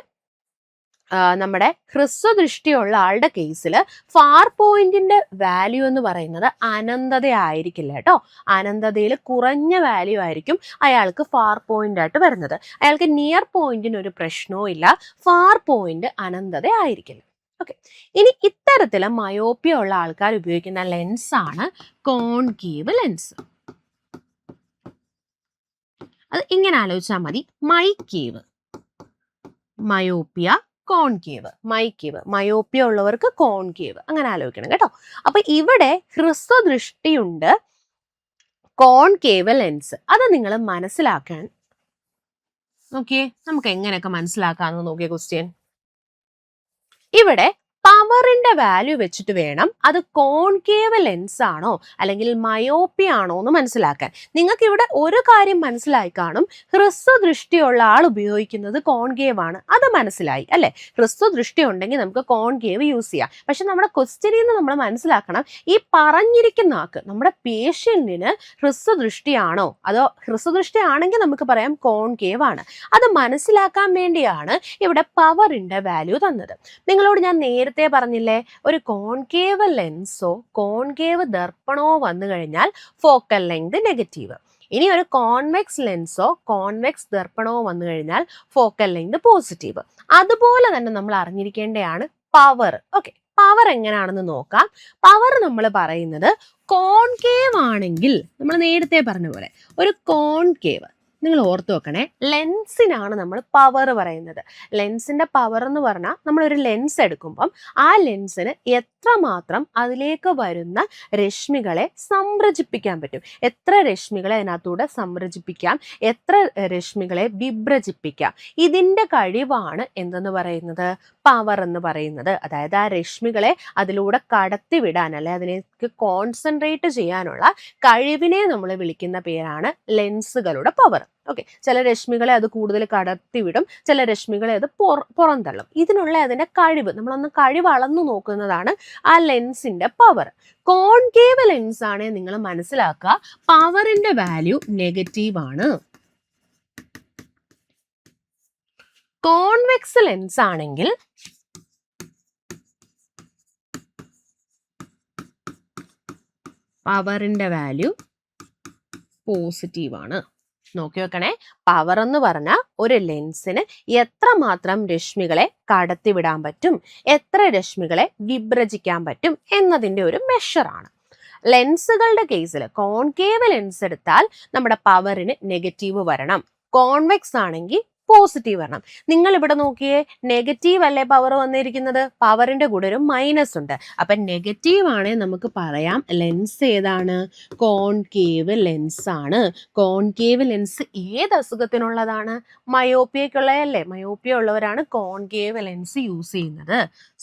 Speaker 1: നമ്മുടെ ഹ്രസ്വദൃഷ്ടിയുള്ള ആളുടെ കേസിൽ ഫാർ പോയിന്റിന്റെ വാല്യൂ എന്ന് പറയുന്നത് അനന്തത ആയിരിക്കില്ല കേട്ടോ. അനന്തതയിൽ കുറഞ്ഞ വാല്യൂ ആയിരിക്കും അയാൾക്ക് ഫാർ പോയിന്റ് ആയിട്ട് വരുന്നത്. അയാൾക്ക് നിയർ പോയിന്റിന് ഒരു പ്രശ്നവും ഇല്ല, ഫാർ പോയിന്റ് അനന്തത ആയിരിക്കില്ല. ഓക്കെ. ഇനി ഇത്തരത്തിൽ മയോപ്പിയ ഉള്ള ആൾക്കാർ ഉപയോഗിക്കുന്ന ലെൻസാണ് കോൺകേവ് ലെൻസ്. അത് ഇങ്ങനെ ആലോചിച്ചാൽ മതി, മൈക്കേവ്, മയോപ്പിയ, കോൺകേവ്, മൈക്കേവ്. മയോപ്പിയ ഉള്ളവർക്ക് കോൺകേവ്, അങ്ങനെ ആലോചിക്കണം കേട്ടോ. അപ്പൊ ഇവിടെ ഹ്രസ്വദൃഷ്ടിയുണ്ട്, കോൺകേവ് ലെൻസ്. അത് നിങ്ങൾ മനസ്സിലാക്കാൻ നോക്കിയേ. നമുക്ക് എങ്ങനെയൊക്കെ മനസ്സിലാക്കാന്ന് നോക്കിയ ക്വസ്റ്റ്യൻ. ഇവിടെ പവറിന്റെ വാല്യൂ വെച്ചിട്ട് വേണം അത് കോൺകേവ് ലെൻസ് ആണോ അല്ലെങ്കിൽ മയോപ്പിയ ആണോ എന്ന് മനസ്സിലാക്കാൻ. നിങ്ങൾക്ക് ഇവിടെ ഒരു കാര്യം മനസ്സിലായി കാണും, ഹ്രസ്വദൃഷ്ടിയുള്ള ആൾ ഉപയോഗിക്കുന്നത് കോൺകേവ് ആണ്. അത് മനസ്സിലായി അല്ലെ? ഹ്രസ്വദൃഷ്ടി ഉണ്ടെങ്കിൽ നമുക്ക് കോൺകേവ് യൂസ് ചെയ്യാം. പക്ഷെ നമ്മുടെ ക്വസ്റ്റ്യനിൽ നിന്ന് നമ്മൾ മനസ്സിലാക്കണം, ഈ പറഞ്ഞിരിക്കുന്ന ആൾക്ക്, നമ്മുടെ പേഷ്യന്റിന് ഹ്രസ്വദൃഷ്ടിയാണോ അതോ ഹ്രസ്വദൃഷ്ടി ആണെങ്കിൽ നമുക്ക് പറയാം കോൺകേവ് ആണ്. അത് മനസ്സിലാക്കാൻ വേണ്ടിയാണ് ഇവിടെ പവറിന്റെ വാല്യൂ തന്നത്. നിങ്ങളോട് ഞാൻ നേരത്തെ പറഞ്ഞില്ലേ, ഒരു കോൺകേവ് ലെൻസോ കോൺകേവ് ദർപ്പണമോ വന്നു കഴിഞ്ഞാൽ ഫോക്കൽ ലെങ്ത് നെഗറ്റീവ്. ഇനി ഒരു കോൺവെക്സ് ലെൻസോ കോൺവെക്സ് ദർപ്പണമോ വന്നു കഴിഞ്ഞാൽ ഫോക്കൽ ലെങ്ത് പോസിറ്റീവ്. അതുപോലെ തന്നെ നമ്മൾ അറിഞ്ഞിരിക്കേണ്ടതാണ് പവർ. ഓക്കെ. പവർ എങ്ങനെയാണെന്ന് നോക്കാം. പവർ നമ്മൾ പറയുന്നത് കോൺകേവ് ആണെങ്കിൽ, നമ്മൾ നേരത്തെ പറഞ്ഞ പോലെ ഒരു കോൺകേവ്, നിങ്ങൾ ഓർത്ത് വെക്കണേ, ലെൻസിനാണ് നമ്മൾ പവർ പറയുന്നത്. ലെൻസിന്റെ പവർ എന്ന് പറഞ്ഞാൽ നമ്മളൊരു ലെൻസ് എടുക്കുമ്പം ആ ലെൻസിന് എത്രമാത്രം അതിലേക്ക് വരുന്ന രശ്മികളെ സംരചിപ്പിക്കാൻ പറ്റും, എത്ര രശ്മികളെ അതിനകത്തൂടെ സംരചിപ്പിക്കാം, എത്ര രശ്മികളെ വിഭ്രജിപ്പിക്കാം, ഇതിന്റെ കഴിവാണ് എന്തെന്ന് പറയുന്നത്, പവർ എന്ന് പറയുന്നത്. അതായത് ആ രശ്മികളെ അതിലൂടെ കടത്തിവിടാൻ, അല്ലെ അതിലേക്ക് കോൺസെൻട്രേറ്റ് ചെയ്യാനുള്ള കഴിവിനെ നമ്മൾ വിളിക്കുന്ന പേരാണ് ലെൻസുകളുടെ പവർ. ഓക്കെ. ചില രശ്മികളെ അത് കൂടുതൽ കടത്തിവിടും, ചില രശ്മികളെ അത് പുറന്തള്ളും. ഇതിനുള്ള അതിന്റെ കഴിവ്, നമ്മളൊന്ന് കഴിവ് അളന്നു നോക്കുന്നതാണ് ആ ലെൻസിന്റെ പവർ. കോൺകേവ് ലെൻസ് ആണ് നിങ്ങൾ മനസ്സിലാക്കുക, പവറിന്റെ വാല്യൂ നെഗറ്റീവ് ആണ്. കോൺവെക്സ് ലെൻസ് ആണെങ്കിൽ പവറിന്റെ വാല്യൂ പോസിറ്റീവ് ആണ്. നോക്കി വെക്കണേ, പവർ എന്ന് പറഞ്ഞാൽ ഒരു ലെൻസിന് എത്രമാത്രം രശ്മികളെ കടത്തിവിടാൻ പറ്റും, എത്ര രശ്മികളെ വിഭ്രജിക്കാൻ പറ്റും എന്നതിൻ്റെ ഒരു മെഷറാണ്. ലെൻസുകളുടെ കേസിൽ കോൺകേവ് ലെൻസ് എടുത്താൽ നമ്മുടെ പവറിന് നെഗറ്റീവ് വരണം, കോൺവെക്സ് ആണെങ്കിൽ പോസിറ്റീവ് വരണം. നിങ്ങൾ ഇവിടെ നോക്കിയേ, നെഗറ്റീവ് അല്ലേ പവർ വന്നിരിക്കുന്നത്, പവറിന്റെ കൂടെ ഒരു മൈനസ് ഉണ്ട്. അപ്പൊ നെഗറ്റീവ് ആണേ നമുക്ക് പറയാം ലെൻസ് ഏതാണ്, കോൺകേവ് ലെൻസ് ആണ്. കോൺകേവ് ലെൻസ് ഏത് അസുഖത്തിനുള്ളതാണ്, മയോപ്പിയക്കുള്ളതല്ലേ. മയോപ്പിയ ഉള്ളവരാണ് കോൺകേവ് ലെൻസ് യൂസ് ചെയ്യുന്നത്.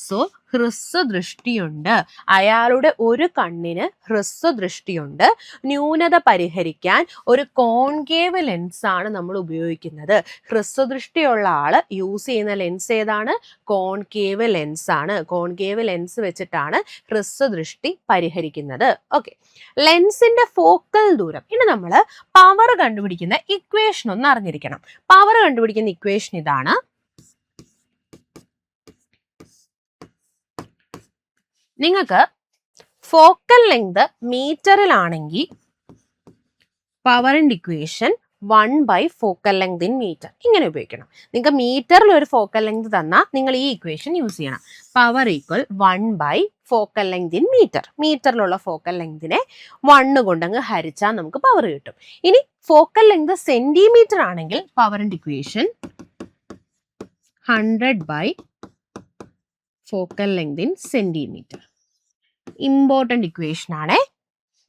Speaker 1: സോ ഹ്രസ്വദൃഷ്ടിയുണ്ട്. അയാളുടെ ഒരു കണ്ണിന് ഹ്രസ്വദൃഷ്ടിയുണ്ട്. ന്യൂനത പരിഹരിക്കാൻ ഒരു കോൺകേവ് ലെൻസ് ആണ് നമ്മൾ ഉപയോഗിക്കുന്നത്. ഹ്രസ്വദൃഷ്ടിയുള്ള ആള് യൂസ് ചെയ്യുന്ന ലെൻസ് ഏതാണ്? കോൺകേവ് ലെൻസ് ആണ്. കോൺകേവ് ലെൻസ് വെച്ചിട്ടാണ് ഹ്രസ്വദൃഷ്ടി പരിഹരിക്കുന്നത്. ഓക്കെ, ലെൻസിന്റെ ഫോക്കൽ ദൂരം. ഇനി നമ്മൾ പവർ കണ്ടുപിടിക്കുന്ന ഇക്വേഷൻ ഒന്ന് അറിഞ്ഞിരിക്കണം. പവർ കണ്ടുപിടിക്കുന്ന ഇക്വേഷൻ ഇതാണ്. നിങ്ങൾക്ക് ഫോക്കൽ ലെങ്ത് മീറ്ററിലാണെങ്കിൽ പവറിന്റെ equation 1 focal length in metre ഇങ്ങനെ ഉപയോഗിക്കണം. നിങ്ങൾക്ക് മീറ്ററിൽ ഒരു ഫോക്കൽ ലെങ്ത് തന്നാൽ നിങ്ങൾ ഈ ഇക്വേഷൻ യൂസ് ചെയ്യണം. Power equal 1 focal length in metre. മീറ്ററിലുള്ള ഫോക്കൽ ലെങ്തിനെ 1 കൊണ്ടങ്ങ് ഹരിച്ചാൽ നമുക്ക് പവർ കിട്ടും. ഇനി ഫോക്കൽ ലെങ്ത് സെന്റിമീറ്റർ ആണെങ്കിൽ പവറിന്റെ equation 100 focal length in centimetre. Important equation ആണ്.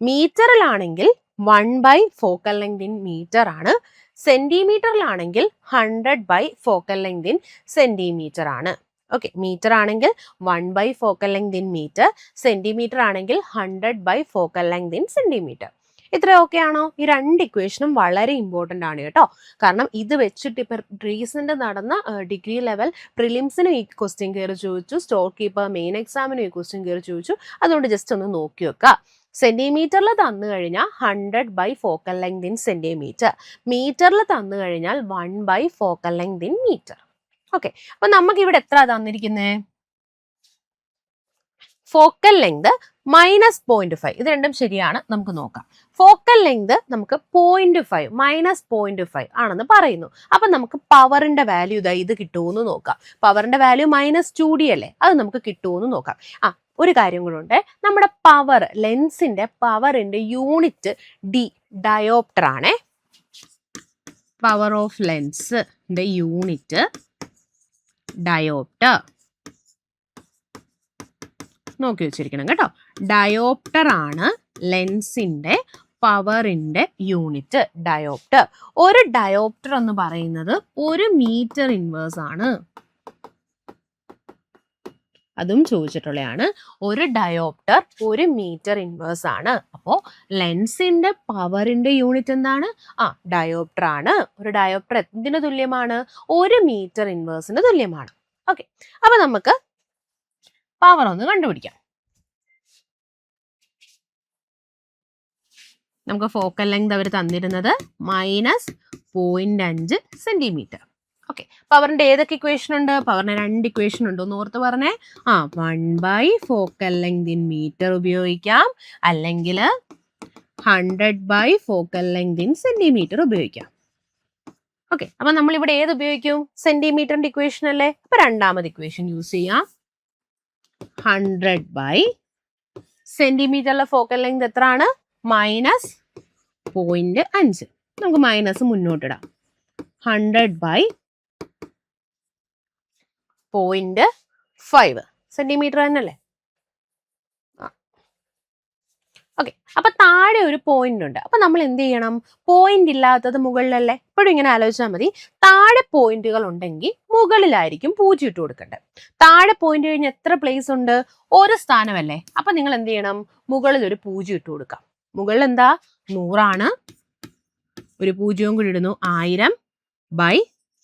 Speaker 1: മീറ്ററിലാണെങ്കിൽ 1 ഫോക്കൽ ലെങ്ത് ഇൻ മീറ്റർ ആണ്. സെന്റിമീറ്ററിലാണെങ്കിൽ 100 ഫോക്കൽ ലെങ്ത് ഇൻ സെന്റിമീറ്റർ ആണ്. ഓക്കെ, മീറ്റർ ആണെങ്കിൽ 1 focal length in metre, centimetre ആണെങ്കിൽ 100 ഫോക്കൽ ലെങ്ത് ഇൻ സെന്റിമീറ്റർ. ഇത്ര ഓക്കെ ആണോ? ഈ രണ്ട് ഇക്വേഷനും വളരെ ഇമ്പോർട്ടൻ്റ് ആണ് കേട്ടോ. കാരണം ഇത് വെച്ചിട്ട് ഇപ്പം റീസെൻ്റ് നടന്ന ഡിഗ്രി ലെവൽ പ്രിലിംസിനും ഈ ക്വസ്റ്റ്യൻ കയറി ചോദിച്ചു, സ്റ്റോർ കീപ്പർ മെയിൻ എക്സാമിനും ഈ ക്വസ്റ്റ്യൻ കയറി ചോദിച്ചു. അതുകൊണ്ട് ജസ്റ്റ് ഒന്ന് നോക്കി വെക്കുക. സെന്റിമീറ്ററിൽ തന്നു കഴിഞ്ഞാൽ 100 ഫോക്കൽ ലെങ്ത് ഇൻ സെന്റിമീറ്റർ, മീറ്ററിൽ തന്നു കഴിഞ്ഞാൽ 1 focal length in metre. Okay, അപ്പൊ നമുക്ക് ഇവിടെ എത്ര തന്നിരിക്കുന്നത്? Focal length -0.5. ഇത് രണ്ടും ശരിയാണ്, നമുക്ക് നോക്കാം. ഫോക്കൽ ലെങ്ത് നമുക്ക് 0.5 -0.5 ആണെന്ന് പറയുന്നു. അപ്പൊ നമുക്ക് പവറിന്റെ വാല്യൂ ഇത് കിട്ടുമെന്ന് നോക്കാം. പവറിന്റെ വാല്യൂ -2D അല്ലേ, അത് നമുക്ക് കിട്ടുമെന്ന് നോക്കാം. ഒരു കാര്യം കൂടെ ഉണ്ട്. നമ്മുടെ പവർ, ലെൻസിന്റെ പവറിന്റെ യൂണിറ്റ് ഡയോപ്റ്റർ ആണേ. പവർ ഓഫ് ലെൻസിന്റെ യൂണിറ്റ് ഡയോപ്റ്റർ നോക്കി വെച്ചിരിക്കണം കേട്ടോ. ഡയോപ്റ്റർ ആണ് ലെൻസിന്റെ പവറിന്റെ യൂണിറ്റ്. ഡയോപ്റ്റർ, ഒരു ഡയോപ്റ്റർ എന്ന് പറയുന്നത് 1 മീറ്റർ ഇൻവേഴ്സ് ആണ്. അതും ചോദിച്ചിട്ടുള്ളതാണ്. ഒരു ഡയോപ്റ്റർ 1 മീറ്റർ ഇൻവേഴ്സ് ആണ്. അപ്പോൾ ലെൻസിന്റെ പവറിന്റെ യൂണിറ്റ് എന്താണ്? ഡയോപ്റ്റർ ആണ്. ഒരു ഡയോപ്റ്റർ എന്തിനു തുല്യമാണ്? 1 മീറ്റർ ഇൻവേഴ്സിന് തുല്യമാണ്. ഓക്കെ, അപ്പൊ നമുക്ക് പവർ ഒന്ന് കണ്ടുപിടിക്കാം. നമുക്ക് ഫോക്കൽ ലെങ്ത് അവർ തന്നിരുന്നത് -0.5 സെന്റിമീറ്റർ. ഓക്കെ, പവറിന്റെ ഏതൊക്കെ ഇക്വേഷൻ ഉണ്ട്? പവറിന് 2 ഇക്വേഷൻ ഉണ്ട്. ഒന്ന് ഓർത്ത് പറഞ്ഞേ. 1 ഫോക്കൽ ലെങ്ത് ഇൻ മീറ്റർ ഉപയോഗിക്കാം, അല്ലെങ്കിൽ 100 ഫോക്കൽ ലെങ്ത് ഇൻ സെന്റിമീറ്റർ ഉപയോഗിക്കാം. ഓക്കെ, അപ്പൊ നമ്മൾ ഇവിടെ ഏത് ഉപയോഗിക്കും? സെന്റിമീറ്ററിന്റെ ഇക്വേഷൻ അല്ലേ. അപ്പൊ രണ്ടാമത് ഇക്വേഷൻ യൂസ് ചെയ്യാം. 100 സെന്റിമീറ്ററിലെ ഫോക്കൽ ലെങ്ത് എത്രയാണ്? -0.5. നമുക്ക് മൈനസ് മുന്നോട്ടിടാം. 100/0.5 സെന്റിമീറ്റർ തന്നെയല്ലേ. ഓക്കെ, അപ്പൊ താഴെ ഒരു പോയിന്റ് ഉണ്ട്. അപ്പൊ നമ്മൾ എന്ത് ചെയ്യണം? പോയിന്റ് ഇല്ലാത്തത് മുകളിലല്ലേ. ഇപ്പോഴും ഇങ്ങനെ ആലോചിച്ചാൽ മതി. താഴെ പോയിന്റുകൾ ഉണ്ടെങ്കിൽ മുകളിലായിരിക്കും 0 ഇട്ട് കൊടുക്കേണ്ടത്. താഴെ പോയിന്റ് കഴിഞ്ഞ് എത്ര പ്ലേസ് ഉണ്ട്? ഒരു സ്ഥാനമല്ലേ. അപ്പൊ നിങ്ങൾ എന്ത് ചെയ്യണം? മുകളിൽ ഒരു 0 ഇട്ട് കൊടുക്കാം. മുകളിൽ എന്താ? 100 ആണ്. ഒരു 0 കൂടി ഇടുന്നു. 1000 ബൈ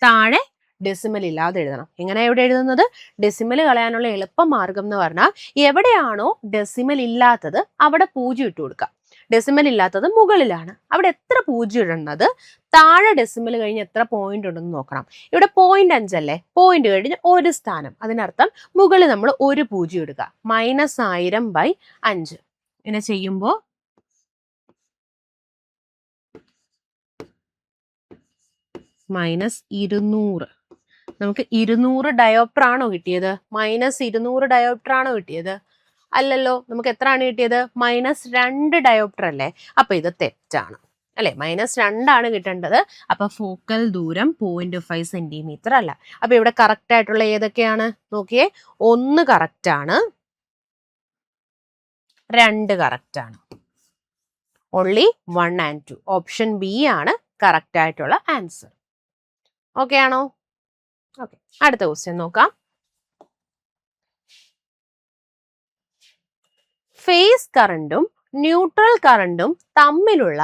Speaker 1: താഴെ ഡെസിമൽ ഇല്ലാതെ എഴുതണം. എങ്ങനെയാണ് ഇവിടെ എഴുതുന്നത്? ഡെസിമൽ കളയാനുള്ള എളുപ്പമാർഗം എന്ന് പറഞ്ഞാൽ എവിടെയാണോ ഡെസിമൽ ഇല്ലാത്തത് അവിടെ 0 ഇട്ട് കൊടുക്കാം. ഡെസിമൽ ഇല്ലാത്തത് മുകളിലാണ്. അവിടെ എത്ര 0 ഇടുന്നത്? താഴെ ഡെസിമൽ കഴിഞ്ഞ് എത്ര പോയിന്റ് ഉണ്ടെന്ന് നോക്കണം. ഇവിടെ 0.5 അല്ലേ. പോയിന്റ് കഴിഞ്ഞ് ഒരു സ്ഥാനം. അതിനർത്ഥം മുകളിൽ നമ്മൾ ഒരു 0 ഇടുക. -1000/5. ഇങ്ങനെ ചെയ്യുമ്പോൾ -200. നമുക്ക് 200 ഡയോപ്റ്റർ ആണോ കിട്ടിയത്? -200 ഡയോപ്റ്റർ ആണോ കിട്ടിയത്? അല്ലല്ലോ. നമുക്ക് എത്ര ആണ് കിട്ടിയത്? -2 ഡയോപ്റ്റർ അല്ലേ. അപ്പൊ ഇത് തെറ്റാണ് അല്ലെ. -2 ആണ് കിട്ടേണ്ടത്. അപ്പൊ ഫോക്കൽ ദൂരം 0.5 സെന്റിമീറ്റർ അല്ല. അപ്പൊ ഇവിടെ കറക്റ്റ് ആയിട്ടുള്ള ഏതൊക്കെയാണ് നോക്കിയേ. 1 കറക്റ്റ് ആണ്, 2 കറക്റ്റ് ആണ്. Only 1 and 2. ഓപ്ഷൻ ബി ആണ് കറക്റ്റ് ആയിട്ടുള്ള ആൻസർ. ഓക്കെ ആണോ? ഓക്കെ, അടുത്ത ക്വസ്റ്റ്യൻ നോക്കാം. ഫേസ് കറണ്ടും ന്യൂട്രൽ കറണ്ടും തമ്മിലുള്ള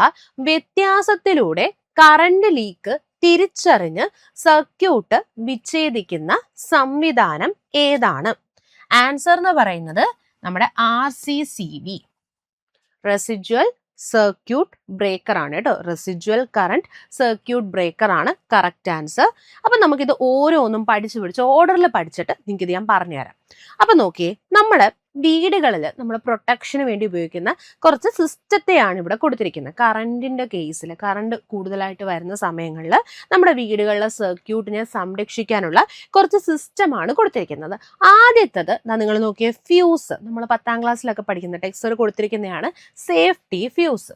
Speaker 1: വ്യത്യാസത്തിലൂടെ കറണ്ട് ലീക്ക് തിരിച്ചറിഞ്ഞ് സർക്യൂട്ട് വിച്ഛേദിക്കുന്ന സംവിധാനം ഏതാണ്? ആൻസർ എന്ന് പറയുന്നത് നമ്മുടെ RCCB, റെസിജ്വൽ സർക്യൂട്ട് ബ്രേക്കർ ആണ് കേട്ടോ. റെസിജ്വൽ കറണ്ട് സർക്യൂട്ട് ബ്രേക്കർ ആണ് കറക്റ്റ് ആൻസർ. അപ്പൊ നമുക്കിത് ഓരോന്നും പഠിച്ച് ഓർഡറിൽ പഠിച്ചിട്ട് നിങ്ങൾക്ക് ഇത് ഞാൻ പറഞ്ഞുതരാം. അപ്പൊ നോക്കിയേ, നമ്മുടെ വീടുകളിൽ നമ്മൾ പ്രൊട്ടക്ഷന് വേണ്ടി ഉപയോഗിക്കുന്ന കുറച്ച് സിസ്റ്റത്തെയാണ് ഇവിടെ കൊടുത്തിരിക്കുന്നത്. കറണ്ടിന്റെ കേസിൽ കറണ്ട് കൂടുതലായിട്ട് വരുന്ന സമയങ്ങളിൽ നമ്മുടെ വീടുകളിലെ സർക്യൂട്ടിനെ സംരക്ഷിക്കാനുള്ള കുറച്ച് സിസ്റ്റമാണ് കൊടുത്തിരിക്കുന്നത്. ആദ്യത്തത് നിങ്ങൾ നോക്കിയ ഫ്യൂസ്, നമ്മൾ 10ാം ക്ലാസ്സിലൊക്കെ പഠിക്കുന്ന ടെക്സ്റ്റിൽ കൊടുത്തിരിക്കുന്നതാണ് സേഫ്റ്റി ഫ്യൂസ്.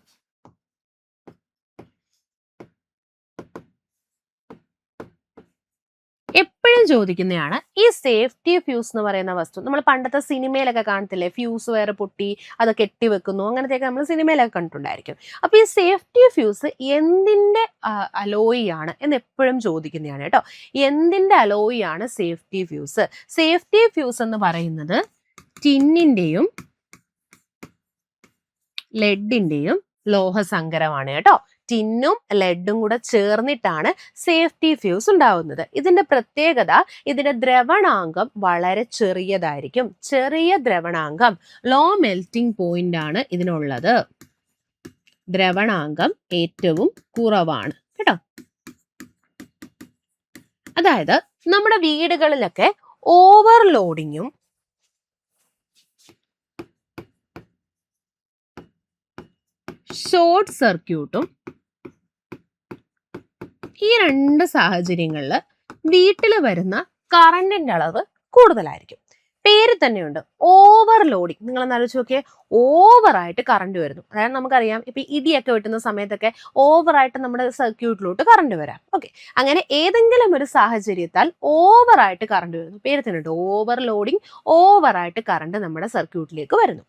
Speaker 1: എപ്പോഴും ചോദിക്കുന്നതാണ് ഈ സേഫ്റ്റി ഫ്യൂസ് എന്ന് പറയുന്ന വസ്തു. നമ്മൾ പണ്ടത്തെ സിനിമയിലൊക്കെ കാണത്തില്ലേ, ഫ്യൂസ് വയറ് പൊട്ടി അത് കെട്ടിവെക്കുന്നു, അങ്ങനത്തെയൊക്കെ നമ്മൾ സിനിമയിലൊക്കെ കണ്ടിട്ടുണ്ടായിരിക്കും. അപ്പൊ ഈ സേഫ്റ്റി ഫ്യൂസ് എന്തിന്റെ അലോയി ആണ് എന്ന് എപ്പോഴും ചോദിക്കുന്നതാണ് കേട്ടോ. എന്തിന്റെ അലോയി ആണ് സേഫ്റ്റി ഫ്യൂസ്? സേഫ്റ്റി ഫ്യൂസ് എന്ന് പറയുന്നത് ടിന്നിന്റെയും ലെഡിന്റെയും ലോഹസങ്കരമാണ് കേട്ടോ. ടിന്നും ലെഡും കൂടെ ചേർന്നിട്ടാണ് സേഫ്റ്റി ഫ്യൂസ് ഉണ്ടാവുന്നത്. ഇതിന്റെ പ്രത്യേകത, ഇതിന്റെ ദ്രവണാങ്കം വളരെ ചെറിയതായിരിക്കും. ചെറിയ ദ്രവണാങ്കം, ലോ മെൽറ്റിംഗ് പോയിന്റ് ആണ് ഇതിനുള്ളത്. ദ്രവണാങ്കം ഏറ്റവും കുറവാണ് കേട്ടോ. അതായത് നമ്മുടെ വീടുകളിലൊക്കെ ഓവർലോഡിങ്ങും ഷോർട്ട് സർക്യൂട്ടും ഈ രണ്ട് സാഹചര്യങ്ങളിൽ വീട്ടിൽ വരുന്ന കറണ്ടിന്റെ അളവ് കൂടുതലായിരിക്കും. പേര് തന്നെയുണ്ട് ഓവർലോഡിങ്. നിങ്ങൾ ആലോചിച്ച് നോക്കിയേ, ഓവറായിട്ട് കറണ്ട് വരുന്നു. അതായത് നമുക്കറിയാം ഇപ്പൊ ഇടിയൊക്കെ വെട്ടുന്ന സമയത്തൊക്കെ ഓവറായിട്ട് നമ്മുടെ സർക്യൂട്ടിലോട്ട് കറണ്ട് വരാം. ഓക്കെ, അങ്ങനെ ഏതെങ്കിലും ഒരു സാഹചര്യത്താൽ ഓവറായിട്ട് കറണ്ട് വരുന്നു. പേര് തന്നെയുണ്ട് ഓവർലോഡിങ്. ഓവറായിട്ട് കറണ്ട് നമ്മുടെ സർക്യൂട്ടിലേക്ക് വരുന്നു.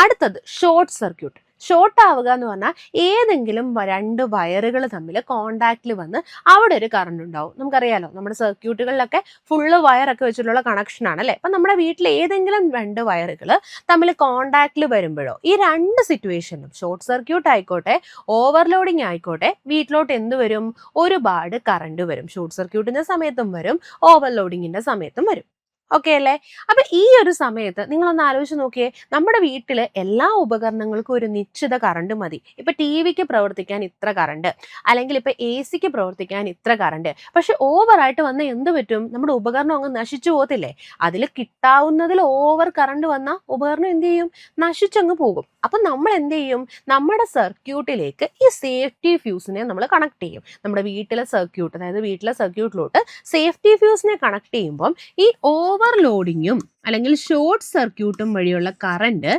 Speaker 1: അടുത്തത് ഷോർട്ട് സർക്യൂട്ട്. ഷോർട്ട് ആവുക എന്ന് പറഞ്ഞാൽ ഏതെങ്കിലും രണ്ട് വയറുകൾ തമ്മിൽ കോണ്ടാക്റ്റിൽ വന്ന് അവിടെ ഒരു കറണ്ട് ഉണ്ടാവും. നമുക്കറിയാലോ, നമ്മുടെ സർക്യൂട്ടുകളിലൊക്കെ ഫുള്ള് വയറൊക്കെ വെച്ചിട്ടുള്ള കണക്ഷനാണ് അല്ലേ. അപ്പം നമ്മുടെ വീട്ടിൽ ഏതെങ്കിലും രണ്ട് വയറുകൾ തമ്മിൽ കോണ്ടാക്റ്റിൽ വരുമ്പോഴോ, ഈ രണ്ട് സിറ്റുവേഷനിലും ഷോർട്ട് സർക്യൂട്ട് ആയിക്കോട്ടെ ഓവർലോഡിങ് ആയിക്കോട്ടെ, വീട്ടിലോട്ട് എന്ത് വരും? ഒരുപാട് കറണ്ട് വരും. ഷോർട്ട് സർക്യൂട്ടിന്റെ സമയത്തും വരും, ഓവർലോഡിങ്ങിന്റെ സമയത്തും വരും. ഓക്കെ അല്ലേ? അപ്പൊ ഈ ഒരു സമയത്ത് നിങ്ങളൊന്ന് ആലോചിച്ച് നോക്കിയേ, നമ്മുടെ വീട്ടില് എല്ലാ ഉപകരണങ്ങൾക്കും ഒരു നിശ്ചിത കറണ്ട് മതി. ഇപ്പൊ ടിവിക്ക് പ്രവർത്തിക്കാൻ ഇത്ര കറണ്ട്, അല്ലെങ്കിൽ ഇപ്പൊ AC ക്ക് പ്രവർത്തിക്കാൻ ഇത്ര കറണ്ട്. പക്ഷെ ഓവറായിട്ട് വന്ന എന്ത് പറ്റും? നമ്മുടെ ഉപകരണം അങ്ങ് നശിച്ചു പോകത്തില്ലേ? അതിൽ കിട്ടാവുന്നതിൽ ഓവർ കറണ്ട് വന്ന ഉപകരണം എന്ത് ചെയ്യും? നശിച്ചങ്ങ് പോകും. അപ്പൊ നമ്മൾ എന്ത് ചെയ്യും? നമ്മുടെ സർക്യൂട്ടിലേക്ക് ഈ സേഫ്റ്റി ഫ്യൂസിനെ നമ്മൾ കണക്ട് ചെയ്യും. നമ്മുടെ വീട്ടിലെ സർക്യൂട്ട്, അതായത് വീട്ടിലെ സർക്യൂട്ടിലോട്ട് സേഫ്റ്റി ഫ്യൂസിനെ കണക്ട് ചെയ്യുമ്പം ഈ ഓവർലോഡിങ്ങും അല്ലെങ്കിൽ ഷോർട്ട് സർക്യൂട്ടും വഴിയുള്ള കറണ്ട്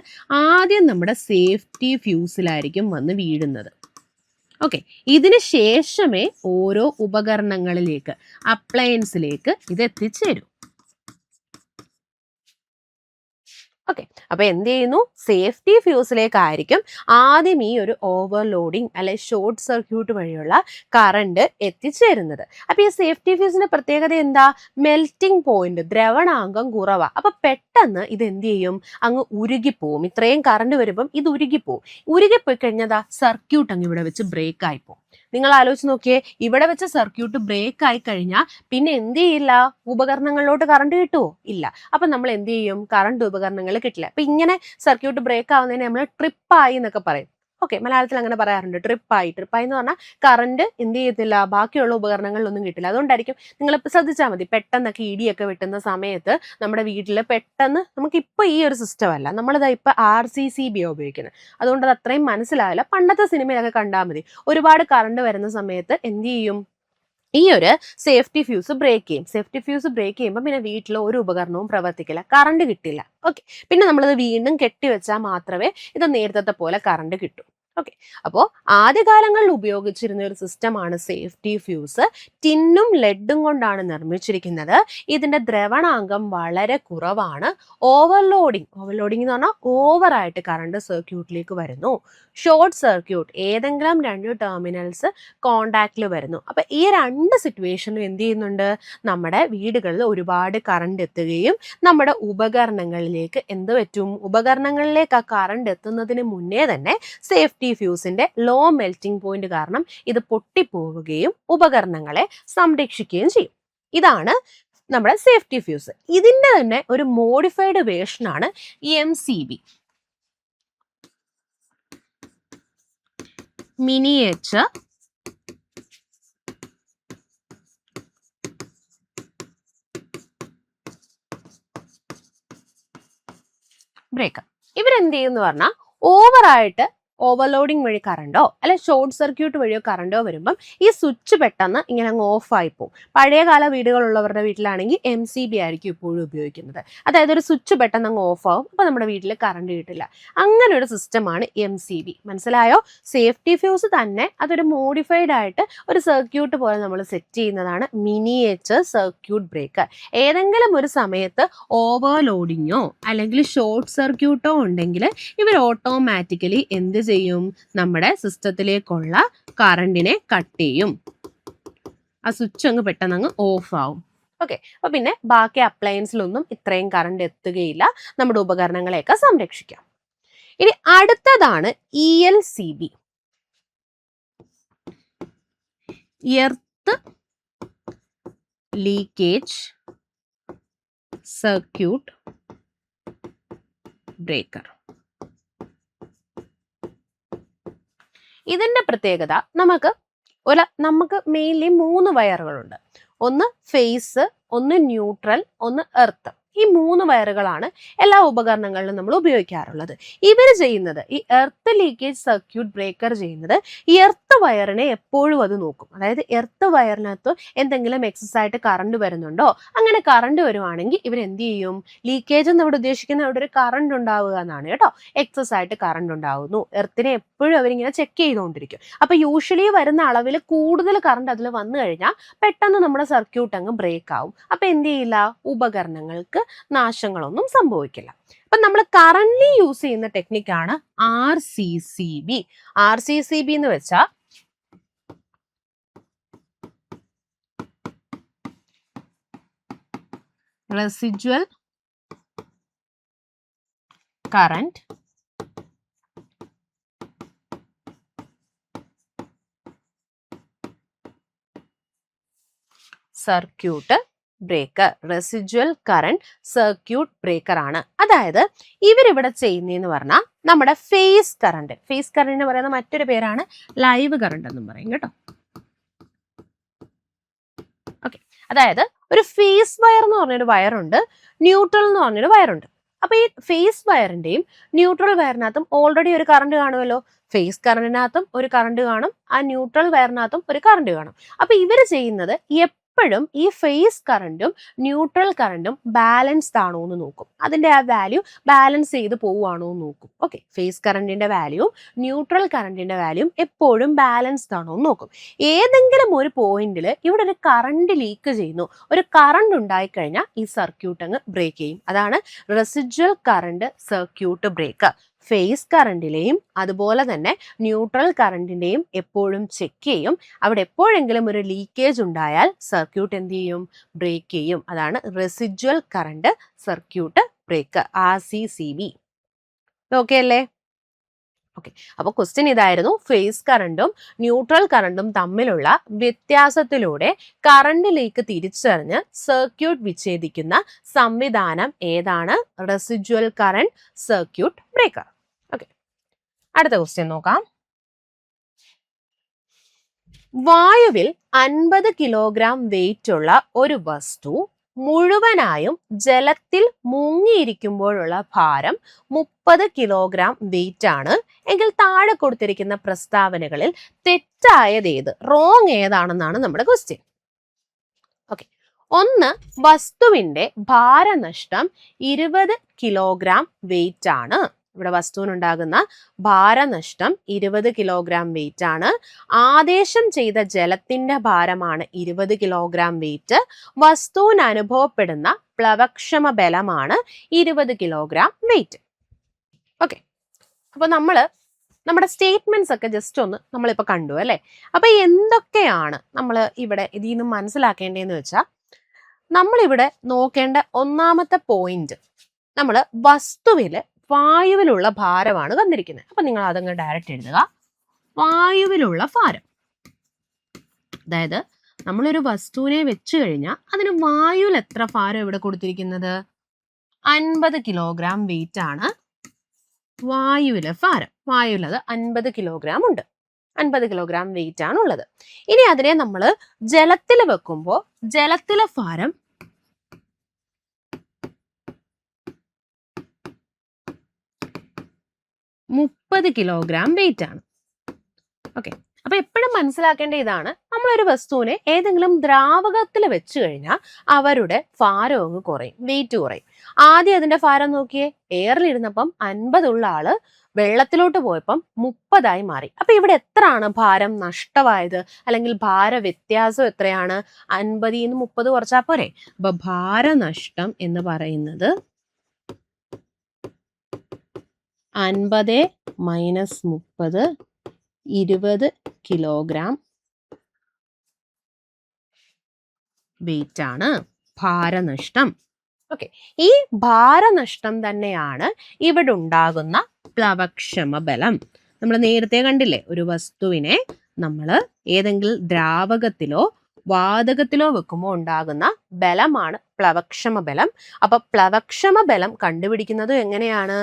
Speaker 1: ആദ്യം നമ്മുടെ സേഫ്റ്റി ഫ്യൂസിലായിരിക്കും വന്ന് വീഴുന്നത്. ഓക്കെ, ഇതിന് ശേഷമേ ഓരോ ഉപകരണങ്ങളിലേക്ക്, അപ്ലയൻസിലേക്ക് ഇത് എത്തിച്ചേരും. ഓക്കെ, അപ്പൊ എന്ത് ചെയ്യുന്നു? സേഫ്റ്റി ഫ്യൂസിലേക്കായിരിക്കും ആദ്യം ഈ ഒരു ഓവർലോഡിങ് അല്ലെ ഷോർട്ട് സർക്യൂട്ട് വഴിയുള്ള കറണ്ട് എത്തിച്ചേരുന്നത്. അപ്പൊ ഈ സേഫ്റ്റി ഫ്യൂസിന്റെ പ്രത്യേകത എന്താ? മെൽറ്റിംഗ് പോയിന്റ്, ദ്രവണാങ്കം കുറവാ. അപ്പൊ പെട്ടെന്ന് ഇത് എന്ത് ചെയ്യും? അങ്ങ് ഉരുകിപ്പോവും. ഇത്രയും കറണ്ട് വരുമ്പം ഇത് ഉരുകിപ്പോവും. ഉരുകിപ്പോയി കഴിഞ്ഞാൽ സർക്യൂട്ട് അങ്ങ് ഇവിടെ വെച്ച് ബ്രേക്ക് ആയിപ്പോവും. നിങ്ങൾ ആലോചിച്ച് നോക്കിയേ, ഇവിടെ വെച്ച സർക്യൂട്ട് ബ്രേക്ക് ആയി കഴിഞ്ഞാൽ പിന്നെ എന്ത് ചെയ്യില്ല? ഉപകരണങ്ങളിലോട്ട് കറണ്ട് കിട്ടുമോ? ഇല്ല. അപ്പൊ നമ്മൾ എന്ത് ചെയ്യും? കറണ്ട് ഉപകരണങ്ങൾ കിട്ടില്ല. അപ്പൊ ഇങ്ങനെ സർക്യൂട്ട് ബ്രേക്ക് ആവുന്നതിന് നമ്മൾ ട്രിപ്പായി എന്നൊക്കെ പറയും. ഓക്കെ, മലയാളത്തിൽ അങ്ങനെ പറയാറുണ്ട്, ട്രിപ്പായി. ട്രിപ്പായി എന്ന് പറഞ്ഞാൽ കറണ്ട് എന്ത് ചെയ്യത്തില്ല, ബാക്കിയുള്ള ഉപകരണങ്ങളിലൊന്നും കിട്ടില്ല. അതുകൊണ്ടായിരിക്കും നിങ്ങൾ ശ്രദ്ധിച്ചാൽ മതി, പെട്ടെന്നൊക്കെ ഇടിയൊക്കെ വെട്ടുന്ന സമയത്ത് നമ്മുടെ വീട്ടിൽ പെട്ടെന്ന്, നമുക്കിപ്പോൾ ഈ ഒരു സിസ്റ്റം അല്ല, നമ്മളിതാ ഇപ്പം RCCB ഉപയോഗിക്കുന്നത്. അതുകൊണ്ട് അത് അത്രയും മനസ്സിലാവില്ല. പണ്ടത്തെ സിനിമയിലൊക്കെ കണ്ടാൽ മതി, ഒരുപാട് കറണ്ട് വരുന്ന സമയത്ത് എന്ത് ചെയ്യും? ഈ ഒരു സേഫ്റ്റി ഫ്യൂസ് ബ്രേക്ക് ചെയ്യും. സേഫ്റ്റി ഫ്യൂസ് ബ്രേക്ക് ചെയ്യുമ്പോൾ പിന്നെ വീട്ടിൽ ഒരു ഉപകരണവും പ്രവർത്തിക്കില്ല, കറണ്ട് കിട്ടില്ല. ഓക്കെ, പിന്നെ നമ്മളത് വീണ്ടും കെട്ടിവെച്ചാൽ മാത്രമേ ഇത് നേരത്തെ പോലെ കറണ്ട് കിട്ടൂ. ഓക്കെ, അപ്പോൾ ആദ്യകാലങ്ങളിൽ ഉപയോഗിച്ചിരുന്ന ഒരു സിസ്റ്റമാണ് സേഫ്റ്റി ഫ്യൂസ്. ടിന്നും ലെഡും കൊണ്ടാണ് നിർമ്മിച്ചിരിക്കുന്നത്. ഇതിന്റെ ദ്രവണാങ്കം വളരെ കുറവാണ്. ഓവർലോഡിങ് എന്ന് പറഞ്ഞാൽ ഓവറായിട്ട് കറണ്ട് സർക്യൂട്ടിലേക്ക് വരുന്നു. ഷോർട്ട് സർക്യൂട്ട്, ഏതെങ്കിലും 2 ടെർമിനൽസ് കോണ്ടാക്റ്റിൽ വരുന്നു. അപ്പം ഈ 2 സിറ്റുവേഷനും എന്ത് ചെയ്യുന്നുണ്ട്, നമ്മുടെ വീടുകളിൽ ഒരുപാട് കറണ്ട് എത്തുകയും നമ്മുടെ ഉപകരണങ്ങളിലേക്ക് എന്ത് പറ്റും, ഉപകരണങ്ങളിലേക്ക് ആ കറണ്ട് എത്തുന്നതിന് മുന്നേ തന്നെ സേഫ്റ്റി ഫ്യൂസിന്റെ ലോ മെൽറ്റിംഗ് പോയിന്റ് കാരണം ഇത് പൊട്ടിപ്പോവുകയും ഉപകരണങ്ങളെ സംരക്ഷിക്കുകയും ചെയ്യും. ഇതാണ് നമ്മുടെ സേഫ്റ്റി ഫ്യൂസ്. ഇതിന്റെ തന്നെ ഒരു മോഡിഫൈഡ് വേർഷൻ ആണ് MCB, മിനിയേച്ചർ ബ്രേക്കർ. ഇവരെന്ത് ചെയ്യുമെന്ന് പറഞ്ഞാൽ ഓവറായിട്ട് ഓവർലോഡിങ് വഴി കറണ്ടോ അല്ലെ ഷോർട്ട് സർക്യൂട്ട് വഴിയോ കറണ്ടോ വരുമ്പം ഈ സ്വിച്ച് പെട്ടെന്ന് ഇങ്ങനെ അങ്ങ് ഓഫായി പോകും. പഴയകാല വീടുകളുള്ളവരുടെ വീട്ടിലാണെങ്കിൽ MCB ആയിരിക്കും ഇപ്പോഴും ഉപയോഗിക്കുന്നത്. അതായത് ഒരു സ്വിച്ച് പെട്ടെന്ന് അങ്ങ് ഓഫ് ആവും, അപ്പോൾ നമ്മുടെ വീട്ടിൽ കറണ്ട് കിട്ടില്ല. അങ്ങനെ ഒരു സിസ്റ്റമാണ് MCB. മനസ്സിലായോ? സേഫ്റ്റി ഫ്യൂസ് തന്നെ അതൊരു മോഡിഫൈഡ് ആയിട്ട് ഒരു സർക്യൂട്ട് പോലെ നമ്മൾ സെറ്റ് ചെയ്യുന്നതാണ് മിനിയേച്ചർ സർക്യൂട്ട് ബ്രേക്കർ. ഏതെങ്കിലും ഒരു സമയത്ത് ഓവർലോഡിങ്ങോ അല്ലെങ്കിൽ ഷോർട്ട് സർക്യൂട്ടോ ഉണ്ടെങ്കിൽ ഇവർ ഓട്ടോമാറ്റിക്കലി എന്ത് ചെയ്യും, നമ്മുടെ സിസ്റ്റത്തിലേക്കുള്ള കറണ്ടിനെ കട്ട് ചെയ്യും. ആ സ്വിച്ച് അങ്ങ് പെട്ടെന്ന് അങ്ങ് ഓഫ് ആവും. ഓക്കെ, അപ്പൊ പിന്നെ ബാക്കി അപ്ലയൻസിലൊന്നും ഇത്രയും കറണ്ട് എത്തുകയില്ല, നമ്മുടെ ഉപകരണങ്ങളെയൊക്കെ സംരക്ഷിക്കാം. ഇനി അടുത്തതാണ് ELCB, earth leakage circuit breaker. ഇതിന്റെ പ്രത്യേകത നമുക്ക് മെയിൻലി 3 വയറുകളുണ്ട്. ഒന്ന് ഫേസ്, ഒന്ന് ന്യൂട്രൽ, ഒന്ന് എർത്ത്. ഈ 3 വയറുകളാണ് എല്ലാ ഉപകരണങ്ങളിലും നമ്മൾ ഉപയോഗിക്കാറുള്ളത്. ഇവർ ചെയ്യുന്നത്, ഈ എർത്ത് ലീക്കേജ് സർക്യൂട്ട് ബ്രേക്കർ ചെയ്യുന്നത്, ഈ എർത്ത് വയറിനെ എപ്പോഴും അത് നോക്കും. അതായത് എർത്ത് വയറിനകത്ത് എന്തെങ്കിലും എക്സസ് ആയിട്ട് കറണ്ട് വരുന്നുണ്ടോ, അങ്ങനെ കറണ്ട് വരുവാണെങ്കിൽ ഇവർ എന്ത് ചെയ്യും, ലീക്കേജ് എന്ന് ഇവിടെ ഉദ്ദേശിക്കുന്ന അവിടെ ഒരു കറണ്ട് ഉണ്ടാവുക എന്നാണ് കേട്ടോ. എക്സസ് ആയിട്ട് കറണ്ട് ഉണ്ടാവുന്നു, എർത്തിനെ എപ്പോഴും അവരിങ്ങനെ ചെക്ക് ചെയ്തുകൊണ്ടിരിക്കും. അപ്പൊ യൂഷ്വലി വരുന്ന അളവിൽ കൂടുതൽ കറണ്ട് അതിൽ വന്നു കഴിഞ്ഞാൽ പെട്ടെന്ന് നമ്മുടെ സർക്യൂട്ട് അങ്ങ് ബ്രേക്ക് ആവും. അപ്പൊ എന്ത് ചെയ്യില്ല, ഉപകരണങ്ങൾക്ക് നാശങ്ങളൊന്നും സംഭവിക്കില്ല. അപ്പൊ നമ്മൾ കറന്റ്ലി യൂസ് ചെയ്യുന്ന ടെക്നിക്കാണ് RCCB. RCCB എന്ന് വെച്ചാൽ residual current circuit breaker. Residual current circuit breaker ആണ്. അതായത് ഇവരിവിടെ ചെയ്യുന്നതെന്ന് പറഞ്ഞാൽ നമ്മുടെ ഫേസ് കറന്റ് പറയുന്ന മറ്റൊരു പേരാണ് ലൈവ് കറണ്ട് എന്നും പറയും കേട്ടോ. ഓക്കെ, അതായത് ഒരു ഫേസ് വയർ എന്ന് പറഞ്ഞൊരു വയറുണ്ട്, ന്യൂട്രൽ എന്ന് പറഞ്ഞൊരു വയറുണ്ട്. അപ്പൊ ഈ ഫേസ് വയറിന്റെയും ന്യൂട്രൽ വയറിനകത്തും ഓൾറെഡി ഒരു കറണ്ട് കാണുമല്ലോ. ഫേസ് കറണ്ടിനകത്തും ഒരു കറണ്ട് കാണും, ആ ന്യൂട്രൽ വയറിനകത്തും ഒരു കറണ്ട് കാണും. അപ്പൊ ഇവര് ചെയ്യുന്നത് എപ്പോഴും ഈ ഫേസ് കറണ്ടും ന്യൂട്രൽ കറണ്ടും ബാലൻസ്ഡ് ആണോ എന്ന് നോക്കും. അതിന്റെ ആ വാല്യൂ ബാലൻസ് ചെയ്ത് പോവുകയാണോ എന്ന് നോക്കും. ഓക്കെ, ഫേസ് കറണ്ടിന്റെ വാല്യൂവും ന്യൂട്രൽ കറണ്ടിന്റെ വാല്യൂവും എപ്പോഴും ബാലൻസ്ഡ് ആണോ എന്ന് നോക്കും. ഏതെങ്കിലും ഒരു പോയിന്റിൽ ഇവിടെ ഒരു കറണ്ട് ലീക്ക് ചെയ്യുന്നു, ഒരു കറണ്ട് ഉണ്ടായിക്കഴിഞ്ഞാൽ ഈ സർക്യൂട്ട് അങ്ങ് ബ്രേക്ക് ചെയ്യും. അതാണ് residual current circuit breaker. Phase കറണ്ടിലെയും അതുപോലെ തന്നെ ന്യൂട്രൽ കറണ്ടിന്റെയും എപ്പോഴും ചെക്ക് ചെയ്യും. അവിടെ എപ്പോഴെങ്കിലും ഒരു ലീക്കേജ് ഉണ്ടായാൽ സർക്യൂട്ട് എന്ത് ചെയ്യും, ബ്രേക്ക് ചെയ്യും. അതാണ് residual current circuit breaker, RCCB. Okay അല്ലേ? ഓക്കെ, അപ്പോൾ ക്വസ്റ്റ്യൻ ഇതായിരുന്നു, ഫേസ് കറണ്ടും ന്യൂട്രൽ കറണ്ടും തമ്മിലുള്ള വ്യത്യാസത്തിലൂടെ കറണ്ടിലേക്ക് തിരിച്ചറിഞ്ഞ് സർക്യൂട്ട് വിച്ഛേദിക്കുന്ന സംവിധാനം ഏതാണ്? Residual current circuit breaker. Okay, അടുത്ത ക്വസ്റ്റ്യൻ നോക്കാം. വായുവിൽ 50 കിലോഗ്രാം വെയിറ്റ് ഉള്ള ഒരു വസ്തു മുഴുവനായും ജലത്തിൽ മുങ്ങിയിരിക്കുമ്പോഴുള്ള ഭാരം 30 കിലോഗ്രാം വെയിറ്റ് ആണ് എങ്കിൽ താഴെ കൊടുത്തിരിക്കുന്ന പ്രസ്താവനകളിൽ തെറ്റായത് ഏത്, റോങ് ഏതാണെന്നാണ് നമ്മുടെ ക്വസ്റ്റ്യൻ. ഓക്കെ, ഒന്ന്, വസ്തുവിന്റെ ഭാരനഷ്ടം 20 കിലോഗ്രാം വെയിറ്റ് ആണ്. ഇവിടെ വസ്തുവിനുണ്ടാകുന്ന ഭാരനഷ്ടം 20 കിലോഗ്രാം വെയിറ്റ് ആണ്. ആദേശം ചെയ്ത ജലത്തിന്റെ ഭാരമാണ് 20 കിലോഗ്രാം വെയിറ്റ്. വസ്തുവിന് അനുഭവപ്പെടുന്ന പ്ലവക്ഷമ ബലമാണ് 20 കിലോഗ്രാം വെയിറ്റ്. ഓക്കെ, അപ്പൊ നമ്മള് നമ്മുടെ സ്റ്റേറ്റ്മെന്റ്സ് ഒക്കെ ജസ്റ്റ് ഒന്ന് നമ്മളിപ്പോൾ കണ്ടു അല്ലേ. അപ്പൊ എന്തൊക്കെയാണ് നമ്മൾ ഇവിടെ ഇതിൽ നിന്ന് മനസ്സിലാക്കേണ്ടതെന്ന് വെച്ചാൽ, നമ്മളിവിടെ നോക്കേണ്ട ഒന്നാമത്തെ പോയിന്റ്, നമ്മൾ വസ്തുവിൽ വായുവിലുള്ള ഭാരമാണ് തന്നിരിക്കുന്നത്. അപ്പൊ നിങ്ങൾ അതങ്ങ് ഡയറക്റ്റ് എഴുതുക, വായുവിലുള്ള ഭാരം. അതായത് നമ്മളൊരു വസ്തുവിനെ വെച്ച് കഴിഞ്ഞാൽ അതിന് വായുവിൽ എത്ര ഭാരം ഇവിടെ കൊടുത്തിരിക്കുന്നത്? 50 കിലോഗ്രാം വെയിറ്റ് ആണ് വായുവിലെ ഭാരം. വായുവിൽ അത് 50 കിലോഗ്രാം ഉണ്ട്. 50 കിലോഗ്രാം വെയിറ്റ് ആണ് ഉള്ളത്. ഇനി അതിനെ നമ്മൾ ജലത്തിൽ വെക്കുമ്പോൾ ജലത്തിലെ ഭാരം 30 കിലോഗ്രാം വെയിറ്റ് ആണ്. ഓക്കെ, അപ്പൊ എപ്പോഴും മനസ്സിലാക്കേണ്ട ഇതാണ്, നമ്മളൊരു വസ്തുവിനെ ഏതെങ്കിലും ദ്രാവകത്തിൽ വെച്ച് കഴിഞ്ഞാൽ അവരുടെ ഭാരം അങ്ങ് കുറയും, വെയിറ്റ് കുറയും. ആദ്യം അതിന്റെ ഭാരം നോക്കിയേ, എയറിലിരുന്നപ്പം 50 ഉള്ള ആള് വെള്ളത്തിലോട്ട് പോയപ്പം 30 മാറി. അപ്പൊ ഇവിടെ എത്രയാണ് ഭാരം നഷ്ടമായത്, അല്ലെങ്കിൽ ഭാര വ്യത്യാസം എത്രയാണ്? 50 30 കുറച്ചാൽ പോരെ. അപ്പൊ ഭാരനഷ്ടം എന്ന് പറയുന്നത് 50 മൈനസ് 30, 20 കിലോഗ്രാം വെയിറ്റ് ആണ് ഭാരനഷ്ടം. ഓക്കെ, ഈ ഭാരനഷ്ടം തന്നെയാണ് ഇവിടെ ഉണ്ടാകുന്ന പ്ലവക്ഷമ ബലം. നമ്മൾ നേരത്തെ കണ്ടില്ലേ, ഒരു വസ്തുവിനെ നമ്മൾ ഏതെങ്കിലും ദ്രാവകത്തിലോ വാതകത്തിലോ വെക്കുമ്പോൾ ഉണ്ടാകുന്ന ബലമാണ് പ്ലവക്ഷമ ബലം. അപ്പൊ പ്ലവക്ഷമ ബലം കണ്ടുപിടിക്കുന്നത് എങ്ങനെയാണ്?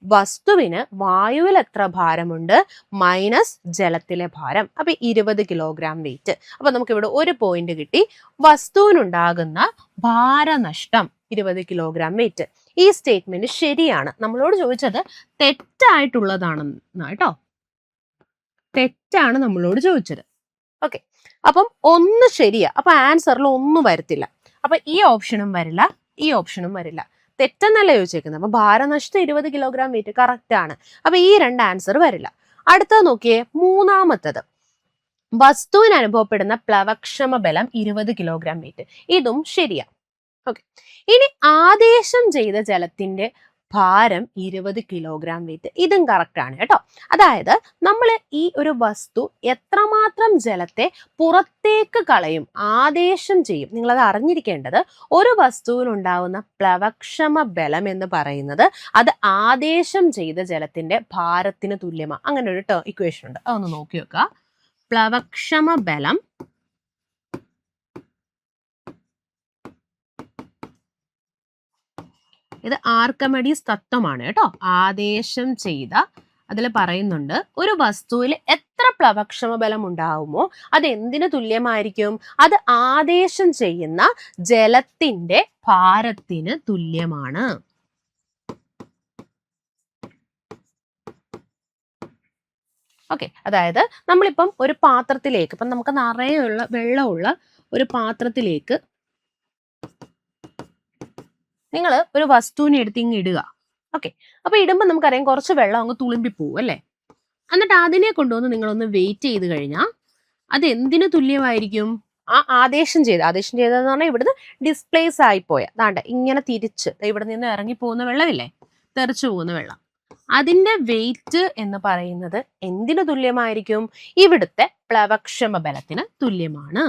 Speaker 1: വസ്തുവിന് വായുവിൽ എത്ര ഭാരമുണ്ട് മൈനസ് ജലത്തിലെ ഭാരം. അപ്പൊ 20 കിലോഗ്രാം വെയിറ്റ്. അപ്പൊ നമുക്ക് ഇവിടെ ഒരു പോയിന്റ് കിട്ടി. വസ്തുവിനുണ്ടാകുന്ന ഭാരനഷ്ടം 20 കിലോഗ്രാം വെയിറ്റ്. ഈ സ്റ്റേറ്റ്മെന്റ് ശരിയാണ്. നമ്മളോട് ചോദിച്ചത് തെറ്റായിട്ടുള്ളതാണെന്ന് കേട്ടോ. തെറ്റാണ് നമ്മളോട് ചോദിച്ചത്. ഓക്കെ, അപ്പം ഒന്ന് ശരിയാ. അപ്പൊ ആൻസറിൽ ഒന്നും വരത്തില്ല. അപ്പൊ ഈ ഓപ്ഷനും വരില്ല, ഈ ഓപ്ഷനും വരില്ല. തെറ്റെന്നല്ല ചോദിച്ചേക്കുന്നത്. അപ്പൊ ഭാരനഷ്ടം 20 കിലോഗ്രാം വെയിറ്റ് കറക്റ്റ് ആണ്. അപ്പൊ ഈ രണ്ട് ആൻസർ വരില്ല. അടുത്തത് നോക്കിയേ, മൂന്നാമത്തത്, വസ്തുവിന് അനുഭവപ്പെടുന്ന പ്ലവക്ഷമ ബലം 20 കിലോഗ്രാം വെയിറ്റ്. ഇതും ശരിയാ. ഓക്കെ, ഇനി ആദേശം ചെയ്ത ജലത്തിന്റെ ഭാരം 20 കിലോഗ്രാം വെയിറ്റ്. ഇതും കറക്റ്റ് ആണ് കേട്ടോ. അതായത് നമ്മൾ ഈ ഒരു വസ്തു എത്രമാത്രം ജലത്തെ പുറത്തേക്ക് കളയും, ആദേശം ചെയ്യും. നിങ്ങളത് അറിഞ്ഞിരിക്കേണ്ടത്, ഒരു വസ്തുവിനുണ്ടാവുന്ന പ്ലവക്ഷമ ബലം എന്ന് പറയുന്നത് അത് ആദേശം ചെയ്ത ജലത്തിന്റെ ഭാരത്തിന് തുല്യമാണ്. അങ്ങനെ ഒരു ഇക്വേഷൻ ഉണ്ട്, അതൊന്ന് നോക്കി വെക്കുക. പ്ലവക്ഷമ ബലം ഇത് ആർക്കമിഡീസ് തത്വമാണ് കേട്ടോ. ആദേശം ചെയ്ത, അതിൽ പറയുന്നുണ്ട് ഒരു വസ്തുവിൽ എത്ര പ്ലവക്ഷമ ബലം ഉണ്ടാവുമോ അത് എന്തിനു തുല്യമായിരിക്കും? അത് ആദേശം ചെയ്യുന്ന ജലത്തിന്റെ ഭാരത്തിന് തുല്യമാണ്. ഓക്കെ, അതായത് നമ്മളിപ്പം ഒരു പാത്രത്തിലേക്ക്, ഇപ്പം നമുക്ക് നിറയെയുള്ള വെള്ളമുള്ള ഒരു പാത്രത്തിലേക്ക് നിങ്ങൾ ഒരു വസ്തുവിനെ എടുത്ത് ഇങ്ങ് ഇടുക. ഓക്കെ, അപ്പൊ ഇടുമ്പോൾ നമുക്കറിയാം കുറച്ച് വെള്ളം അങ്ങ് തുളുമ്പിപ്പോവും അല്ലേ. എന്നിട്ട് അതിനെ കൊണ്ടുവന്ന് നിങ്ങളൊന്ന് വെയിറ്റ് ചെയ്ത് കഴിഞ്ഞാൽ അത് എന്തിനു തുല്യമായിരിക്കും? ആദേശം ചെയ്തതെന്ന് പറഞ്ഞാൽ ഇവിടുന്ന് ഡിസ്പ്ലേസ് ആയിപ്പോയ, അതാണ്ട് ഇങ്ങനെ തിരിച്ച് ഇവിടെ നിന്ന് ഇറങ്ങി പോകുന്ന വെള്ളമില്ലേ, തെറിച്ചു പോകുന്ന വെള്ളം, അതിന്റെ വെയിറ്റ് എന്ന് പറയുന്നത് എന്തിനു തുല്യമായിരിക്കും? ഇവിടുത്തെ പ്ലവക്ഷമ ബലത്തിന് തുല്യമാണ്.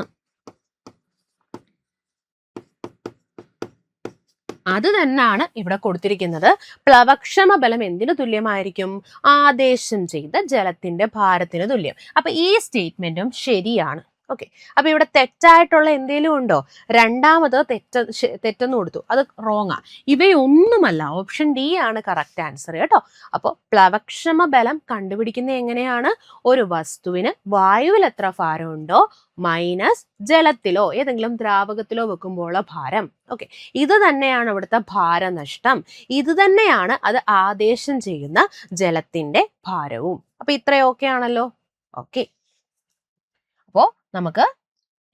Speaker 1: അത് തന്നെയാണ് ഇവിടെ കൊടുത്തിരിക്കുന്നത്. പ്ലവക്ഷമ ബലം എന്തിനു തുല്യമായിരിക്കും? ആദേശം ചെയ്ത ജലത്തിന്റെ ഭാരത്തിന് തുല്യം. അപ്പൊ ഈ സ്റ്റേറ്റ്മെന്റും ശരിയാണ്. ഓക്കെ, അപ്പൊ ഇവിടെ തെറ്റായിട്ടുള്ള എന്തെങ്കിലും ഉണ്ടോ? രണ്ടാമത് തെറ്റെന്ന് കൊടുത്തു, അത് റോങ്ങാ. ഇവയൊന്നുമല്ല, ഓപ്ഷൻ ഡി ആണ് കറക്റ്റ് ആൻസർ കേട്ടോ. അപ്പോൾ പ്ലവക്ഷമ ബലം കണ്ടുപിടിക്കുന്നത് എങ്ങനെയാണ്? ഒരു വസ്തുവിന് വായുവിൽ എത്ര ഭാരം ഉണ്ടോ മൈനസ് ജലത്തിലോ ഏതെങ്കിലും ദ്രാവകത്തിലോ വെക്കുമ്പോഴുള്ള ഭാരം. ഓക്കെ, ഇത് തന്നെയാണ് ഇവിടുത്തെ ഭാരനഷ്ടം. ഇത് തന്നെയാണ് അത് ആദേശം ചെയ്യുന്ന ജലത്തിന്റെ ഭാരവും. അപ്പൊ ഇത്രയൊക്കെ ആണല്ലോ. ഓക്കെ, അപ്പോൾ നമുക്ക്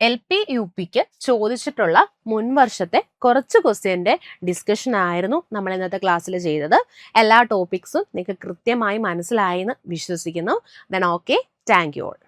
Speaker 1: LP UPക്ക് ചോദിച്ചിട്ടുള്ള മുൻ വർഷത്തെ കുറച്ച് ക്വസ്റ്റ്യൻ്റെ ഡിസ്കഷൻ ആയിരുന്നു നമ്മൾ ഇന്നത്തെ ക്ലാസ്സിൽ ചെയ്തത്. എല്ലാ ടോപ്പിക്സും നിങ്ങൾക്ക് കൃത്യമായി മനസ്സിലായെന്ന് വിശ്വസിക്കുന്നു. Then okay, thank you all.